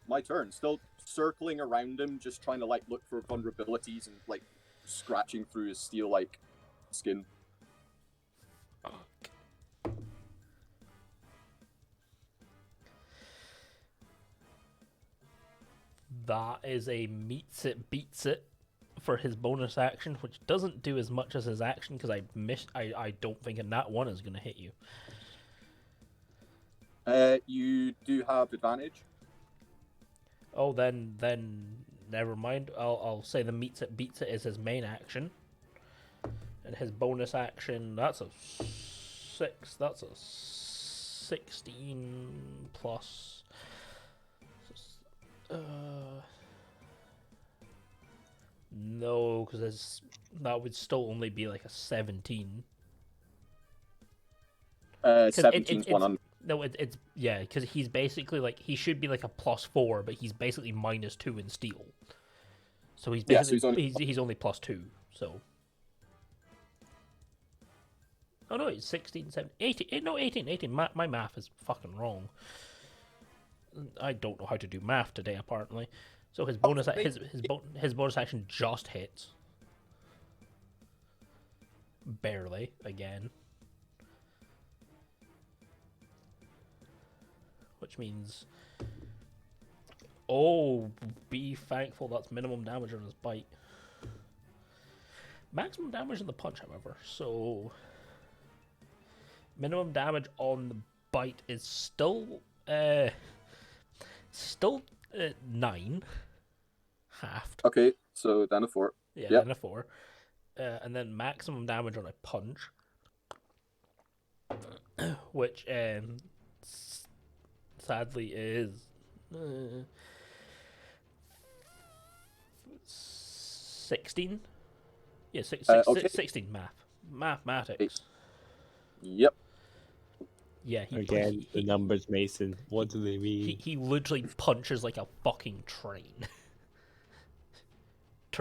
my turn. Still circling around him, just trying to look for vulnerabilities and scratching through his steel skin. That is a meets it, beats it for his bonus action, which doesn't do as much as his action because I don't think a nat 1 is going to hit you. You do have advantage. Oh, then never mind. I'll say the meets it, beats it is his main action. And his bonus action, that's a 6. That's a 16 plus No, because that would still only be like a 17. 'Cause 17's 100. no, it's yeah, because he's basically like he should be like a +4, but he's basically -2 in steel. So he's Yeah, so basically he's he's only +2. So oh no, it's 16, 17, 18. No, 18, 18. My math is fucking wrong. I don't know how to do math today, apparently. So his bonus his bonus action just hits. Barely again. Which means, oh, be thankful that's minimum damage on his bite. Maximum damage on the punch, however. So minimum damage on the bite is still 9, halved. Okay, so down to 4. Yeah, Yep. then a 4. And then maximum damage on a punch, which sadly is 16. Yeah, Okay. 16 mathematics. Yep. Yeah, Again, the numbers, Mason. What do they mean? he literally punches like a fucking train.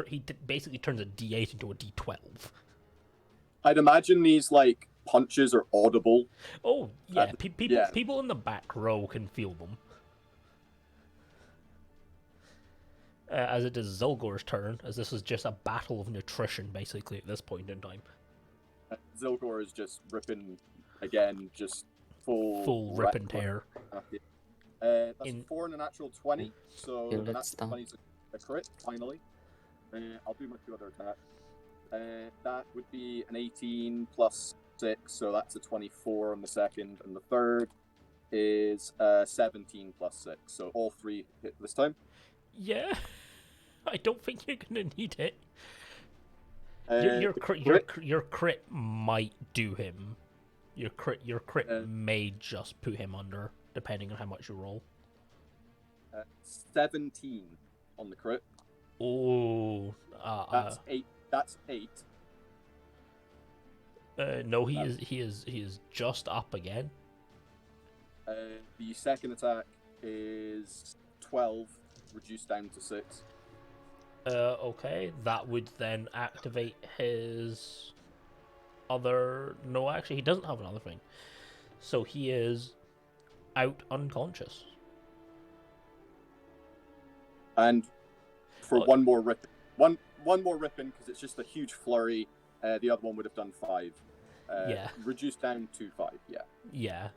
He basically turns a D8 into a D12. I'd imagine these like punches are audible. Oh yeah, yeah. people in the back row can feel them. As it is Zylgor's turn, as this is just a battle of nutrition basically at this point in time. Zylgor is just ripping again, just full rip and tear. That's a 4 and a natural 20, so Yeah, the let's natural 20 is a crit, finally. I'll do my 2 other attacks. That would be an 18 plus 6, so that's a 24 on the second, and the third is 17 plus 6, so all 3 hit this time. Yeah, I don't think you're gonna need it. Your crit might do him. Your crit may just put him under, depending on how much you roll. 17 on the crit. Oh, That's 8. That's 8. No, he is just up again. The second attack is 12, reduced down to 6. Okay, that would then activate his other. No, actually, he doesn't have another thing. So he is out unconscious. And for one more ripping, one more ripping because it's just a huge flurry. The other one would have done 5. Yeah. Reduced down to 5. Yeah. Yeah.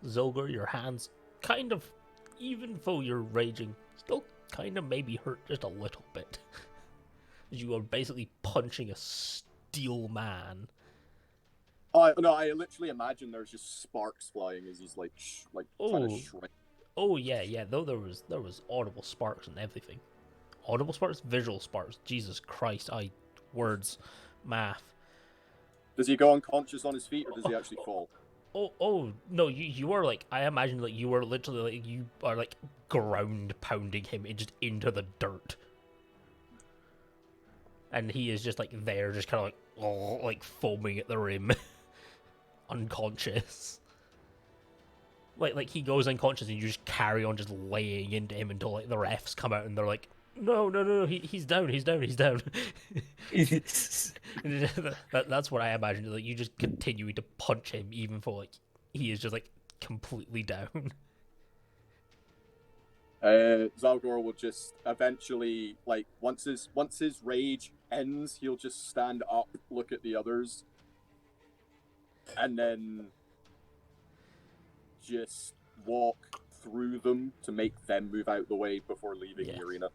Zylgor, your hands kind of, even though you're raging, still kind of maybe hurt just a little bit. You are basically punching a steel man. Oh no! I literally imagine there's just sparks flying as he's like trying to shrink. Oh yeah. Though there was audible sparks and everything. Audible sparks, visual sparks. Jesus Christ! Words, math. Does he go unconscious on his feet, or does he actually fall? Oh no! You are like, I imagine like you are literally like, you are like ground pounding him just into the dirt, and he is just like there, just kind of like foaming at the rim, unconscious. Like he goes unconscious and you just carry on just laying into him until like the refs come out and they're like, no, he's down. That's what I imagine. Like you just continuing to punch him even for like he is just like completely down. Zylgor will just eventually, like once his rage ends, he'll just stand up, look at the others, and then just walk through them to make them move out the way before leaving the arena.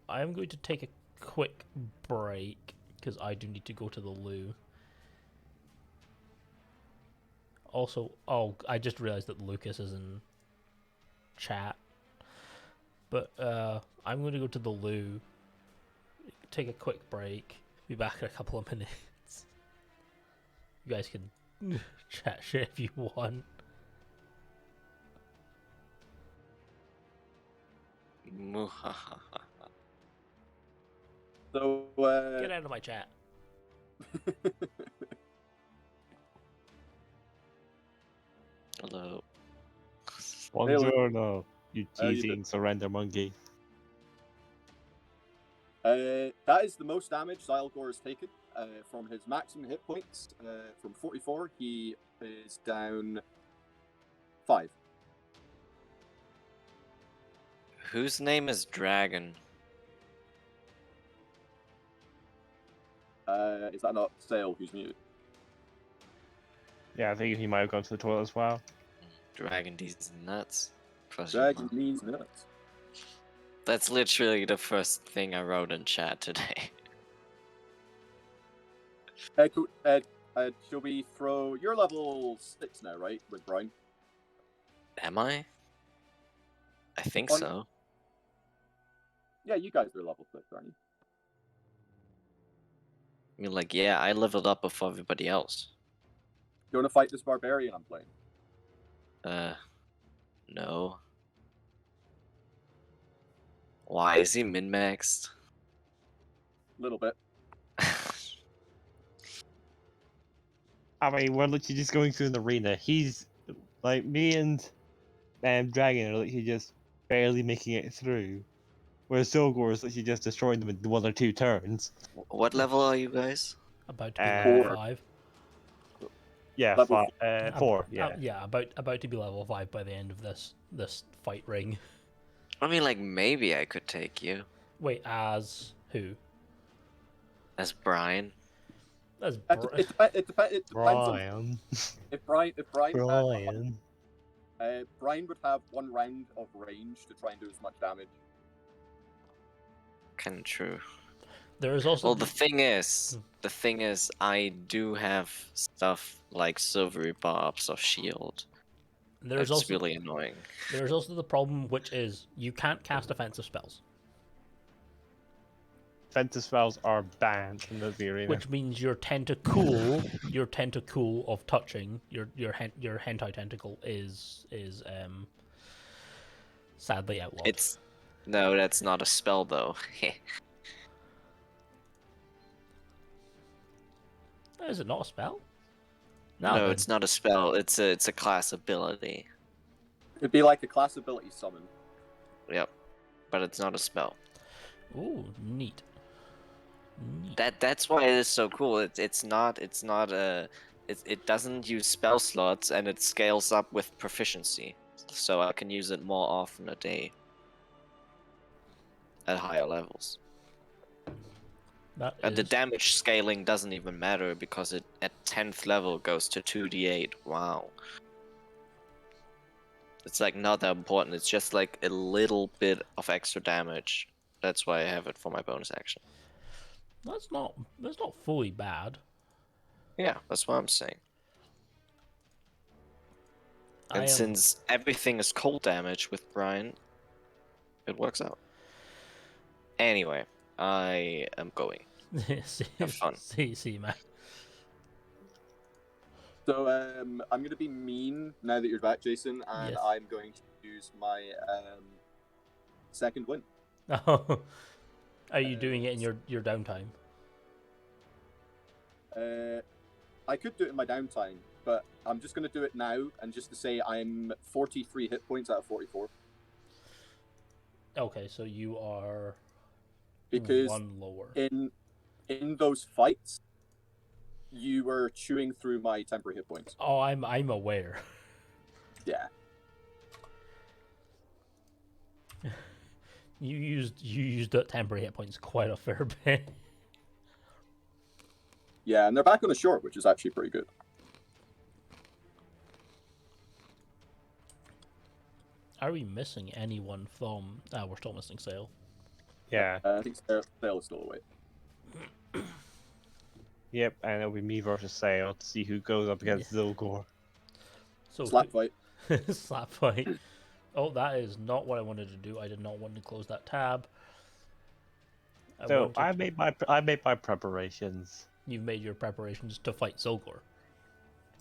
I am going to take a quick break because I do need to go to the loo. Also, I just realized that Lucas is in chat. But I'm going to go to the loo, take a quick break, be back in a couple of minutes. You guys can chat shit if you want. Muhahaha. So, Get out of my chat. Hello. Buongiorno, you How you teasing surrender monkey. that is the most damage Zylgor has taken. From his maximum hit points, from 44, he is down 5. Whose name is Dragin? Is that not Sale who's muted? Yeah, I think he might have gone to the toilet as well. Dragon these nuts. Dragon means nuts. That's literally the first thing I wrote in chat today. Cool. Shall we throw... You're level 6 now, right? With Brian? Am I? I think On- so. Yeah, you guys are level 6, aren't you? I mean, like, yeah, I leveled up before everybody else. You want to fight this barbarian I'm playing? No. Why, is he min-maxed? A little bit. I mean, we're literally just going through an arena. He's like me and Dragon are literally just barely making it through. Whereas Zylgor is literally just destroying them in 1 or 2 turns. What level are you guys? About to be Uh, level Four. 5. Yeah, Level 4. Yeah. Yeah, about to be level 5 by the end of this fight ring. I mean, like, maybe I could take you. Wait, as who? As Brian. As It depends on... Brian. If Brian had... Brian. Brian would have 1 round of range to try and do as much damage. Kinda true. There is also Well, the thing is, I do have stuff like silvery barbs of shield. there's That's also really annoying. there's also the problem, which is you can't cast offensive spells, Defensive spells are banned in the arena. which means your tentacle of touching your hentai tentacle is sadly outlawed. No, that's not a spell though. Is it not a spell? No, then. it's not a spell. It's a class ability. It'd be like a class ability summon. Yep, but it's not a spell. Ooh, neat. That's why it is so cool. It doesn't use spell slots and it scales up with proficiency, so I can use it more often a day at higher levels. And the damage scaling doesn't even matter because it at 10th level goes to 2d8. Wow. It's like not that important. It's just like a little bit of extra damage. That's why I have it for my bonus action. That's not fully bad. Yeah, that's what I'm saying. And since everything is cold damage with Brian, it works out. Anyway, I am going. Have fun. See, man. So I'm gonna be mean now that you're back, Jason, and Yes. I'm going to use my second win. Oh, are you doing it in your downtime? I could do it in my downtime, but I'm just gonna do it now, and just to say I'm 43 hit points out of 44. Okay, so you are Because 1 lower. in those fights, you were chewing through my temporary hit points. Oh, I'm aware. Yeah. You used that temporary hit points quite a fair bit. Yeah, and they're back on the short, which is actually pretty good. Are we missing anyone from? We're still missing Sale. Yeah. I think Sale is still away. Yep, and it'll be me versus Sale to see who goes up against Zylgor. So Slap fight. slap fight. Oh, that is not what I wanted to do. I did not want to close that tab. So I made my preparations. You've made your preparations to fight Zylgor.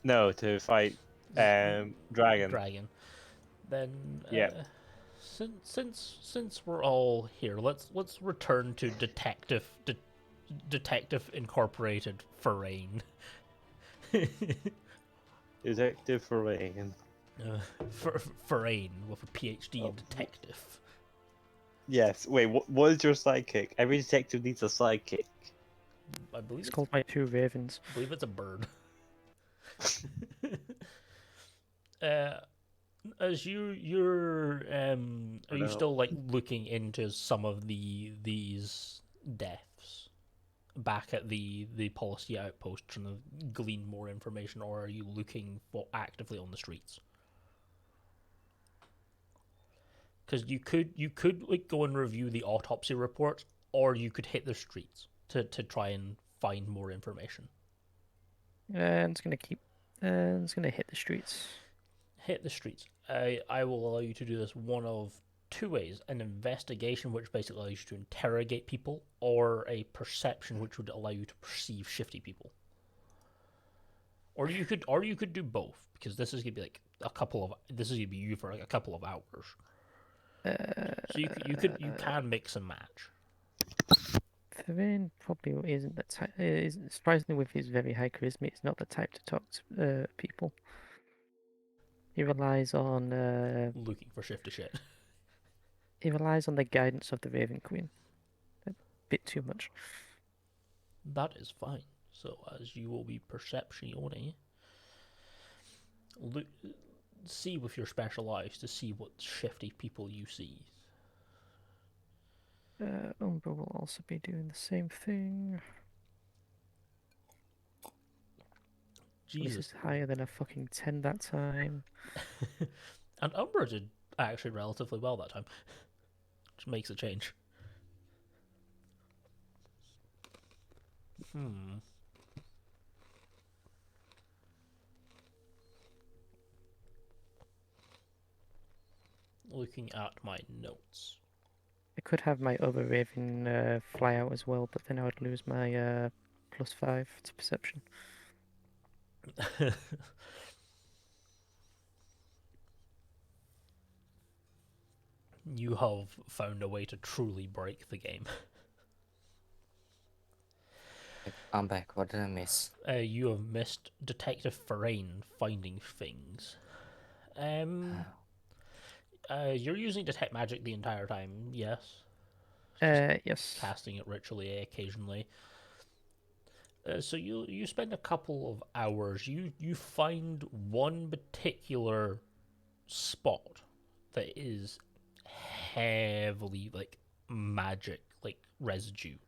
No, to fight Dragon. Then Yeah. Since we're all here, let's return to Detective Incorporated Therein. Detective Forain. Therein with a PhD Oh, in detective. Yes. Wait. What is your sidekick? Every detective needs a sidekick. I believe It's called my two ravens. I believe it's a bird. uh, as you're are you No. still like looking into some of these deaths back at the policy outpost, trying to glean more information, or are you looking for actively on the streets? Because you could like go and review the autopsy reports, or you could hit the streets to try and find more information. And it's gonna keep. It's gonna hit the streets. Hit the streets. I will allow you to do this one of two ways: an investigation, which basically allows you to interrogate people, or a perception, which would allow you to perceive shifty people. Or you could do both, because this is gonna be like this is gonna be you for like a couple of hours. So you can mix and match. Therein probably isn't the type. Surprisingly, with his very high charisma, he's not the type to talk to people. He relies on. Looking for shifty shit. He relies on the guidance of the Raven Queen. A bit too much. That is fine. So as you will be perceptione, look, see with your special eyes to see what shifty people you see. Umbra will also be doing the same thing. Jesus. This is higher than a fucking 10 that time. And Umbra did actually relatively well that time. Which makes a change. Looking at my notes. I could have my other Raven fly out as well, but then I would lose my +5 to perception. You have found a way to truly break the game. I'm back. What did I miss? You have missed Detective Therein finding things. You're using Detect Magic the entire time, yes? Yes. Casting it ritually occasionally. So you spend a couple of hours. You find one particular spot that is heavily like magic, like residue.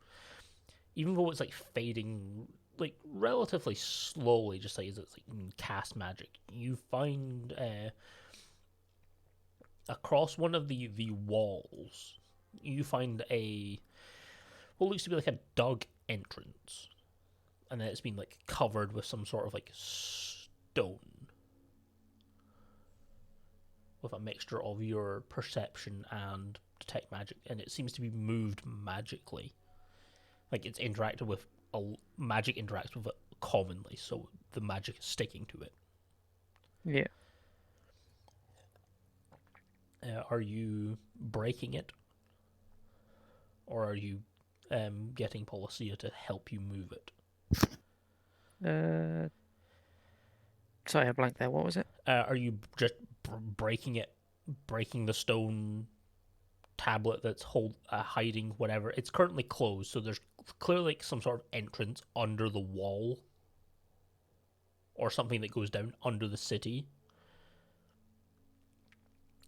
Even though it's like fading like relatively slowly, just like as it's like cast magic, you find across one of the walls, you find what looks to be like a dug entrance, and then it's been like covered with some sort of like stone, with a mixture of your perception and detect magic, and it seems to be moved magically. Like it's interacted with magic interacts with it commonly, so the magic is sticking to it. Yeah. Are you breaking it, or are you getting Policia to help you move it? Sorry, I blanked there. What was it? Are you just breaking it, breaking the stone tablet that's hiding whatever? It's currently closed, so there's clearly like some sort of entrance under the wall, or something that goes down under the city.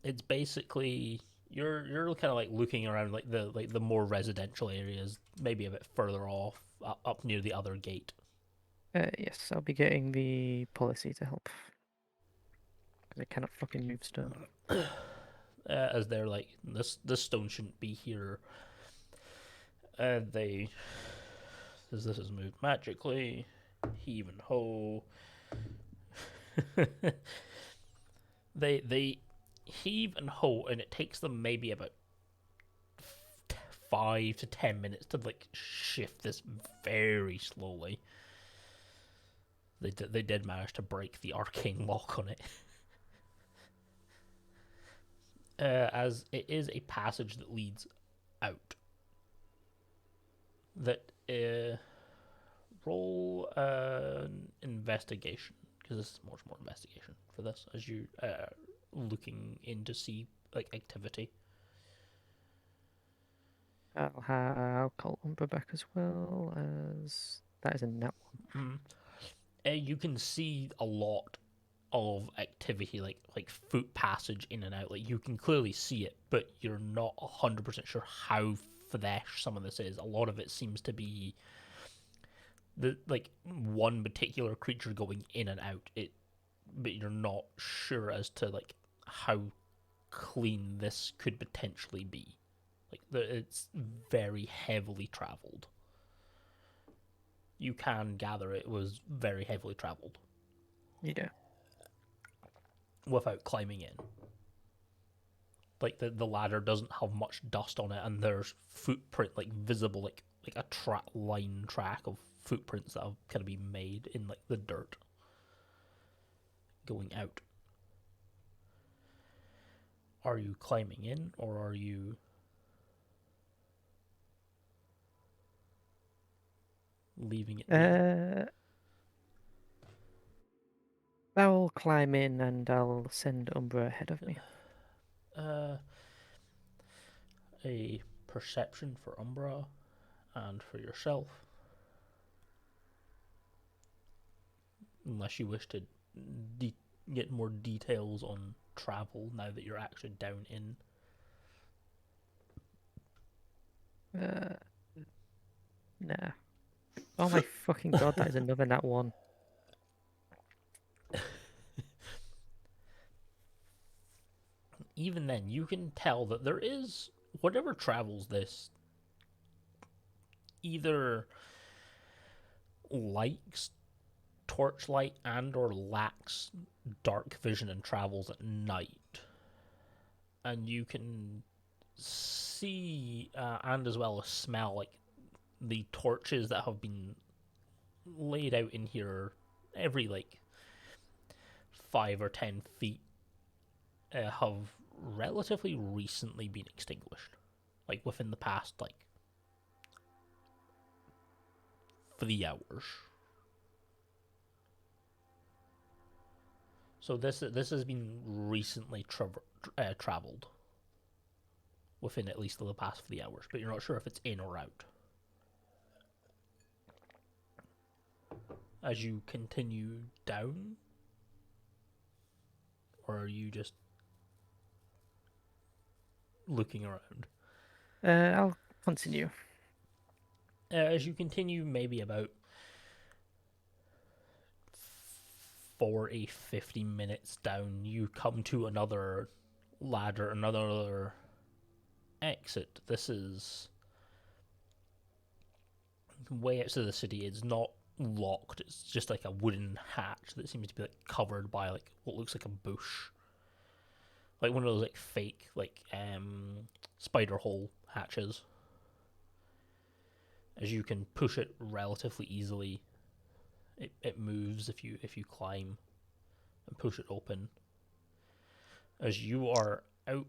It's basically you're kind of like looking around like the more residential areas, maybe a bit further off, up near the other gate. Yes, I'll be getting the policy to help. Because I cannot fucking move stone. As they're like, this stone shouldn't be here. As this is moved magically, heave and ho. They heave and ho, and it takes them maybe about 5 to 10 minutes to like shift this very slowly. They did manage to break the arcane lock on it. as it is a passage that leads out. That roll an investigation, because this is much more investigation for this, as you looking in to see like activity. I'll call Umbra back as well, as that is a nat one. You can see a lot of activity, like foot passage in and out. Like you can clearly see it, but you're not 100% sure how fresh some of this is. A lot of it seems to be the like one particular creature going in and out. But you're not sure as to like how clean this could potentially be. Like it's very heavily traveled. You can gather it was very heavily traveled. Yeah. Without climbing in. Like the ladder doesn't have much dust on it, and there's footprint like visible, like a track of footprints that have kind of been made in like the dirt going out. Are you climbing in, or are you leaving it there? I'll climb in and I'll send Umbra ahead of me. A perception for Umbra and for yourself. Unless you wish to get more details on travel now that you're actually down in. Nah. Oh my fucking god, that is another nat one. Even then, you can tell that there is, whatever travels this, either likes torchlight and or lacks dark vision and travels at night. And you can see and as well as smell like the torches that have been laid out in here every like 5 or 10 feet have relatively recently been extinguished, like within the past like 3 hours. So this has been recently traveled within at least the past 3 hours, but you're not sure if it's in or out. As you continue down, or are you just looking around? I'll continue. As you continue, maybe about 40-50 minutes down, you come to another ladder, another exit. This is way outside of the city. It's not locked. It's just like a wooden hatch that seems to be like covered by like what looks like a bush, like one of those like fake like spider hole hatches. As you can push it relatively easily, it moves if you climb and push it open. As you are out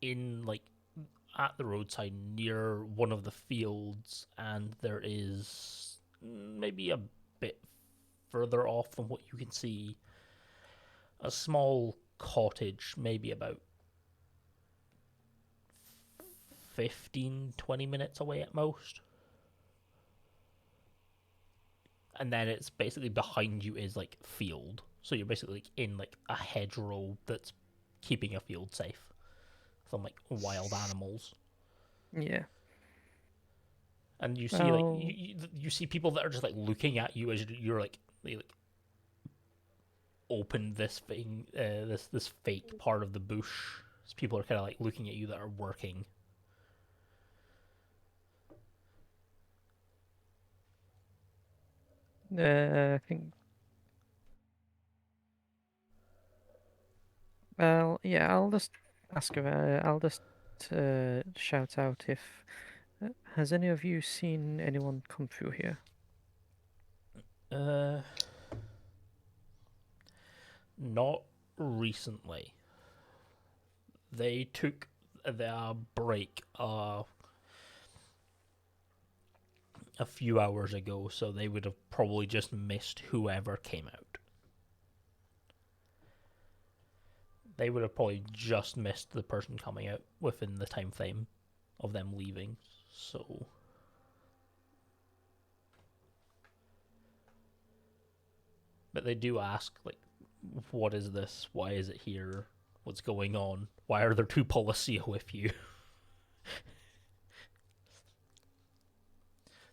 in like at the roadside near one of the fields, and there is maybe a bit further off than what you can see a small cottage, maybe about 15-20 minutes away at most. And then it's basically behind you is like field, so you're basically like in like a hedgerow that's keeping a field safe from like wild animals. Yeah. And you see like you see people that are just like looking at you as you're like they like open this thing, this fake part of the bush. So people are kind of like looking at you that are working. I think. Well, yeah, I'll just ask her. I'll just shout out if has any of you seen anyone come through here? Not recently. They took their break a few hours ago, so they would have probably just missed whoever came out. They would have probably just missed the person coming out within the time frame of them leaving, so... But they do ask, like, what is this? Why is it here? What's going on? Why are there 2 Policia with you?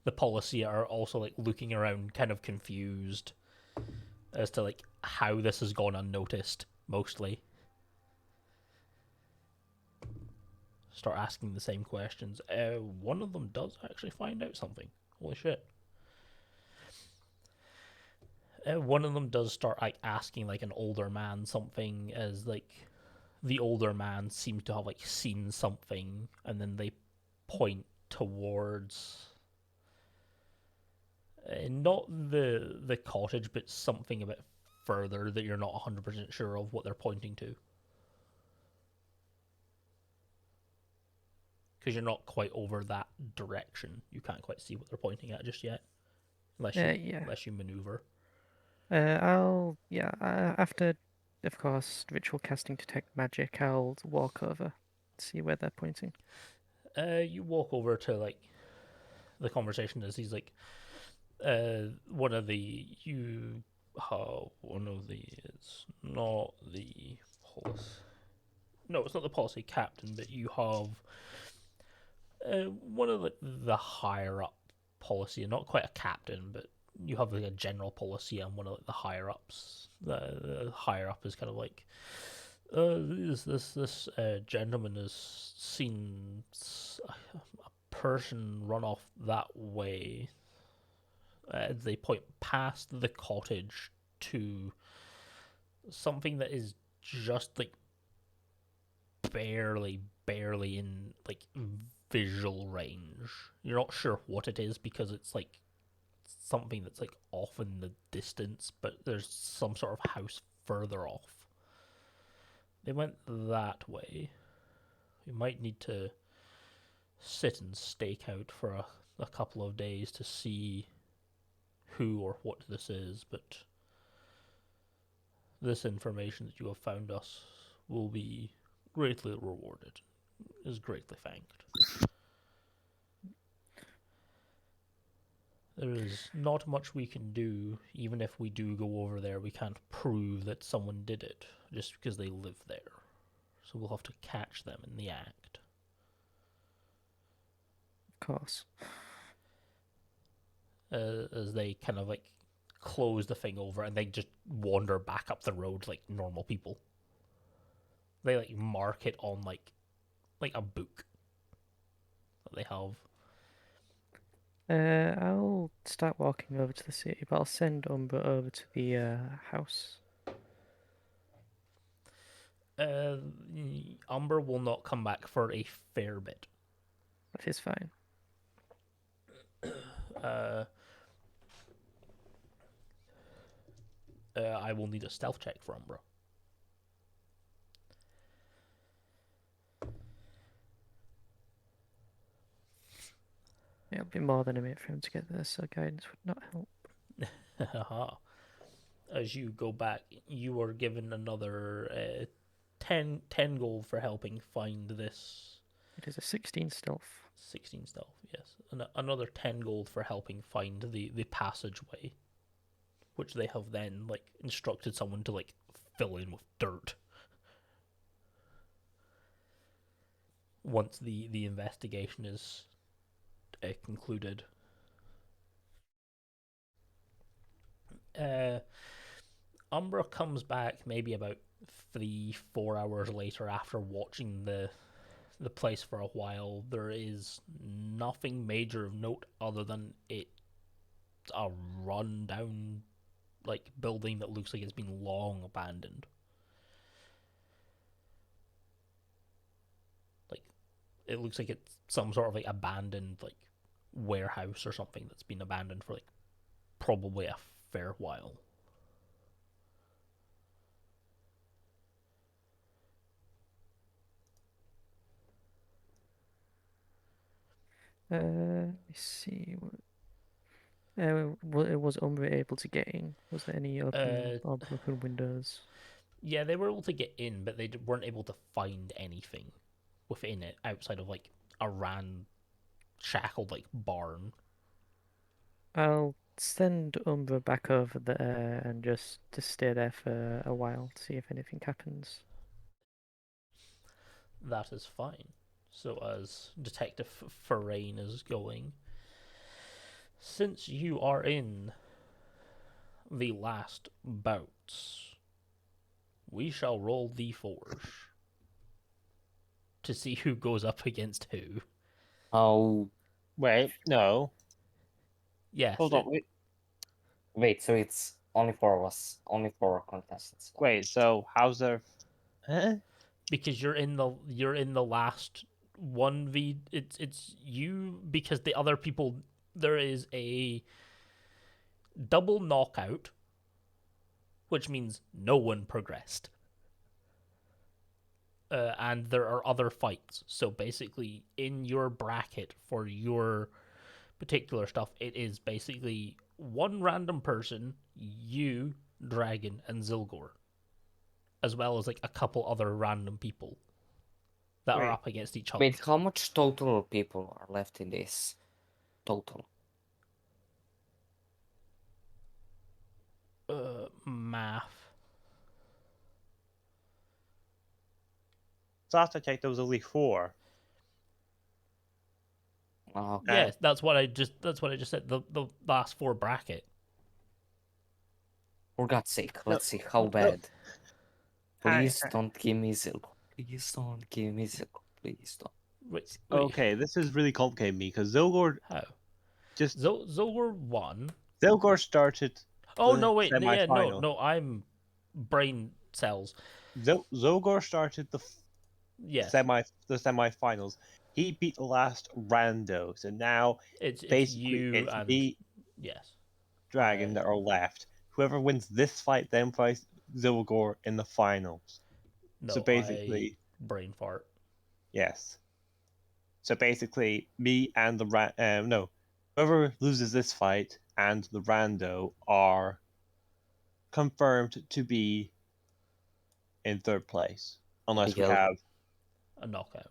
The Policia are also, like, looking around kind of confused as to, like, how this has gone unnoticed, mostly. Start asking the same questions. One of them does actually find out something. Holy shit. One of them does start like asking like an older man something, as like the older man seems to have like seen something, and then they point towards not the cottage, but something a bit further that you're not 100% sure of what they're pointing to, because you're not quite over that direction. You can't quite see what they're pointing at just yet, unless you maneuver. After, of course, ritual casting detect magic, I'll walk over, see where they're pointing. You walk over to like the conversation as he's like, it's not the policy. No, it's not the policy captain, but you have one of the higher up policy, not quite a captain, but you have like a general policy and one of like, the higher ups. The higher up is kind of like, this gentleman has seen a person run off that way. They point past the cottage to something that is just like barely in like visual range. You're not sure what it is because it's like something that's like off in the distance, but there's some sort of house further off. They went that way. We might need to sit and stake out for a couple of days to see who or what this is, but this information that you have found us will be greatly rewarded, is greatly thanked. There is not much we can do. Even if we do go over there, we can't prove that someone did it just because they live there. So we'll have to catch them in the act. Of course. As they kind of like close the thing over and they just wander back up the road like normal people. They like mark it on like a book that they have. I'll start walking over to the city, but I'll send Umbra over to the house. Umber will not come back for a fair bit. That is fine. I will need a stealth check for Umbra. It'll be more than a minute for him to get there, so guidance would not help. As you go back, you are given another 10 gold for helping find this. It is a 16 stealth. 16 stealth, yes. And another 10 gold for helping find the passageway, which they have then like instructed someone to like fill in with dirt. Once the investigation is concluded. Umbra comes back maybe about 3-4 hours later after watching the place for a while. There is nothing major of note other than it's a run-down like building that looks like it's been long abandoned. Like it looks like it's some sort of like abandoned like warehouse or something that's been abandoned for like probably a fair while. Let me see. Was Umbra able to get in? Was there any open or broken windows? Yeah, they were able to get in, but they weren't able to find anything within it outside of like a shackled like barn. I'll send Umbra back over there and just to stay there for a while to see if anything happens. That is fine. So as Detective Therein is going, since you are in the last bouts, we shall roll d4s to see who goes up against who. Oh, Wait, no. Yes. Hold on. wait. So it's only 4 of us, only 4 contestants. Wait. So how's there? Huh? Because you're in the last 1v. It's you, because the other people, there is a double knockout, which means no one progressed. And there are other fights. So basically, in your bracket for your particular stuff, it is basically one random person, you, Dragin, and Zylgor, as well as like a couple other random people that are Wait. up against each other. Wait, how much total people are left in this? Total. Math. So last I checked, there was only 4. Oh, Yes, that's what I just said. The last 4 bracket. for God's sake, No, let's see how no. bad. Hi- Please don't give me Zylgor. Please don't give me Zylgor. Please don't. Wait. Okay, this is really complicated me because Zylgor How? just Zylgor won. Zylgor started. Oh the no! Wait. Yeah. No. semi-final. No. I'm brain cells. Zylgor started the Yes. the semi-finals. He beat the last rando, so now It's basically you it's and me, yes. Dragon that are left. Whoever wins this fight then fights Zylgor in the finals. No. So basically, brain fart. yes. So basically, me and the whoever loses this fight and the rando are confirmed to be in third place, unless we Abigail. have A knockout.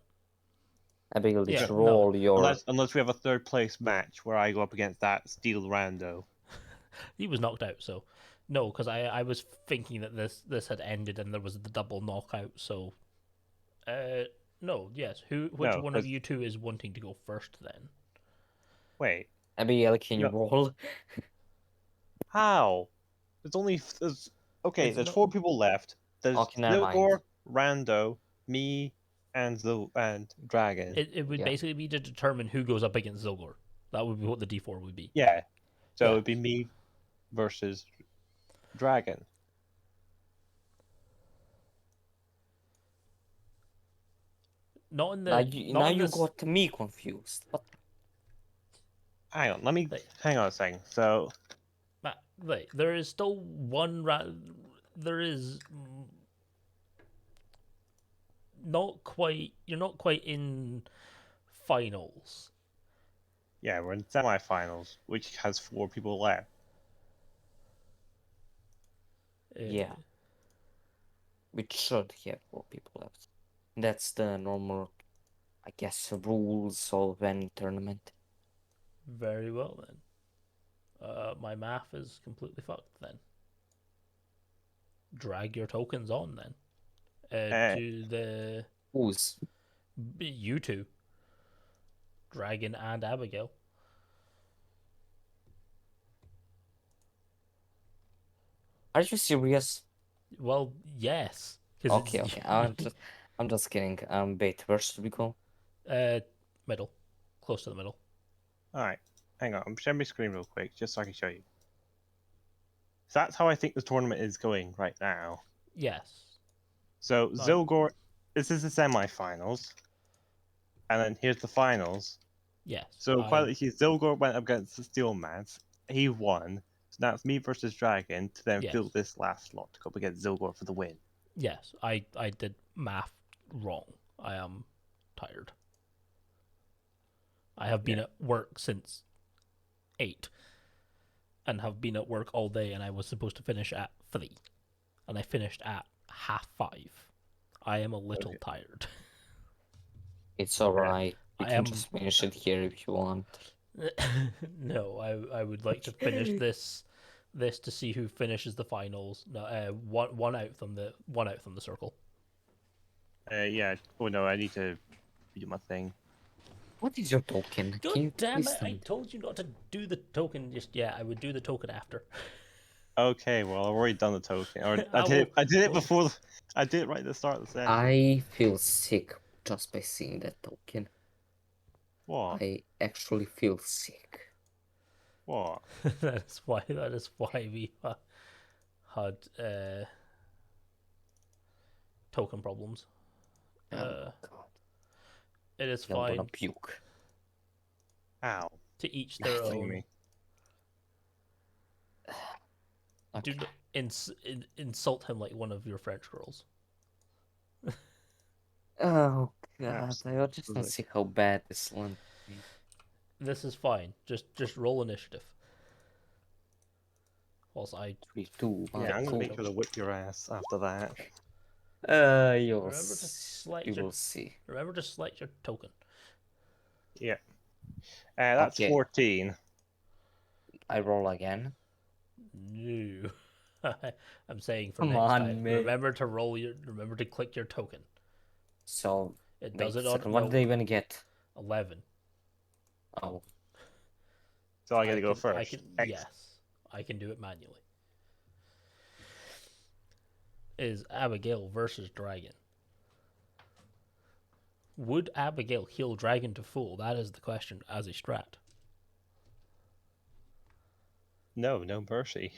Abigail, did Yeah, you no. roll your... unless we have a third place match where I go up against that steel rando. He was knocked out, so no, because I was thinking that this had ended and there was the double knockout. So, no, yes. Which No, one of 'cause- you two is wanting to go first then? Wait, Abigail, can you Yeah. roll? how? Okay. It's There's not- 4 people left. There's Okay, never mind. Zylgor, Rando, me, and Dragon. It would Yeah. basically be to determine who goes up against Zylgor. That would be what the D4 would be. Yeah. So Yeah. it'd be me versus Dragon. Not in the. Now you got me confused. What? Hang on, let me Wait. hang on a second. So Wait, there is still one. There is not quite. You're not quite in finals. yeah, we're in semifinals, which has 4 people left. Yeah. We should have 4 people left. That's the normal, I guess, rules of any tournament. Very well then. My math is completely fucked then. Drag your tokens on then. To the Who's? you two, Dragin and Abigail. Are you serious? Well, yes. Okay, okay. I'm just kidding. Wait, where should we go? Middle, close to the middle. All right, hang on. I'm sharing my screen real quick, just so I can show you. So that's how I think the tournament is going right now. Yes. So Right. Zylgor, this is the semifinals, and then here's the finals. Yes. So Zylgor went up against the Steelmans. He won. So now it's me versus Dragon to then Yes. fill this last slot to go up against Zylgor for the win. Yes, I did math wrong. I am tired. I have been at work since 8, and have been at work all day, and I was supposed to finish at 3, and I finished at 5:30. I am a little tired. It's alright. We I can am- just finish it here if you want. No, I would like to finish this to see who finishes the finals. No, one out from the circle. Yeah. Oh no, I need to do my thing. What is your token? Can you God damn please it! I don't- told you not to do the token just yet. I would do the token after. Okay, well I've already done the token. Or I I did it will- before. I did it right at the start of the session. I feel sick just by seeing that token. What? I actually feel sick. What? That is why we had token problems. Oh god. It is I'm fine. gonna puke. Ow. To each their Killing own. me. Do Okay. not insult him like one of your French girls. Oh god, Perhaps. I just don't see how bad this one. This is fine. Just roll initiative. Also, I 3, 2, 1. Yeah, I'm gonna make cool. sure to whip your ass after that. You'll remember to s- select you your will see. remember to select your token. Yeah. That's Okay. 14. I roll again. No. I'm saying for Come next on, time. man. Remember to click your token. So, It wait does a it on second, what no, did I even get? 11. Oh, So I gotta go can- first. yes, I can do it manually. Is Abigail versus Dragin. Would Abigail heal Dragon to full? That is the question as a strat. No mercy.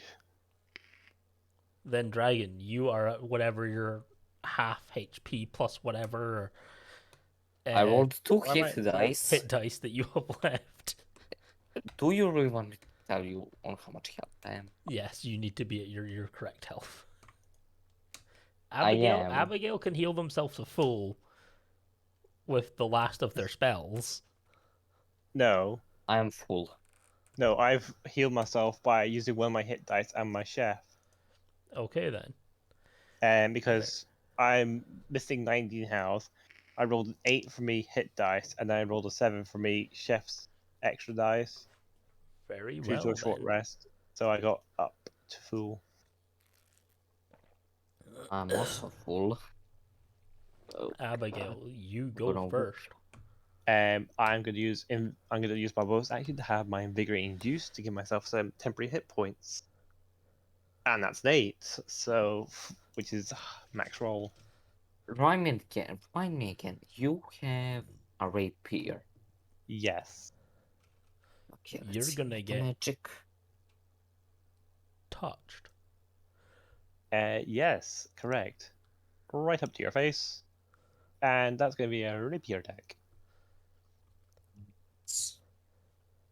Then Dragon, you are at whatever your half HP plus whatever I rolled 2 why am I- hit dice. hit dice that you have left. Do you really want me to tell you on how much health I am? Yes, you need to be at your correct health. I am. Abigail can heal themselves to full with the last of their spells. No. I am full. No, I've healed myself by using one of my hit dice and my chef. Okay then. And because I'm missing 19 health, I rolled an 8 for me hit dice, and then I rolled a 7 for me chef's extra dice. Very Due well to a short then. rest. So I got up to full. I'm also full. Abigail, you go Gonna- first. I'm gonna use my bonus action to have my invigorating juice to give myself some temporary hit points. And that's an 8, so which is max roll. Remind me again. You have a rapier. Yes. Okay, You're let's see gonna the get- magic. Touched. Yes, correct. Right up to your face. And that's gonna be a rapier attack.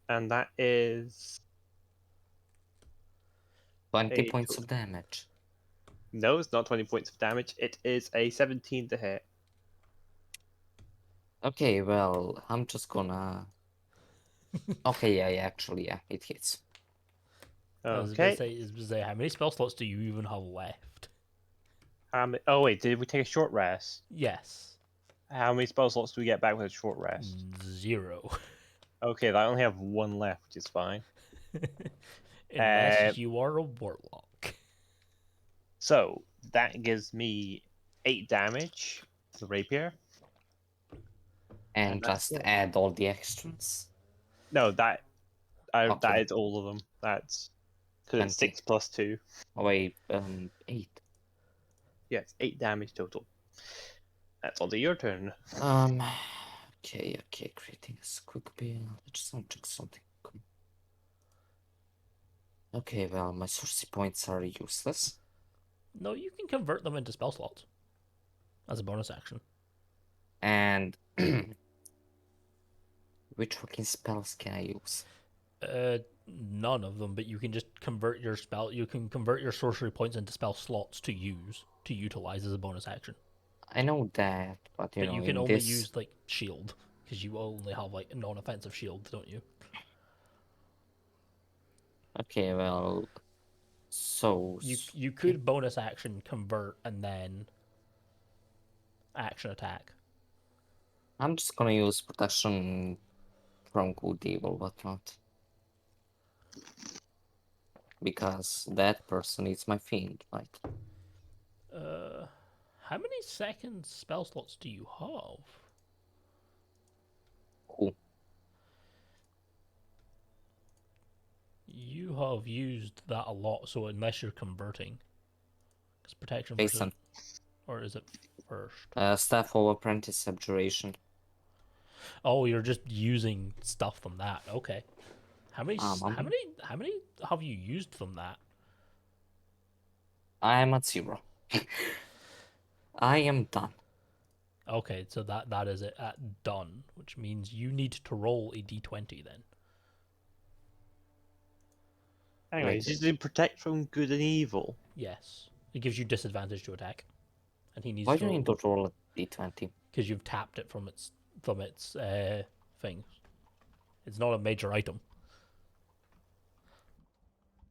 And that is 20 Hey, points of damage. no, it's not 20 points of damage. It is a 17 to hit. Okay, well, I'm just gonna. Okay, yeah, actually, yeah, it hits. I was gonna Okay. say, how many spell slots do you even have left? Oh wait, did we take a short rest? Yes. How many spell slots do we get back with a short rest? 0. Okay, I only have 1 left, which is fine. Unless you are a warlock. So that gives me 8 damage to the rapier. And that's just it. add all the extras. No, that Okay. that is all of them. That's because it's 20. 6 plus 2. Oh, wait, 8. Yeah, it's 8 damage total. That's onto your turn. Okay, creating a quick build. I just want to check something. Okay, well, my sorcery points are useless. No, you can convert them into spell slots as a bonus action. And which fucking spells can I use? None of them, but you can just convert your spell. You can convert your sorcery points into spell slots to utilize as a bonus action. I know that, but But know, you can in only this... use like shield. Because you only have like a non-offensive shield, don't you? Okay, well, so You could bonus action convert and then action attack. I'm just gonna use protection from good, evil, whatnot. Because that person is my fiend, right? How many second spell slots do you have? Cool. You have used that a lot, so unless you're converting, because protection Based versus, on or is it first? Staff of Apprentice Abjuration. Oh, you're just using stuff from that. Okay. How many have you used from that? I am at 0. I am done. Okay, so that is it at done, which means you need to roll a d20 then. Anyway, Wait. did you protect from good and evil? Yes, it gives you disadvantage to attack, and he needs Why to do you need to roll a d20? because you've tapped it from its thing. It's not a major item.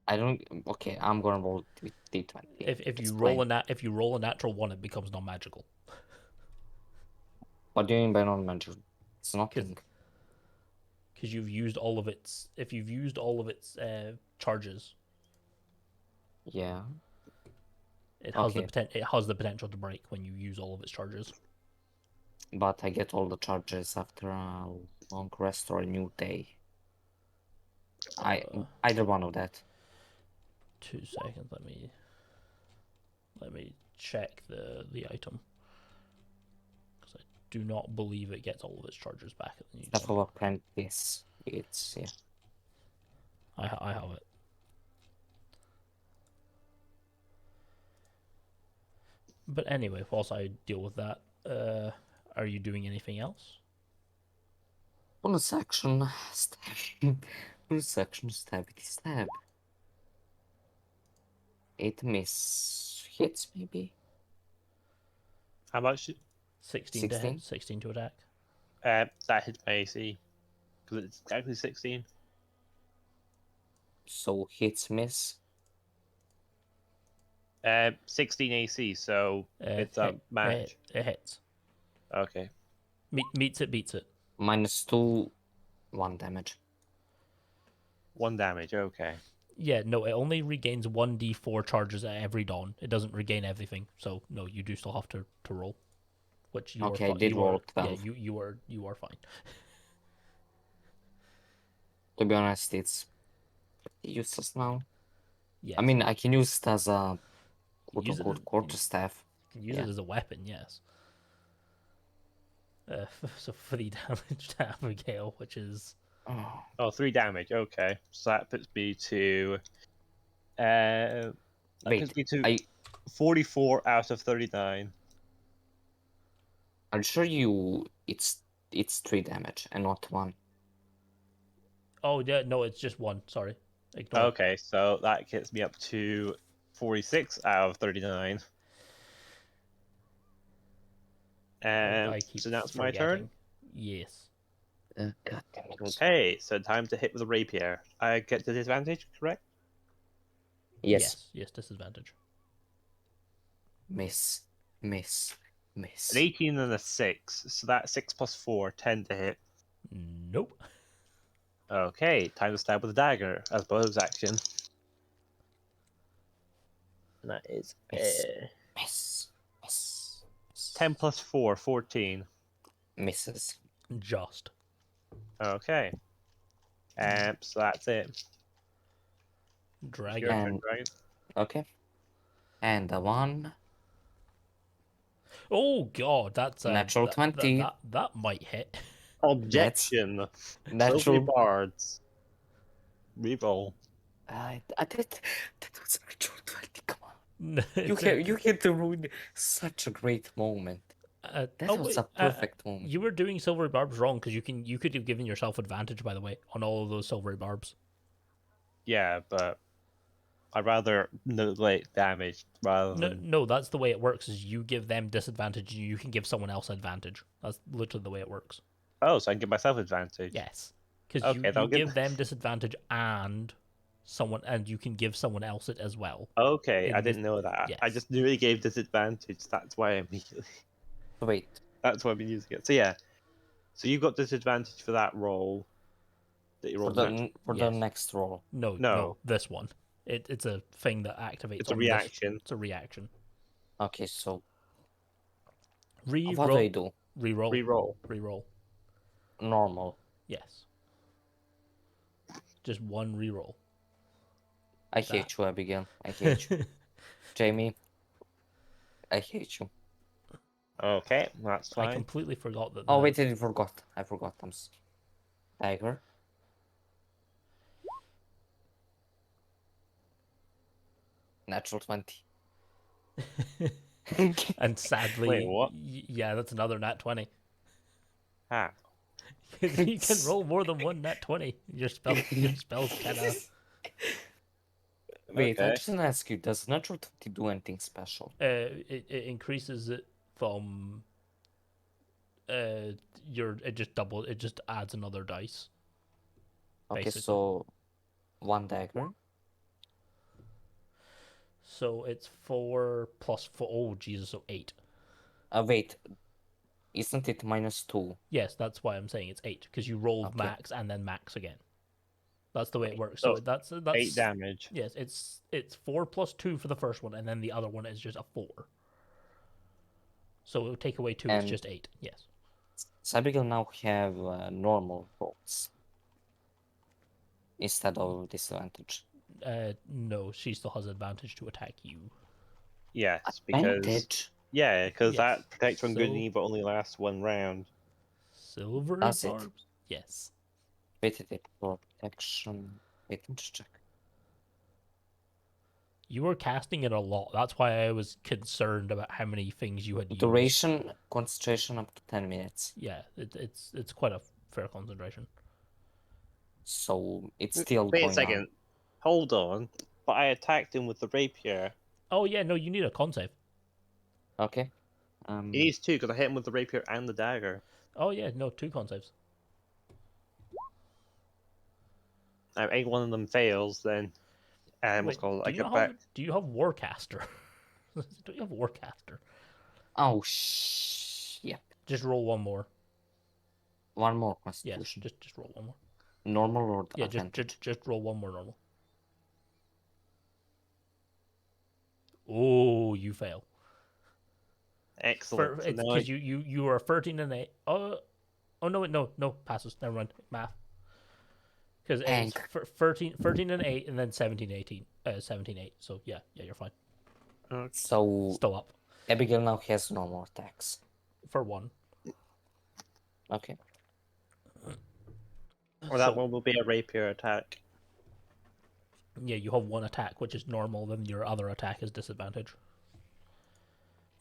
I don't. Okay, I'm gonna roll d20. If you Explain. roll a natural one, it becomes non-magical. What do you mean by non-magical? It's nothing. Because you've used all of its. If you've used all of its charges, Yeah. it has Okay. it has the potential to break when you use all of its charges. But I get all the charges after a long rest or a new day. Either one of that. 2 seconds. Let me check the item. Because I do not believe it gets all of its charges back at the new Staff time. of Apprentice. It's yeah. I have it. But anyway, whilst I deal with that, are you doing anything else? Bonus action. Stab. Bonus action. Stab. 8 miss. Hits maybe. How much? 16 to 16? hit, 16 to attack. That hits my AC. Because it's actually 16. So hits miss. 16 AC, so it's a match. It hits. Okay. Meets it, beats it. -2, 1 damage. 1 damage, okay. Yeah, no, it only regains 1d4 charges at every dawn. It doesn't regain everything, so no, you do still have to roll. Which you Okay, are I did roll 12. Yeah, you are fine. To be honest, it's useless now. Yes. I mean, I can use it as a Use it quote-unquote quarterstaff. You can use it as a weapon, yes. So 3 damage to Abigail, which is... Oh, 3 damage, okay. So that puts me to... that puts me to 44 out of 39. I'm sure it's 3 damage and not 1. Oh, yeah, no, it's just 1, sorry. Ignore Okay, so that gets me up to 46 out of 39. I keep So now it's my forgetting. turn? Yes. God damn it. Okay, so time to hit with a rapier. I get the disadvantage, correct? Yes. Yes, disadvantage. Miss. An 18 and a 6, so that's 6 plus 4, 10 to hit. Nope. Okay, time to stab with a dagger as bonus action. And that is Miss. 10 plus 4, 14. Misses. Just. Okay. So that's it. Dragin. Your turn, right? Okay. And the 1. Oh god, that's a Natural 20. That might hit. Objection. Natural. Silvery bards. Reroll. That was natural 20. Come on. It's You get to ruin such a great moment. That was a perfect moment. You were doing silvery barbs wrong because you could have given yourself advantage, by the way, on all of those silvery barbs. Yeah, but I'd rather neglect damage rather than... No, that's the way it works. Is you give them disadvantage, and you can give someone else advantage. That's literally the way it works. Oh, so I can give myself advantage. Yes, because Okay, you I'll give- give them disadvantage and you can give someone else it as well. Okay, In I this- didn't know that. I yes. just knew it gave disadvantage. That's why I immediately. So wait, That's why I've been using it. So yeah, so you got disadvantage for that roll that you for rolled. the Yes. next roll. No, No. this one. It's a thing that activates. It's a on reaction. It's a reaction. Okay, so Re-roll. what do I do? Reroll. Reroll. Reroll. Normal. Yes. Just one reroll. I hate you, Abigail. I hate you. Jamie, I hate you. Okay, that's I fine. completely forgot that. Oh wait, I forgot. I forgot. Dagger. Natural 20. And sadly, Wait, what? Yeah, that's another nat 20. Ah, You can roll more than one nat 20. Your spells kind of. Wait, I Okay. just want to ask you, does natural 20 do anything special? It increases it from. It just adds another dice. Okay, Basically. so 1 dagger. So it's 4 plus 4. Oh, Jesus, so 8. Wait, isn't it -2? Yes, that's why I'm saying it's 8, because you roll Okay. max and then max again. That's the way it works. So, So that's 8 damage. Yes, it's 4 plus 2 for the first one, and then the other one is just a 4. So it would take away 2, it's And- just 8. Yes. So Abigail now have normal rolls instead of disadvantage. No, she still has advantage to attack you. Yes, because Advantage. because Yes. that protects from good and So- evil only lasts one round. Silver Does it? barbs? Yes. Wait, for protection. Wait, let me just check. You were casting it a lot. That's why I was concerned about how many things you had used. Duration, concentration up to 10 minutes. Yeah, it's quite a fair concentration. So it's still Wait going a second. on. Hold on. But I attacked him with the rapier. Oh yeah, no, you need a con save. Okay. He needs 2 because I hit him with the rapier and the dagger. Oh yeah, no, 2 con saves. If any one of them fails, then what's Wait, called do I you get not back. do you have Warcaster? Don't you have Warcaster? Oh, yeah. Just roll one more. One more Yes, constitution. just roll one more. Normal or Yeah, advantage? just roll one more normal. Oh, you fail. Excellent. So It's now I- because you are 13 and 8. Oh no, no passes. Never mind. Math. Because it's Hank. 13 and 8, and then 17, 18. 17, 8. So yeah, you're fine. So Still up Abigail now has normal attacks. for 1. Okay. Or that So- one will be a rapier attack. Yeah, you have 1 attack, which is normal. Then your other attack is disadvantage.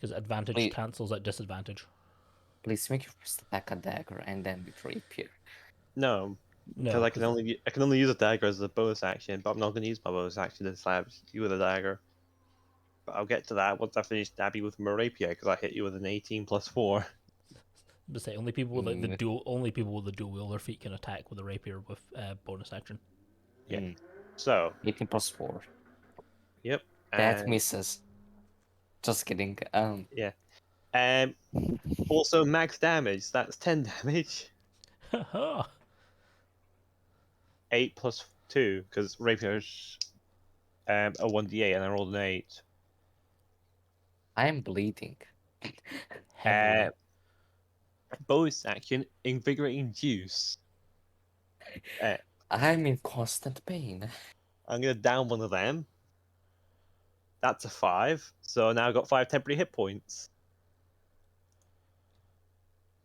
Because advantage Wait. cancels at disadvantage. Please make your first attack a dagger and then with rapier. No, No, because I can only use a dagger as a bonus action, but I'm not going to use my bonus action to slap you with a dagger. But I'll get to that once I finish stab you with my rapier, because I hit you with an 18 plus 4. to say only people with the Mm. dual wielder feat can attack with a rapier with bonus action. Yeah. Mm. So, 18 plus 4. yep. That and- misses. Just kidding. Also, max damage. That's 10 damage. Haha. 8 plus 2, because rapier's a 1d8, and I rolled an 8. I am bleeding. Heavily. Bonus action, invigorating juice. I'm in constant pain. I'm going to down one of them. That's a 5. So now I've got 5 temporary hit points.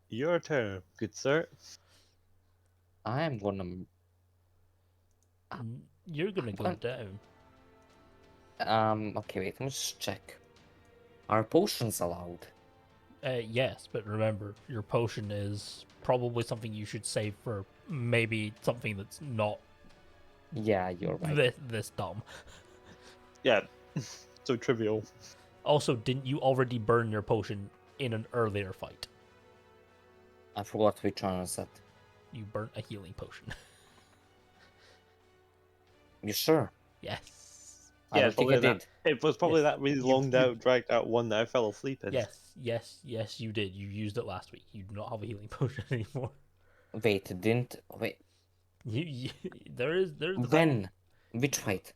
Your turn, good sir. I am gonna. You're gonna go What? down. Okay, wait, let me just check. Are potions allowed? Yes, but remember, your potion is probably something you should save for maybe something that's not Yeah, you're right. this dumb. Yeah, so trivial. Also, didn't you already burn your potion in an earlier fight? I forgot which one was that. You burnt a healing potion. You sure? Yes. I don't think I did. It was probably Yes. that really You- long out, dragged out one that I fell asleep in. Yes, you did. You used it last week. You do not have a healing potion anymore. Wait, didn't wait. There's the When? Which fight?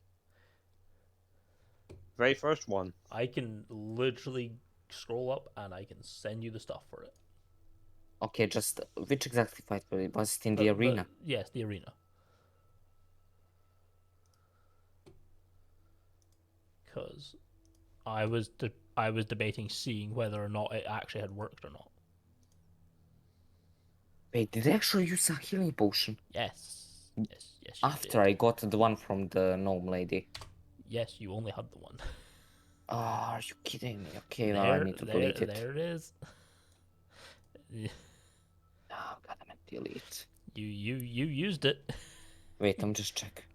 Very first one. I can literally scroll up and I can send you the stuff for it. Okay, just which exactly fight was it? Was it in the arena? Yes, the arena. Because I was debating seeing whether or not it actually had worked or not. Wait, did I actually use a healing potion? Yes. You After did. I got the one from the gnome lady. Yes, you only had the one. Oh, are you kidding me? Okay, now I need to delete it. There it is. Oh, God, I'm gonna delete. You used it. Wait, I'm just check.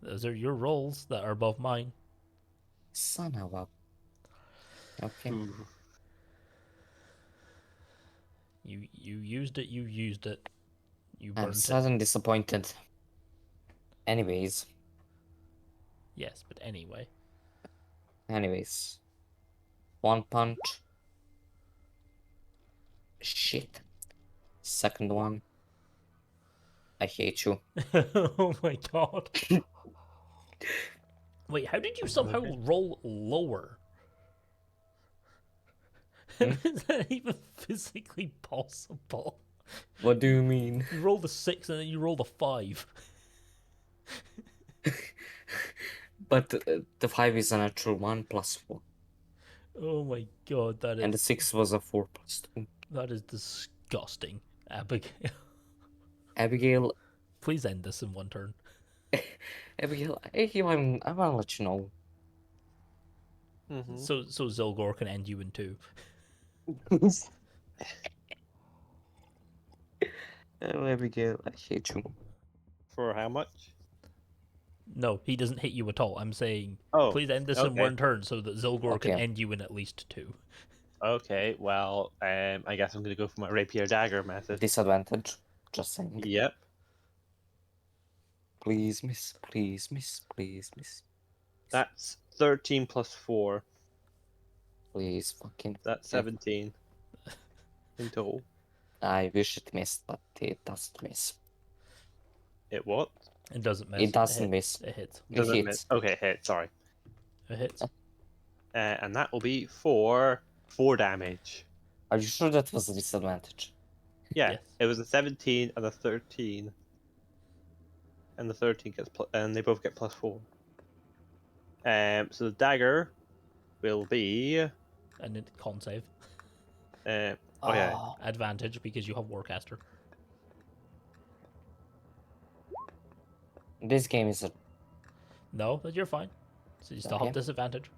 Those are your rolls that are above mine. Son of a. Okay. You used it. You used it. You I'm burnt it. sad and disappointed. Anyways. Yes, but anyway. One punch. Shit. Second one. I hate you. Oh my god. Wait, how did you somehow roll lower? Is that even physically possible? What do you mean? You rolled a 6 and then you rolled a 5. But the 5 is a natural 1 plus 4. Oh my god, that is... And the 6 was a 4 plus 2. That is disgusting, Abigail. Abigail... Please end this in one turn. Abigail, I'm gonna let you know. So Zylgor can end you in 2. Oh, Abigail, I hate you. For how much? No, he doesn't hit you at all. I'm saying, please end this in okay. one turn so that Zylgor can Okay. end you in at least 2. Okay, well, I guess I'm gonna go for my rapier dagger method. Disadvantage. Just saying. Yep. Please miss, please miss, please miss. That's 13 plus 4. Please fucking. That's 17 in total. I wish it missed, but it doesn't miss. It what? It doesn't miss. It doesn't hit- miss. It hits. It Doesn't hits. miss. Okay, hit. Sorry. It hits. And that will be for 4 damage. Are you sure that was a disadvantage? Yeah, Yes. it was a 17 and a 13. And the 13 gets and they both get plus 4. So the dagger will be And it con save. oh yeah. Advantage because you have Warcaster. This game is a. No, but you're fine. So you still Okay. have disadvantage.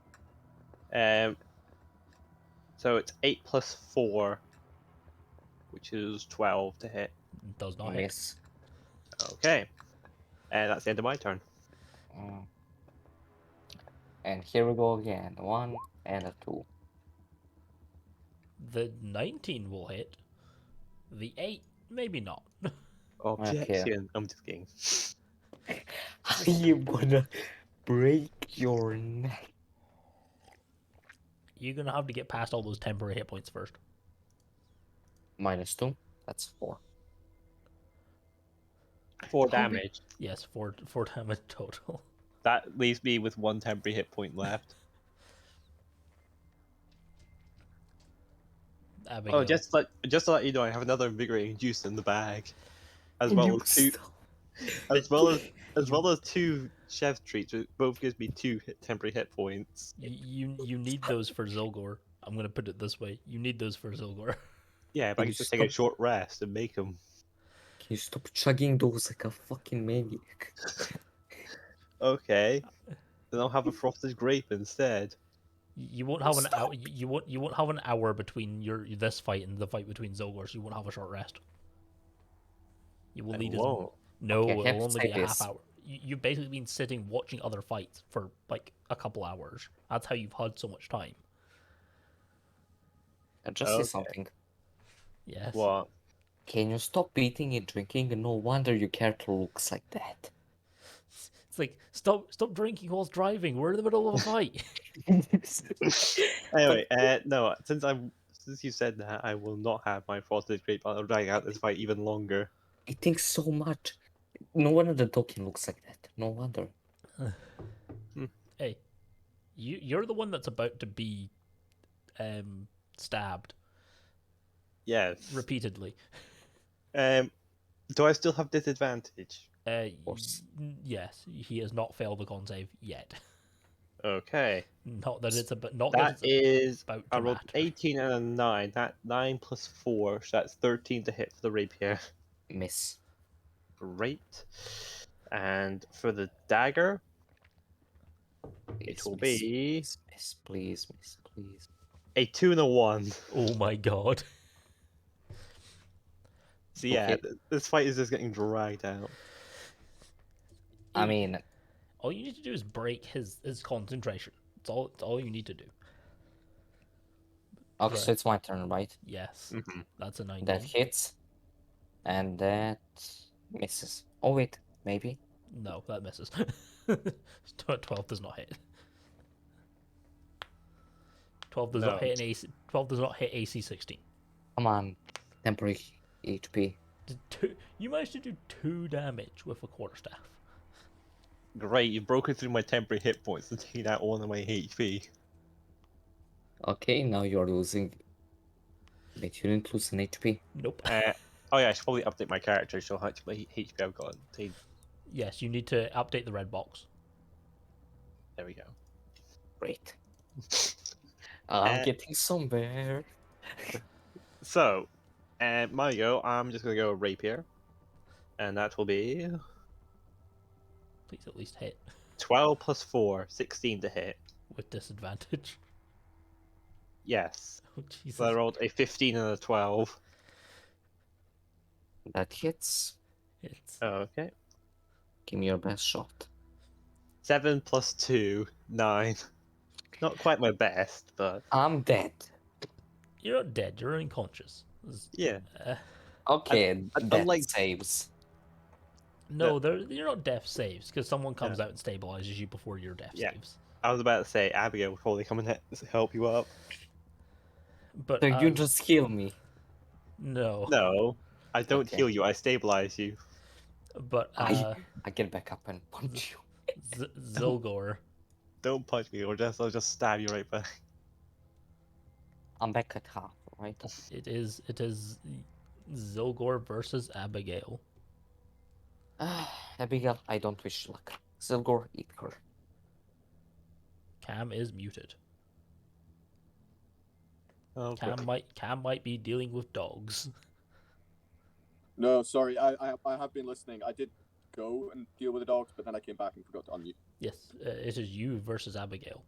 So it's 8 plus 4, which is 12 to hit. It does not hit. Miss. Okay. And that's the end of my turn. And here we go again. 1 and a 2. The 19 will hit. The 8, maybe not. Objection. I'm just kidding. I wanna break your neck. You're gonna have to get past all those temporary hit points first. -2. That's 4. 4 damage. Yes, 4 damage total. That leaves me with 1 temporary hit point left. Abigail. Oh, just to let you know, I have another invigorating juice in the bag, as well as 2, as well as 2 chef treats, which both gives me 2 temporary hit points. You need those for Zylgor. I'm gonna put it this way: you need those for Zylgor. Yeah, if I Can can you just take a stop? short rest and make them. Can you stop chugging those like a fucking maniac? Okay, then I'll have a frosted grape instead. You won't have an hour. You won't have an hour between this fight and the fight between Zylgor, so you won't have a short rest. You will need Whoa. no. Okay, I have it'll to only say be a half this. hour. You've basically been sitting watching other fights for like a couple hours. That's how you've had so much time. I just Okay. say something. Yes. What? Can you stop eating and drinking? No wonder your character looks like that. It's like stop drinking whilst driving. We're in the middle of a fight. Anyway, no, since you said that, I will not have my frosted grape. I'll drag out this fight even longer. He thinks so much. No wonder the Tolkien looks like that. No wonder. Hey, you're the one that's about to be stabbed Yes. repeatedly. Do I still have disadvantage? course. Yes, he has not failed the con save yet. Okay. Not that it's about. Not That that it's is, about I to rolled matter. 18 and a 9. That 9 plus 4, so that's 13 to hit for the rapier. Miss. Great. And for the dagger, it will be Miss, please, miss, please. a 2 and a 1. Oh my god. So yeah, Okay. this fight is just getting dragged out. I mean, All you need to do is break his concentration. It's all you need to do. okay, Right. so it's my turn, right? Yes, Mhm. that's a 19. That hits. And that misses. Oh, wait, maybe. No, that misses. 12 does not hit. 12 does No. not hit an AC. 12 does not hit AC 16. Come on. Temporary HP. You managed to do 2 damage with a quarterstaff. Great, you've broken through my temporary hit points and taken out all of my HP. Okay, now you're losing. Wait, you didn't lose an HP? Nope. Oh yeah, I should probably update my character, so how much HP I've got. Yes, you need to update the red box. There we go. Great. I'm getting somewhere. So, Mario, I'm just gonna go rapier, and that will be Please at least hit 12 plus 4, 16 to hit. with disadvantage. Yes. Oh Jesus. So I rolled a 15 and a 12. That hits. It's Okay. Give me your best shot. 7 plus 2, 9. Not quite my best, but I'm dead. You're not dead. You're unconscious. yeah. Okay, that unlike- saves. No, you're not death saves because someone comes out and stabilizes you before your death Yeah. saves. I was about to say Abigail will probably come and help you up. But So you just heal me. no. No, I don't Okay. heal you. I stabilize you. But I get back up and punch you. Zylgor. Don't punch me, or I'll just stab you right back. I'm back at half, right? It is Zylgor versus Abigail. Abigail, I don't wish luck. Zylgor, eat her. Cam is muted. Oh, Cam might be dealing with dogs. No, sorry, I have been listening. I did go and deal with the dogs, but then I came back and forgot to unmute. Yes, it is you versus Abigail.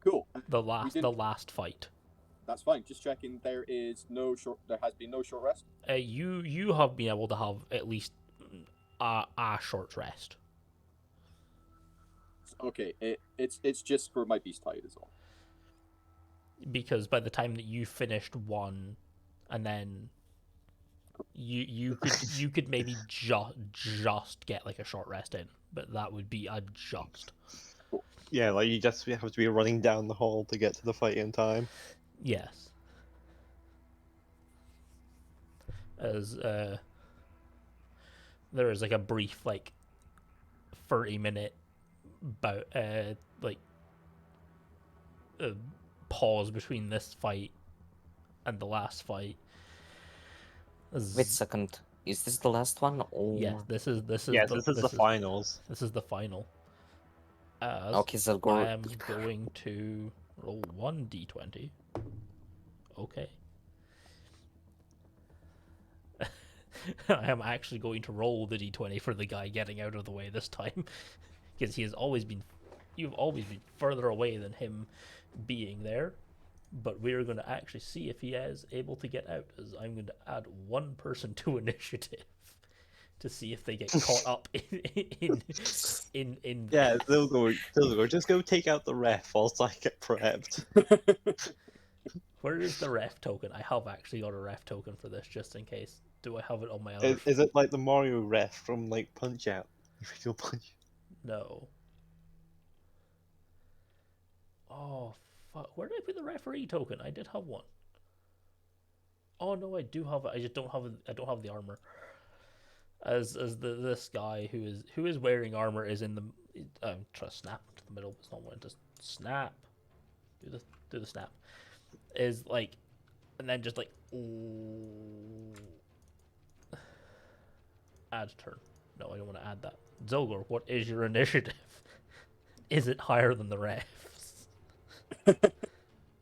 Cool. The last fight. That's fine. Just checking. There has been no short rest. You have been able to have at least a short rest. Okay, it's just for my beast hide is all. Because by the time that you finished one, and then you could maybe just get like a short rest in, but that would be a just. Yeah, like you just have to be running down the hall to get to the fight in time. Yes. As there is like a brief 30-minute pause between this fight and the last fight. Wait a second. Is this the last one? Or... Yes, this is This is the finals. This is the final. Okay, Zylgor, I am going to roll 1d20. Okay. I am actually going to roll the d20 for the guy getting out of the way this time, because you've always been further away than him being there. But we're going to actually see if he is able to get out, as I'm going to add one person to initiative to see if they get caught up in Yeah, Zylgor, just go take out the ref whilst I get prepped. Where is the ref token? I have actually got a ref token for this, just in case. Do I have it on my other? Is it like the Mario ref from like Punch Out? Original Punch. No. Oh fuck! Where did I put the referee token? I did have one. Oh no, I do have it. I just don't have it. I don't have the armor. As this guy who is wearing armor is in the try to snap to the middle. It's not wanting to snap. Do the snap. Is like, and then just like add turn. No, I don't want to add that. Zylgor, what is your initiative? Is it higher than the refs?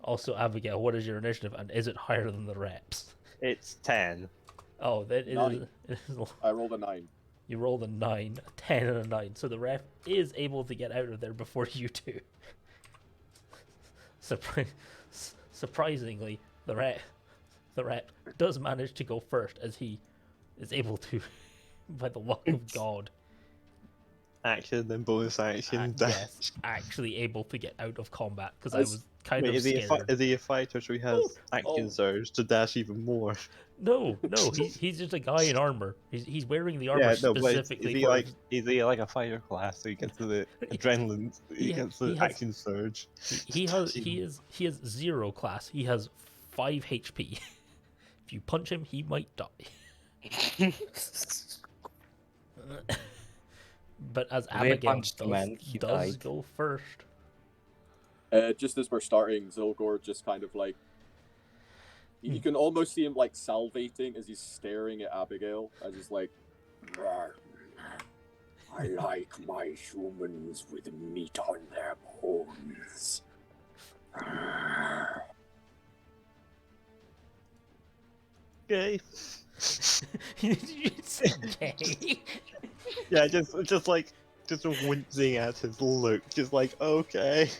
Also, Abigail, what is your initiative, and is it higher than the reps? It's 10. Oh, that is. I rolled a 9. You rolled a 9, a 10, and a 9. So the ref is able to get out of there before you do. Surprisingly, the rep does manage to go first, as he is able to, by the luck of God. Action, then bonus action. Yes, actually able to get out of combat, because I was kind of is scared. Is he a fighter, so he has action surge to dash even more? No, he's just a guy in armor. He's wearing the armor specifically for... Is he like a fighter class, so he gets the adrenaline, he gets the action surge? He has 0 class. He has 5 HP. If you punch him, he might die. But as Abigail does go first. Just as we're starting, Zylgor just kind of like... You can almost see him like salivating as he's staring at Abigail, as he's like... I like my humans with meat on their bones. Gay. You say gay? Yeah, just wincing at his look, just like, okay.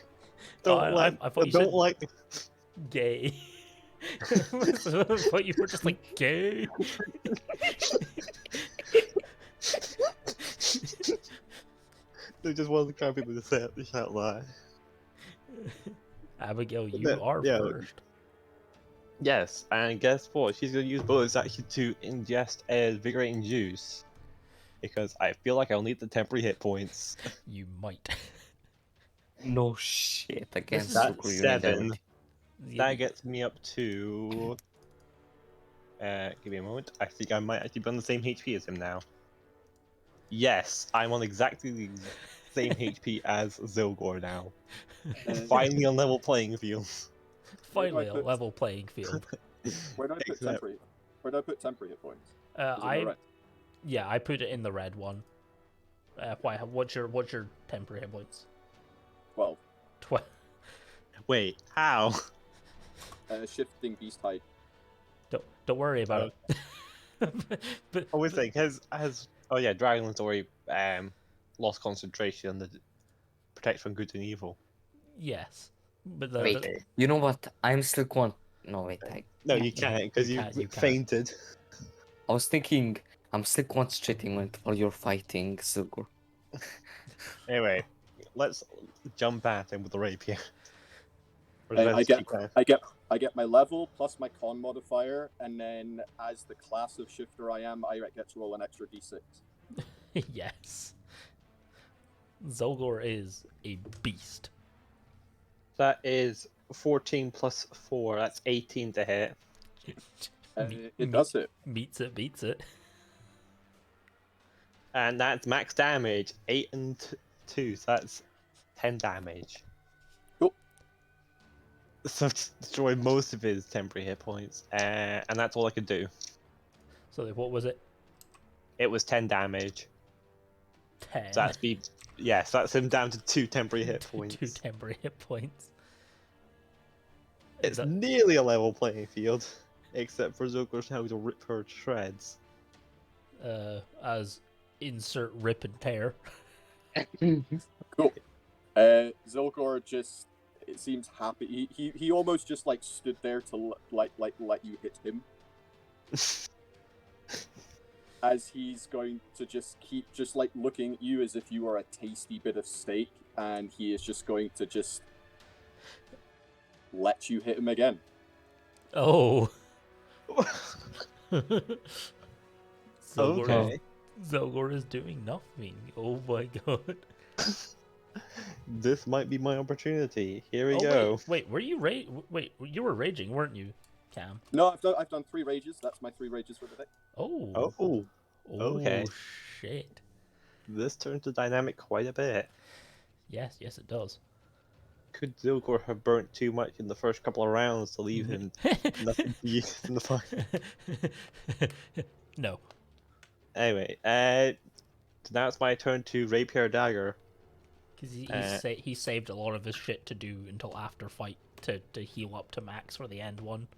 I don't like gay. I thought you were just like gay. They're just one of the kind of people to say this out loud. Abigail, you are first. Yes, and guess what? She's going to use bonus action to ingest a invigorating juice. Because I feel like I'll need the temporary hit points. You might. No shit, against That's 7. That gets me up to... give me a moment. I think I might actually be on the same HP as him now. Yes, I'm on exactly the same HP as Zylgor now. Finally on level playing field. Finally on level playing field. Where did I put temporary? Where did I put temporary hit points? Yeah, I put it in the red one. Why? What's your temporary hit points? 12. 12. Wait, how? Shifting beast height. Don't worry about it. But I was saying, oh yeah, Dragon's already lost concentration on the protect from good and evil. Yes, but wait, you know what? I'm still No, wait. No, you can't because you fainted. I was thinking I'm still concentrating when you're fighting Zylgor. Anyway, let's jump at him with the rapier. I get my level plus my con modifier, and then as the class of shifter I am, I get to roll an extra d6. Yes. Zylgor is a beast. That is 14 plus 4. That's 18 to hit. It does hit. Beats it. And that's max damage, 8 and 2, so that's 10 damage. Cool. So destroy most of his temporary hit points, and that's all I could do. So what was it? It was 10 damage. 10? So that's him down to 2 temporary hit points. 2 temporary hit points. It's nearly a level playing field, except for Zylgor's how to rip her to shreds. As insert rip and tear. Cool. Zylgor just, it seems happy. He almost just like stood there to let you hit him. As he's going to just keep just like looking at you as if you are a tasty bit of steak, and he is just going to just let you hit him again. Oh. Okay. Zylgor is doing nothing. Oh my god. This might be my opportunity. Here we Oh go. wait, were you wait, you were raging, weren't you, Cam? No, I've done 3 rages. That's my 3 rages for the day. Oh. Oh, okay. Oh shit. This turns the dynamic quite a bit. Yes, it does. Could Zylgor have burnt too much in the first couple of rounds to leave him nothing to use in the fight? No. Anyway, now it's my turn to rapier dagger. Because he saved a lot of his shit to do until after fight to heal up to max for the end one.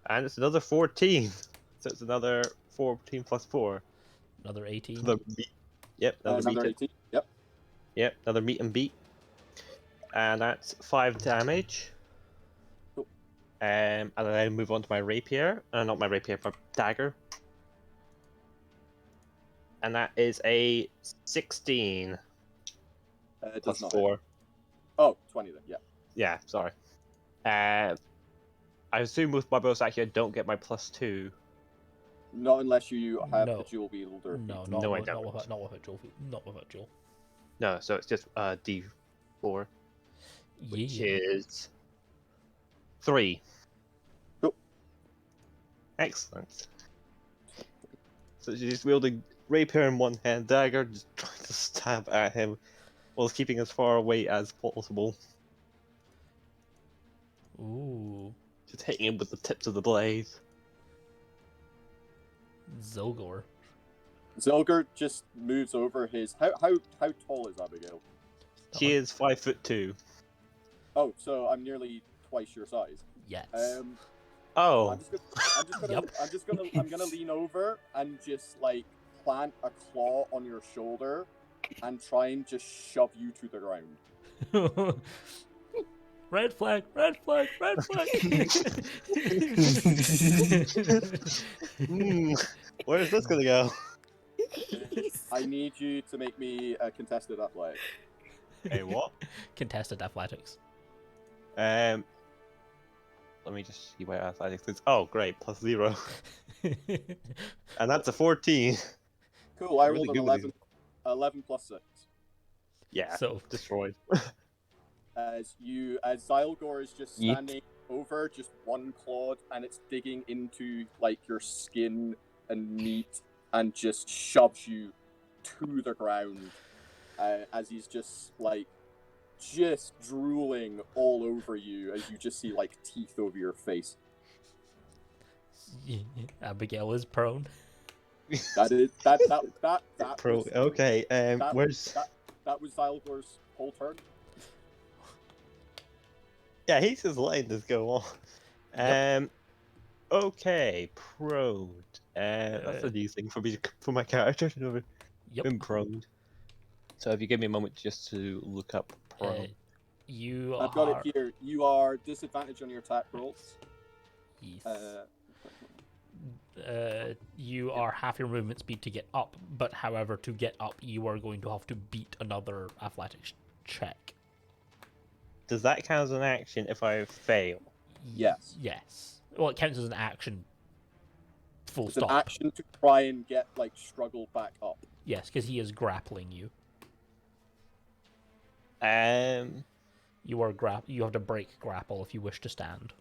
And it's another 14. So it's another 14 plus 4. Another 18. Yep, Another 18. Yep. Yep, another meet and beat. And that's 5 damage. Cool. And then I move on to my rapier. Not my rapier, my dagger. And that is a 16 It plus does not 4. hit. Oh, 20 then, yeah. Yeah, sorry. I assume with my bonus action I don't get my +2. Not unless you have No. the dual wielder. No, No, I not don't. with a Joel. Not with a Joel. No, so it's just D4, which is 3. Cool. Excellent. So she's wielding rapier in one hand, dagger, just trying to stab at him, while keeping as far away as possible. Ooh. Just hitting him with the tips of the blades. Zylgor. Zylgor just moves over his. How tall is Abigail? She is 5'2". Oh, so I'm nearly twice your size. Yes. Oh, I'm gonna lean over and just like plant a claw on your shoulder and try and just shove you to the ground. Red flag, red flag, red flag. Where's this gonna go? I need you to make me a contested athletic. Hey, what? Contested athletics. Let me just see what athletics is. Oh, great, +0. And that's a 14. Cool, I Really rolled an good with 11. 11 plus 6. Yeah, So destroyed. As Zylgor is just standing over, just one clawed, and it's digging into like your skin and meat, and just shoves you to the ground. As he's just drooling all over you, as you just see like teeth over your face. Abigail is prone. That Pro. was, Okay. Where's? that was Zylgor's whole turn. Yeah, he's just letting this go on. Yep. Okay, prone. That's a new thing for my character. I've never been prone. So if you give me a moment just to look up prone. I've got it here. You are disadvantaged on your attack rolls. Yes. You are half your movement speed to get up, but however, to get up, you are going to have to beat another athletics check. Does that count as an action if I fail? Yes. Yes. Well, it counts as an action. Full It's stop. an action to try and get struggle back up. Yes, because he is grappling you. You are You have to break grapple if you wish to stand.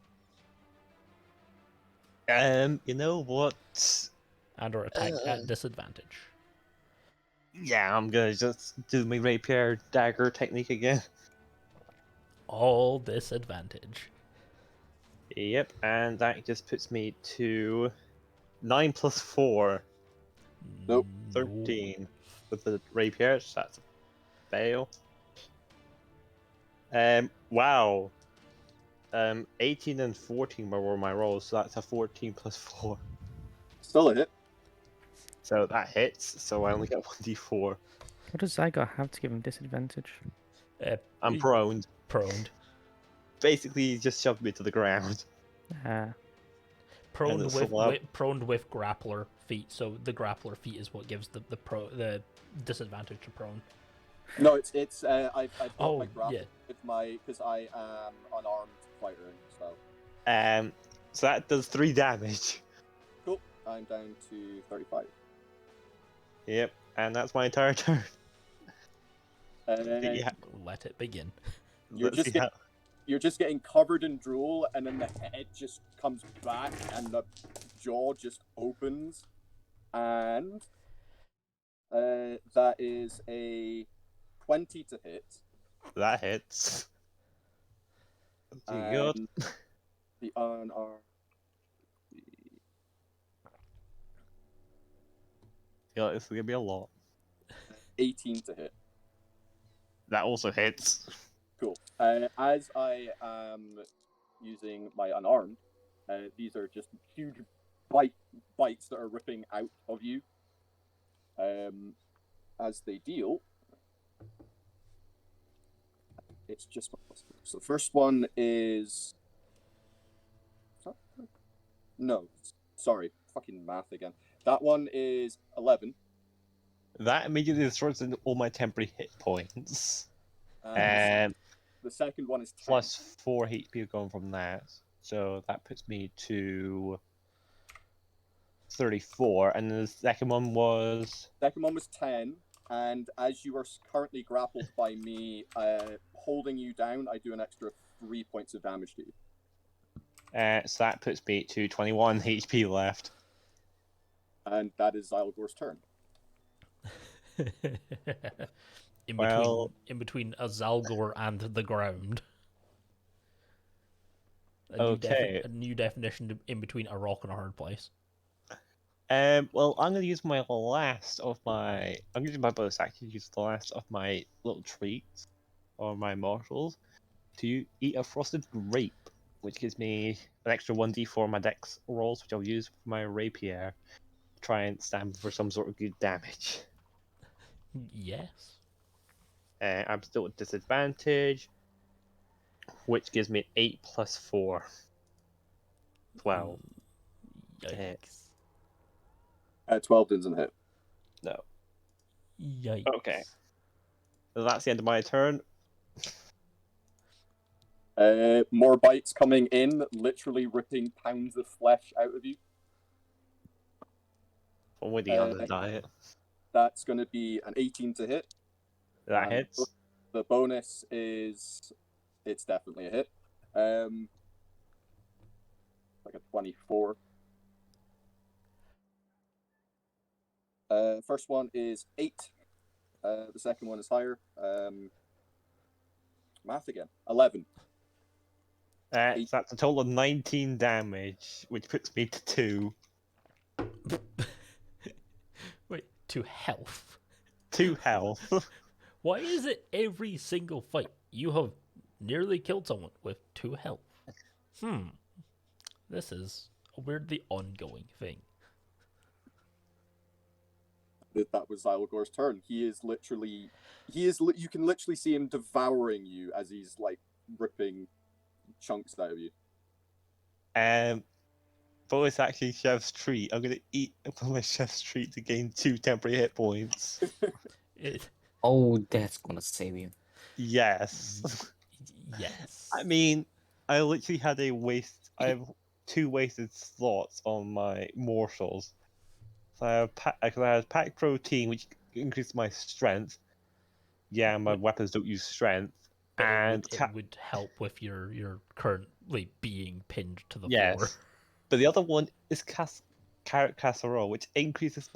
You know what? And or attack at disadvantage. Yeah, I'm gonna just do my rapier dagger technique again. All disadvantage. Yep, and that just puts me to 9 plus 4. Nope. 13 with the rapier, so that's a fail. Wow. 18 and 14 were my rolls, so that's a 14 plus 4. Still a hit. So that hits, so I only get 1d4. What does Zylgor have to give him disadvantage? I'm proned. Proned. Basically, he just shoved me to the ground. Proned with grappler feat, so the grappler feat is what gives the disadvantage to prone. No, it's I've got my grapple yeah. with my because I am unarmed fighter, so. So that does 3 damage. Cool. I'm down to 35. Yep, and that's my entire turn. Uh, Let it begin. You're Let's just see how... you're just getting covered in drool, and then the head just comes back, and the jaw just opens, and that is a 20 to hit. That hits. Good. And the unarmed. Yeah, this is gonna be a lot. 18 to hit. That also hits. Cool. As I am using my unarmed, these are just huge bites that are ripping out of you. As they deal, it's just so the first one is no, sorry, fucking math again. That one is 11. That immediately destroys all my temporary hit points. And the second one is 10. Plus 4 HP going from that. So that puts me to 34. And the second one was... Second one was 10. And as you are currently grappled by me, holding you down, I do an extra 3 points of damage to you. So that puts me to 21 HP left. And that is Zylgor's turn. In between a Zylgor and the ground. A new definition in between a rock and a hard place. Well, I'm going to use my last of my... I'm going to use my bonus action to use the last of my little treats, or my morsels, to eat a frosted grape, which gives me an extra 1d4 for my dex rolls, which I'll use for my rapier to try and stand for some sort of good damage. Yes. I'm still at disadvantage, which gives me 8 plus 4. 12. Yikes. 12 doesn't hit. No. Yikes. Okay. So that's the end of my turn. More bites coming in, literally ripping pounds of flesh out of you. I'm waiting on the diet. That's going to be an 18 to hit. That hits. The bonus is... It's definitely a hit. Like a 24. First one is 8. The second one is higher. Math again. 11. So that's a total of 19 damage, which puts me to 2. Wait, to health? 2 health. Why is it every single fight you have nearly killed someone with 2 health? This is a weirdly ongoing thing. That was Zylgor's turn. He is literally... You can literally see him devouring you as he's, like, ripping chunks out of you. Bonus action chef's treat. I'm gonna eat my chef's treat to gain 2 temporary hit points. Oh, that's gonna save you. Yes. Yes. I mean, I literally had I have 2 wasted slots on my morsels. So I have packed protein, which increases my strength. Yeah, my weapons don't use strength. And it would help with your currently being pinned to the yes. floor. But the other one is carrot casserole, which increases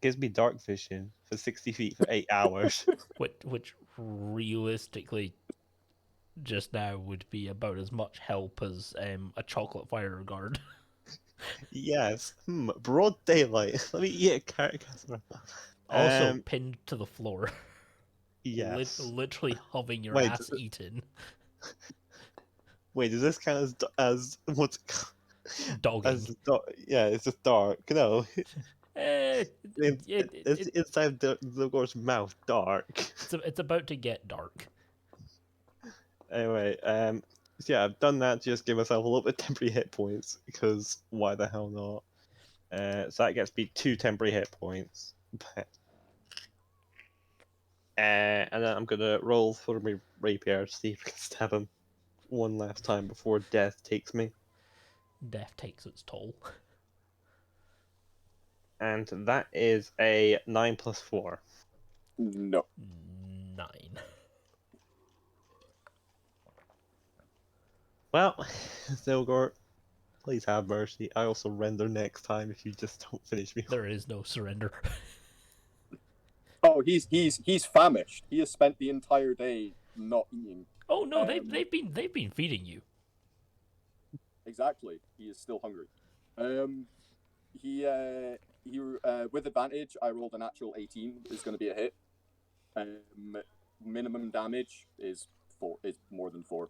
gives me dark vision for 60 feet for 8 hours. Which realistically just now would be about as much help as a chocolate fire guard. Yes. Broad daylight. Let me eat a carrot casserole. Also pinned to the floor. Yes. Literally having your ass eaten. Wait, does this count as what's it called? Dogging. Yeah, it's just dark. No. It's inside Zylgor's mouth, dark. It's about to get dark. Anyway, so yeah, I've done that to just give myself a little bit of temporary hit points, because why the hell not? So that gets me 2 temporary hit points. And then I'm gonna roll for my rapier to see if I can stab him one last time before death takes me. Death takes its toll. And that is a 9 plus 4. No. 9. Well, Zylgor, please have mercy. I also render next time if you just don't finish me. There is no surrender. Oh, he's famished. He has spent the entire day not eating. Oh no, they've been feeding you. Exactly. He is still hungry. He with advantage, I rolled a natural 18. Is going to be a hit. Minimum damage is more than 4.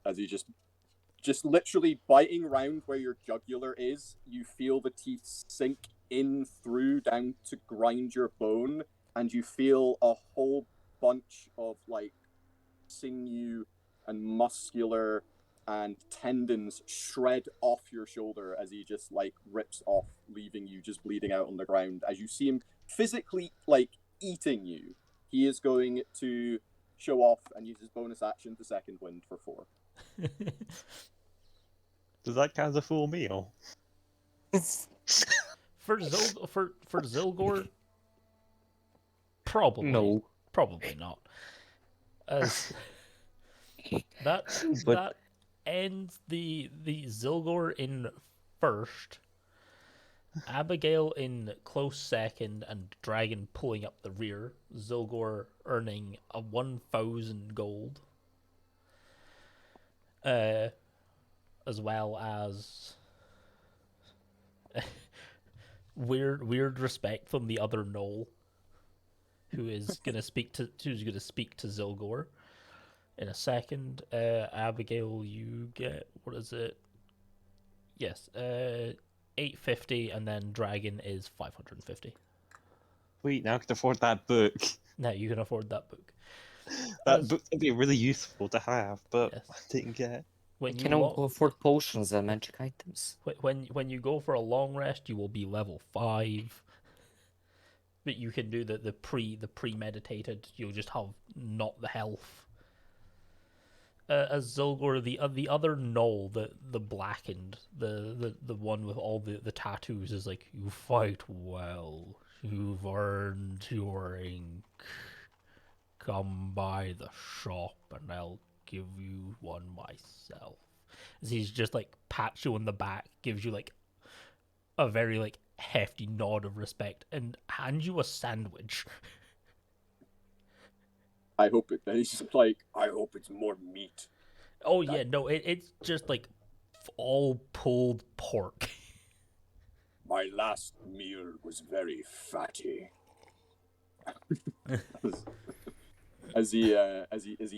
As he just literally biting round where your jugular is, you feel the teeth sink in through down to grind your bone, and you feel a whole bunch of like sinew and muscular and tendons shred off your shoulder as he just like rips off, leaving you just bleeding out on the ground. As you see him physically like eating you, he is going to show off and use his bonus action to second wind for 4. Does that count as a full meal? For Zylgor, probably No. Probably not. As that ends the Zylgor in first, Abigail in close second, and Dragin pulling up the rear. Zylgor earning a 1,000 gold. As well as weird respect from the other Knoll, who is gonna speak to Zylgor in a second. Abigail, you get, what is it? Yes, 850, and then Dragin is 550. Sweet, now I can afford that book. Now you can afford that book. That book would be really useful to have, but Yes. I didn't get. When I you cannot afford potions and magic items. when you go for a long rest, you will be level 5. But you can do the premeditated. You'll just have not the health. As Zylgor, the other Knoll, the blackened, the one with all the tattoos, is like, you fight well. You've earned your ink. Come by the shop and I'll give you one myself. As he's just like pats you on the back, gives you like a very like hefty nod of respect, and hands you a sandwich. I hope it. He's just like, I hope it's more meat. Oh yeah, no, it's just like all pulled pork. My last meal was very fatty. as he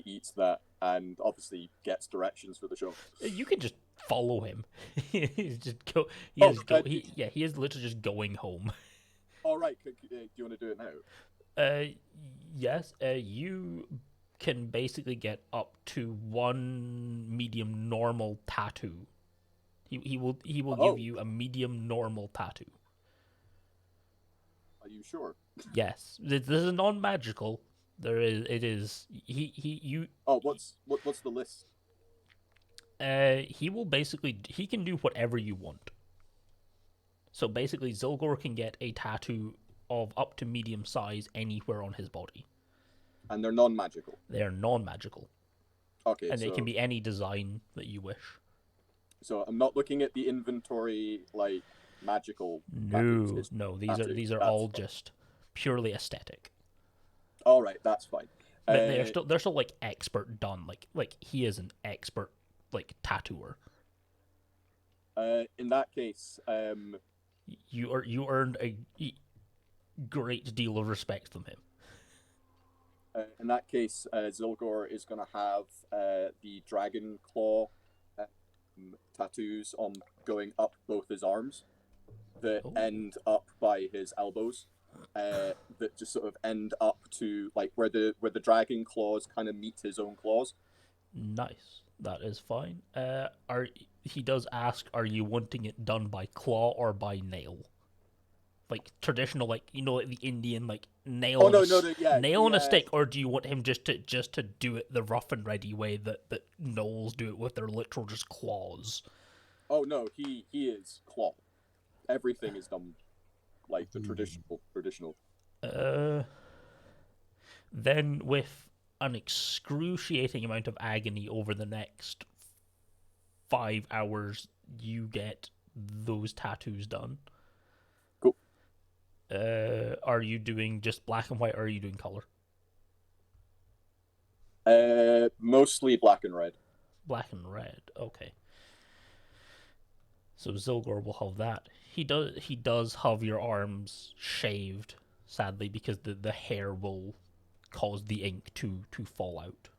eats that, and obviously gets directions for the show. You can just follow him. He's just He is literally just going home. All right, do you want to do it now? Yes. You can basically get up to 1 medium normal tattoo. He will give you a medium normal tattoo. Are you sure? Yes, this is non-magical. You. Oh, what's the list? He can do whatever you want. So basically, Zylgor can get a tattoo of up to medium size anywhere on his body. And they're non-magical. They are non-magical. Okay, and they can be any design that you wish. So I'm not looking at the inventory like magical. No, these are all just purely aesthetic. All right, that's fine. But they're still like expert done. Like he is an expert like tattooer. In that case, you earned a great deal of respect from him. In that case, Zylgor is going to have the dragon claw tattoos on going up both his arms that end up by his elbows. That just sort of end up to like where the dragon claws kind of meet his own claws. Nice, that is fine. He does ask, are you wanting it done by claw or by nail? like traditional, like like the Indian, like nail Oh on no, a, no, no, yeah, nail on a stick, or do you want him just to do it the rough and ready way that gnolls do it with their literal just claws? Oh no, he is claw. Everything is done like the traditional. Then with an excruciating amount of agony over the next 5 hours, you get those tattoos done. Cool. Are you doing just black and white, or are you doing color? Mostly black and red. Black and red. Okay. So Zylgor will have that. He does have your arms shaved, sadly, because the hair will cause the ink to fall out.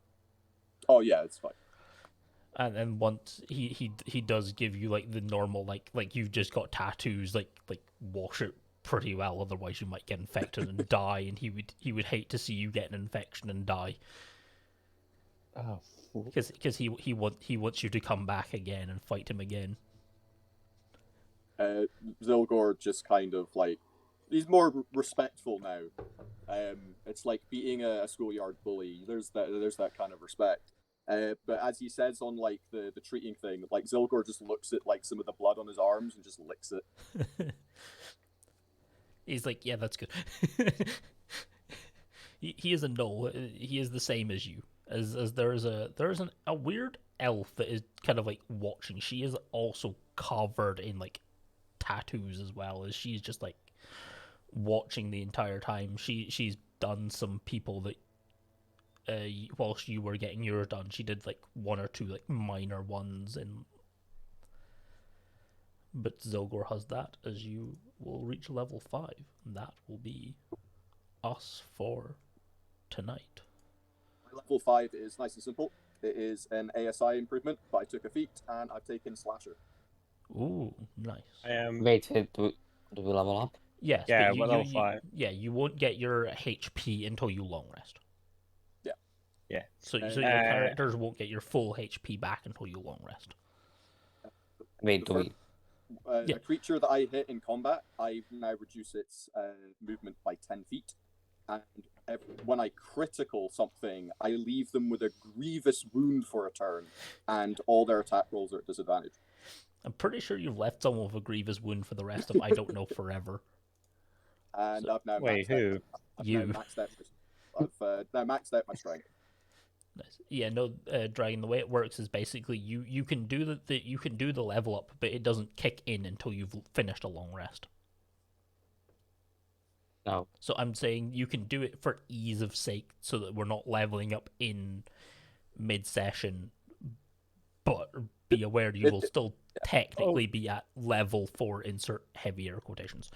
Oh yeah, it's fine. And then once he does give you like the normal like you've just got tattoos, like wash it pretty well, otherwise you might get infected and die, and he would hate to see you get an infection and die. Oh, Because he wants you to come back again and fight him again. Zylgor just kind of like, he's more respectful now. It's like beating a schoolyard bully. There's that kind of respect. But as he says on like the treating thing, like Zylgor just looks at like some of the blood on his arms and just licks it. He's like, yeah, that's good. he is a gnoll. He is the same as you. As there's a weird elf that is kind of like watching. She is also covered in like tattoos as well, as she's just like watching the entire time. She's done some people that whilst you were getting yours done, she did like one or two like minor ones, but Zylgor has that as you will reach level 5, and that will be us for tonight. Level 5 is nice and simple. It is an ASI improvement, but I took a feat and I've taken Slasher. Ooh, nice. Wait, do we level up? Yes, yeah, but we're level 5. you won't get your HP until you long rest. Yeah. So your characters won't get your full HP back until you long rest. Wait, do we? A creature that I hit in combat, I now reduce its movement by 10 feet. And when I critical something, I leave them with a grievous wound for a turn, and all their attack rolls are at disadvantage. I'm pretty sure you've left someone with a grievous wound for the rest of I don't know forever. And I've now Wait, who? You. I've now maxed out my strength. Nice. Yeah, no, Dragon. The way it works is basically you can do you can do the level up, but it doesn't kick in until you've finished a long rest. No. So I'm saying you can do it for ease of sake, so that we're not leveling up in mid-session. But be aware you will still technically be at level 4. Insert heavier quotations.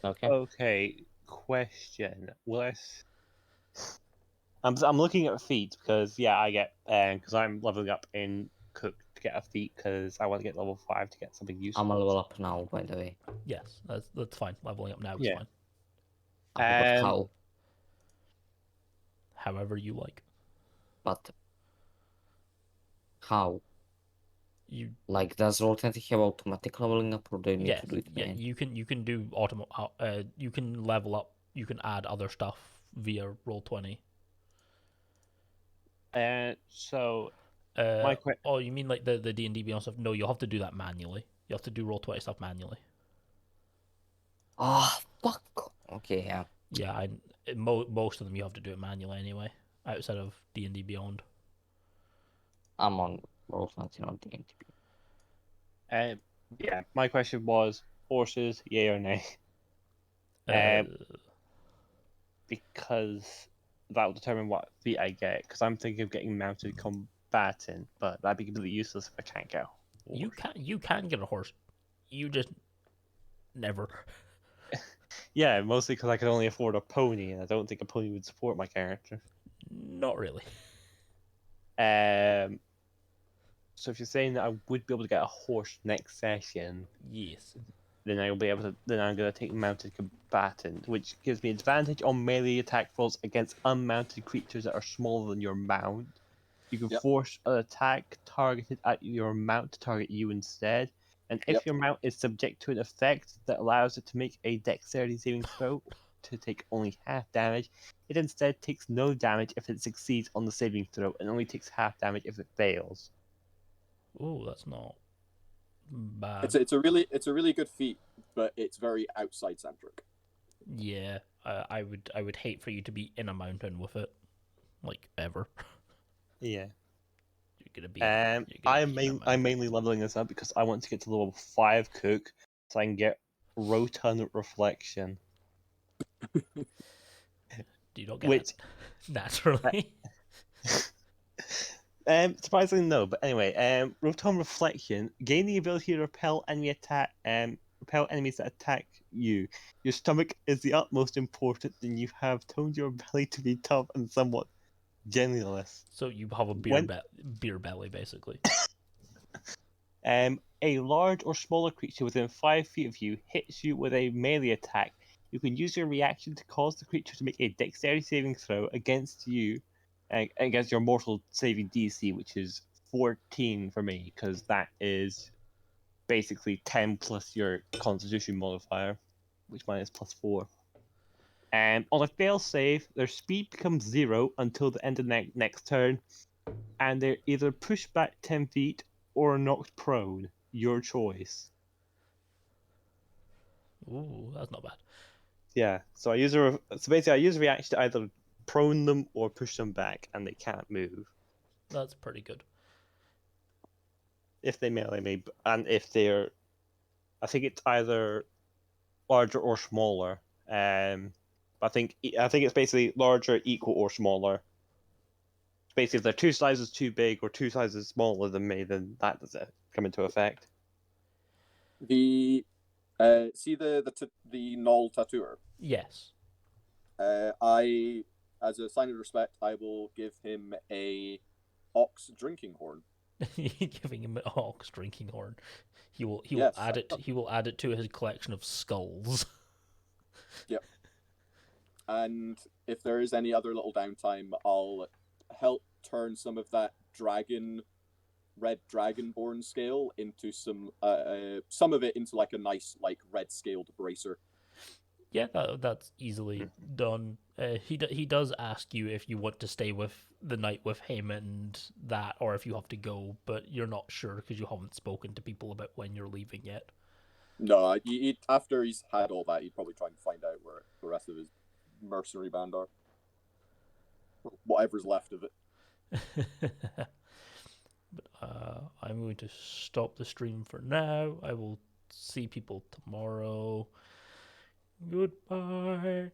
Okay. Okay, question. I'm looking at feats because I get because I'm leveling up in Cook to get a feat because I want to get level 5 to get something useful. I'm a level up now, by the way. Yes, that's fine. Leveling up now is fine. But how? However you like. But how? You like, does Roll20 have automatic leveling up, or do you need to do it? Yeah, you can do you can level up. You can add other stuff via Roll20. So oh, you mean like the D&D Beyond stuff? No, you'll have to do that manually. You have to do Roll20 stuff manually. Ah, fuck. Okay, yeah. Yeah, most of them you have to do it manually anyway, outside of D&D Beyond. I'm on Roll20, not D&D Beyond. Yeah, my question was horses, yay or nay? Because that will determine what feat I get. Because I'm thinking of getting mounted combatant, but that'd be completely useless if I can't get a horse. You can get a horse, you just never. Yeah, mostly because I can only afford a pony, and I don't think a pony would support my character. Not really. So if you're saying that I would be able to get a horse next session, yes, then I'll be able to. Then I'm going to take mounted combatant, which gives me advantage on melee attack rolls against unmounted creatures that are smaller than your mount. You can force an attack targeted at your mount to target you instead. And if Yep. your mount is subject to an effect that allows it to make a dexterity saving throw to take only half damage, it instead takes no damage if it succeeds on the saving throw, and only takes half damage if it fails. Oh, that's not bad. It's a really good feat, but it's very outside centric. Yeah, I would hate for you to be in a mountain with it, like ever. Yeah. You're gonna be. I'm mainly leveling this up because I want to get to level 5 cook so I can get Rotan Reflection. Do you not get Which that naturally? Surprisingly no, but anyway, Rotom Reflection, gain the ability to repel enemies that attack you. Your stomach is the utmost important, and you have toned your belly to be tough and somewhat generalist. So you have a beer belly, basically. A large or smaller creature within 5 feet of you hits you with a melee attack. You can use your reaction to cause the creature to make a dexterity saving throw against you, against your mortal saving DC, which is 14 for me, because that is basically 10 plus your constitution modifier, which mine is +4. On a fail save, their speed becomes 0 until the end of next turn, and they're either pushed back 10 feet or knocked prone. Your choice. Ooh, that's not bad. Yeah, so so basically I use a reaction to either prone them or push them back, and they can't move. That's pretty good. If they melee me, and if they're, I think it's either larger or smaller. I think it's basically larger, equal, or smaller. Basically, if they're 2 sizes too big or 2 sizes smaller than me, then that does it come into effect. The see the Null tattooer. Yes. I, as a sign of respect, I will give him a ox drinking horn. Giving him an ox drinking horn. He will Yes, add it. He will add it to his collection of skulls. Yep. And if there is any other little downtime, I'll help turn some of that red dragonborn scale into some of it into like a nice like red scaled bracer. Yeah, that's easily done. He does ask you if you want to stay with the night with him and that, or if you have to go, but you're not sure because you haven't spoken to people about when you're leaving yet. No, after he's had all that, he'd probably try and find out where the rest of his mercenary band are, whatever's left of it. But I'm going to stop the stream for now. I will see people tomorrow. Goodbye.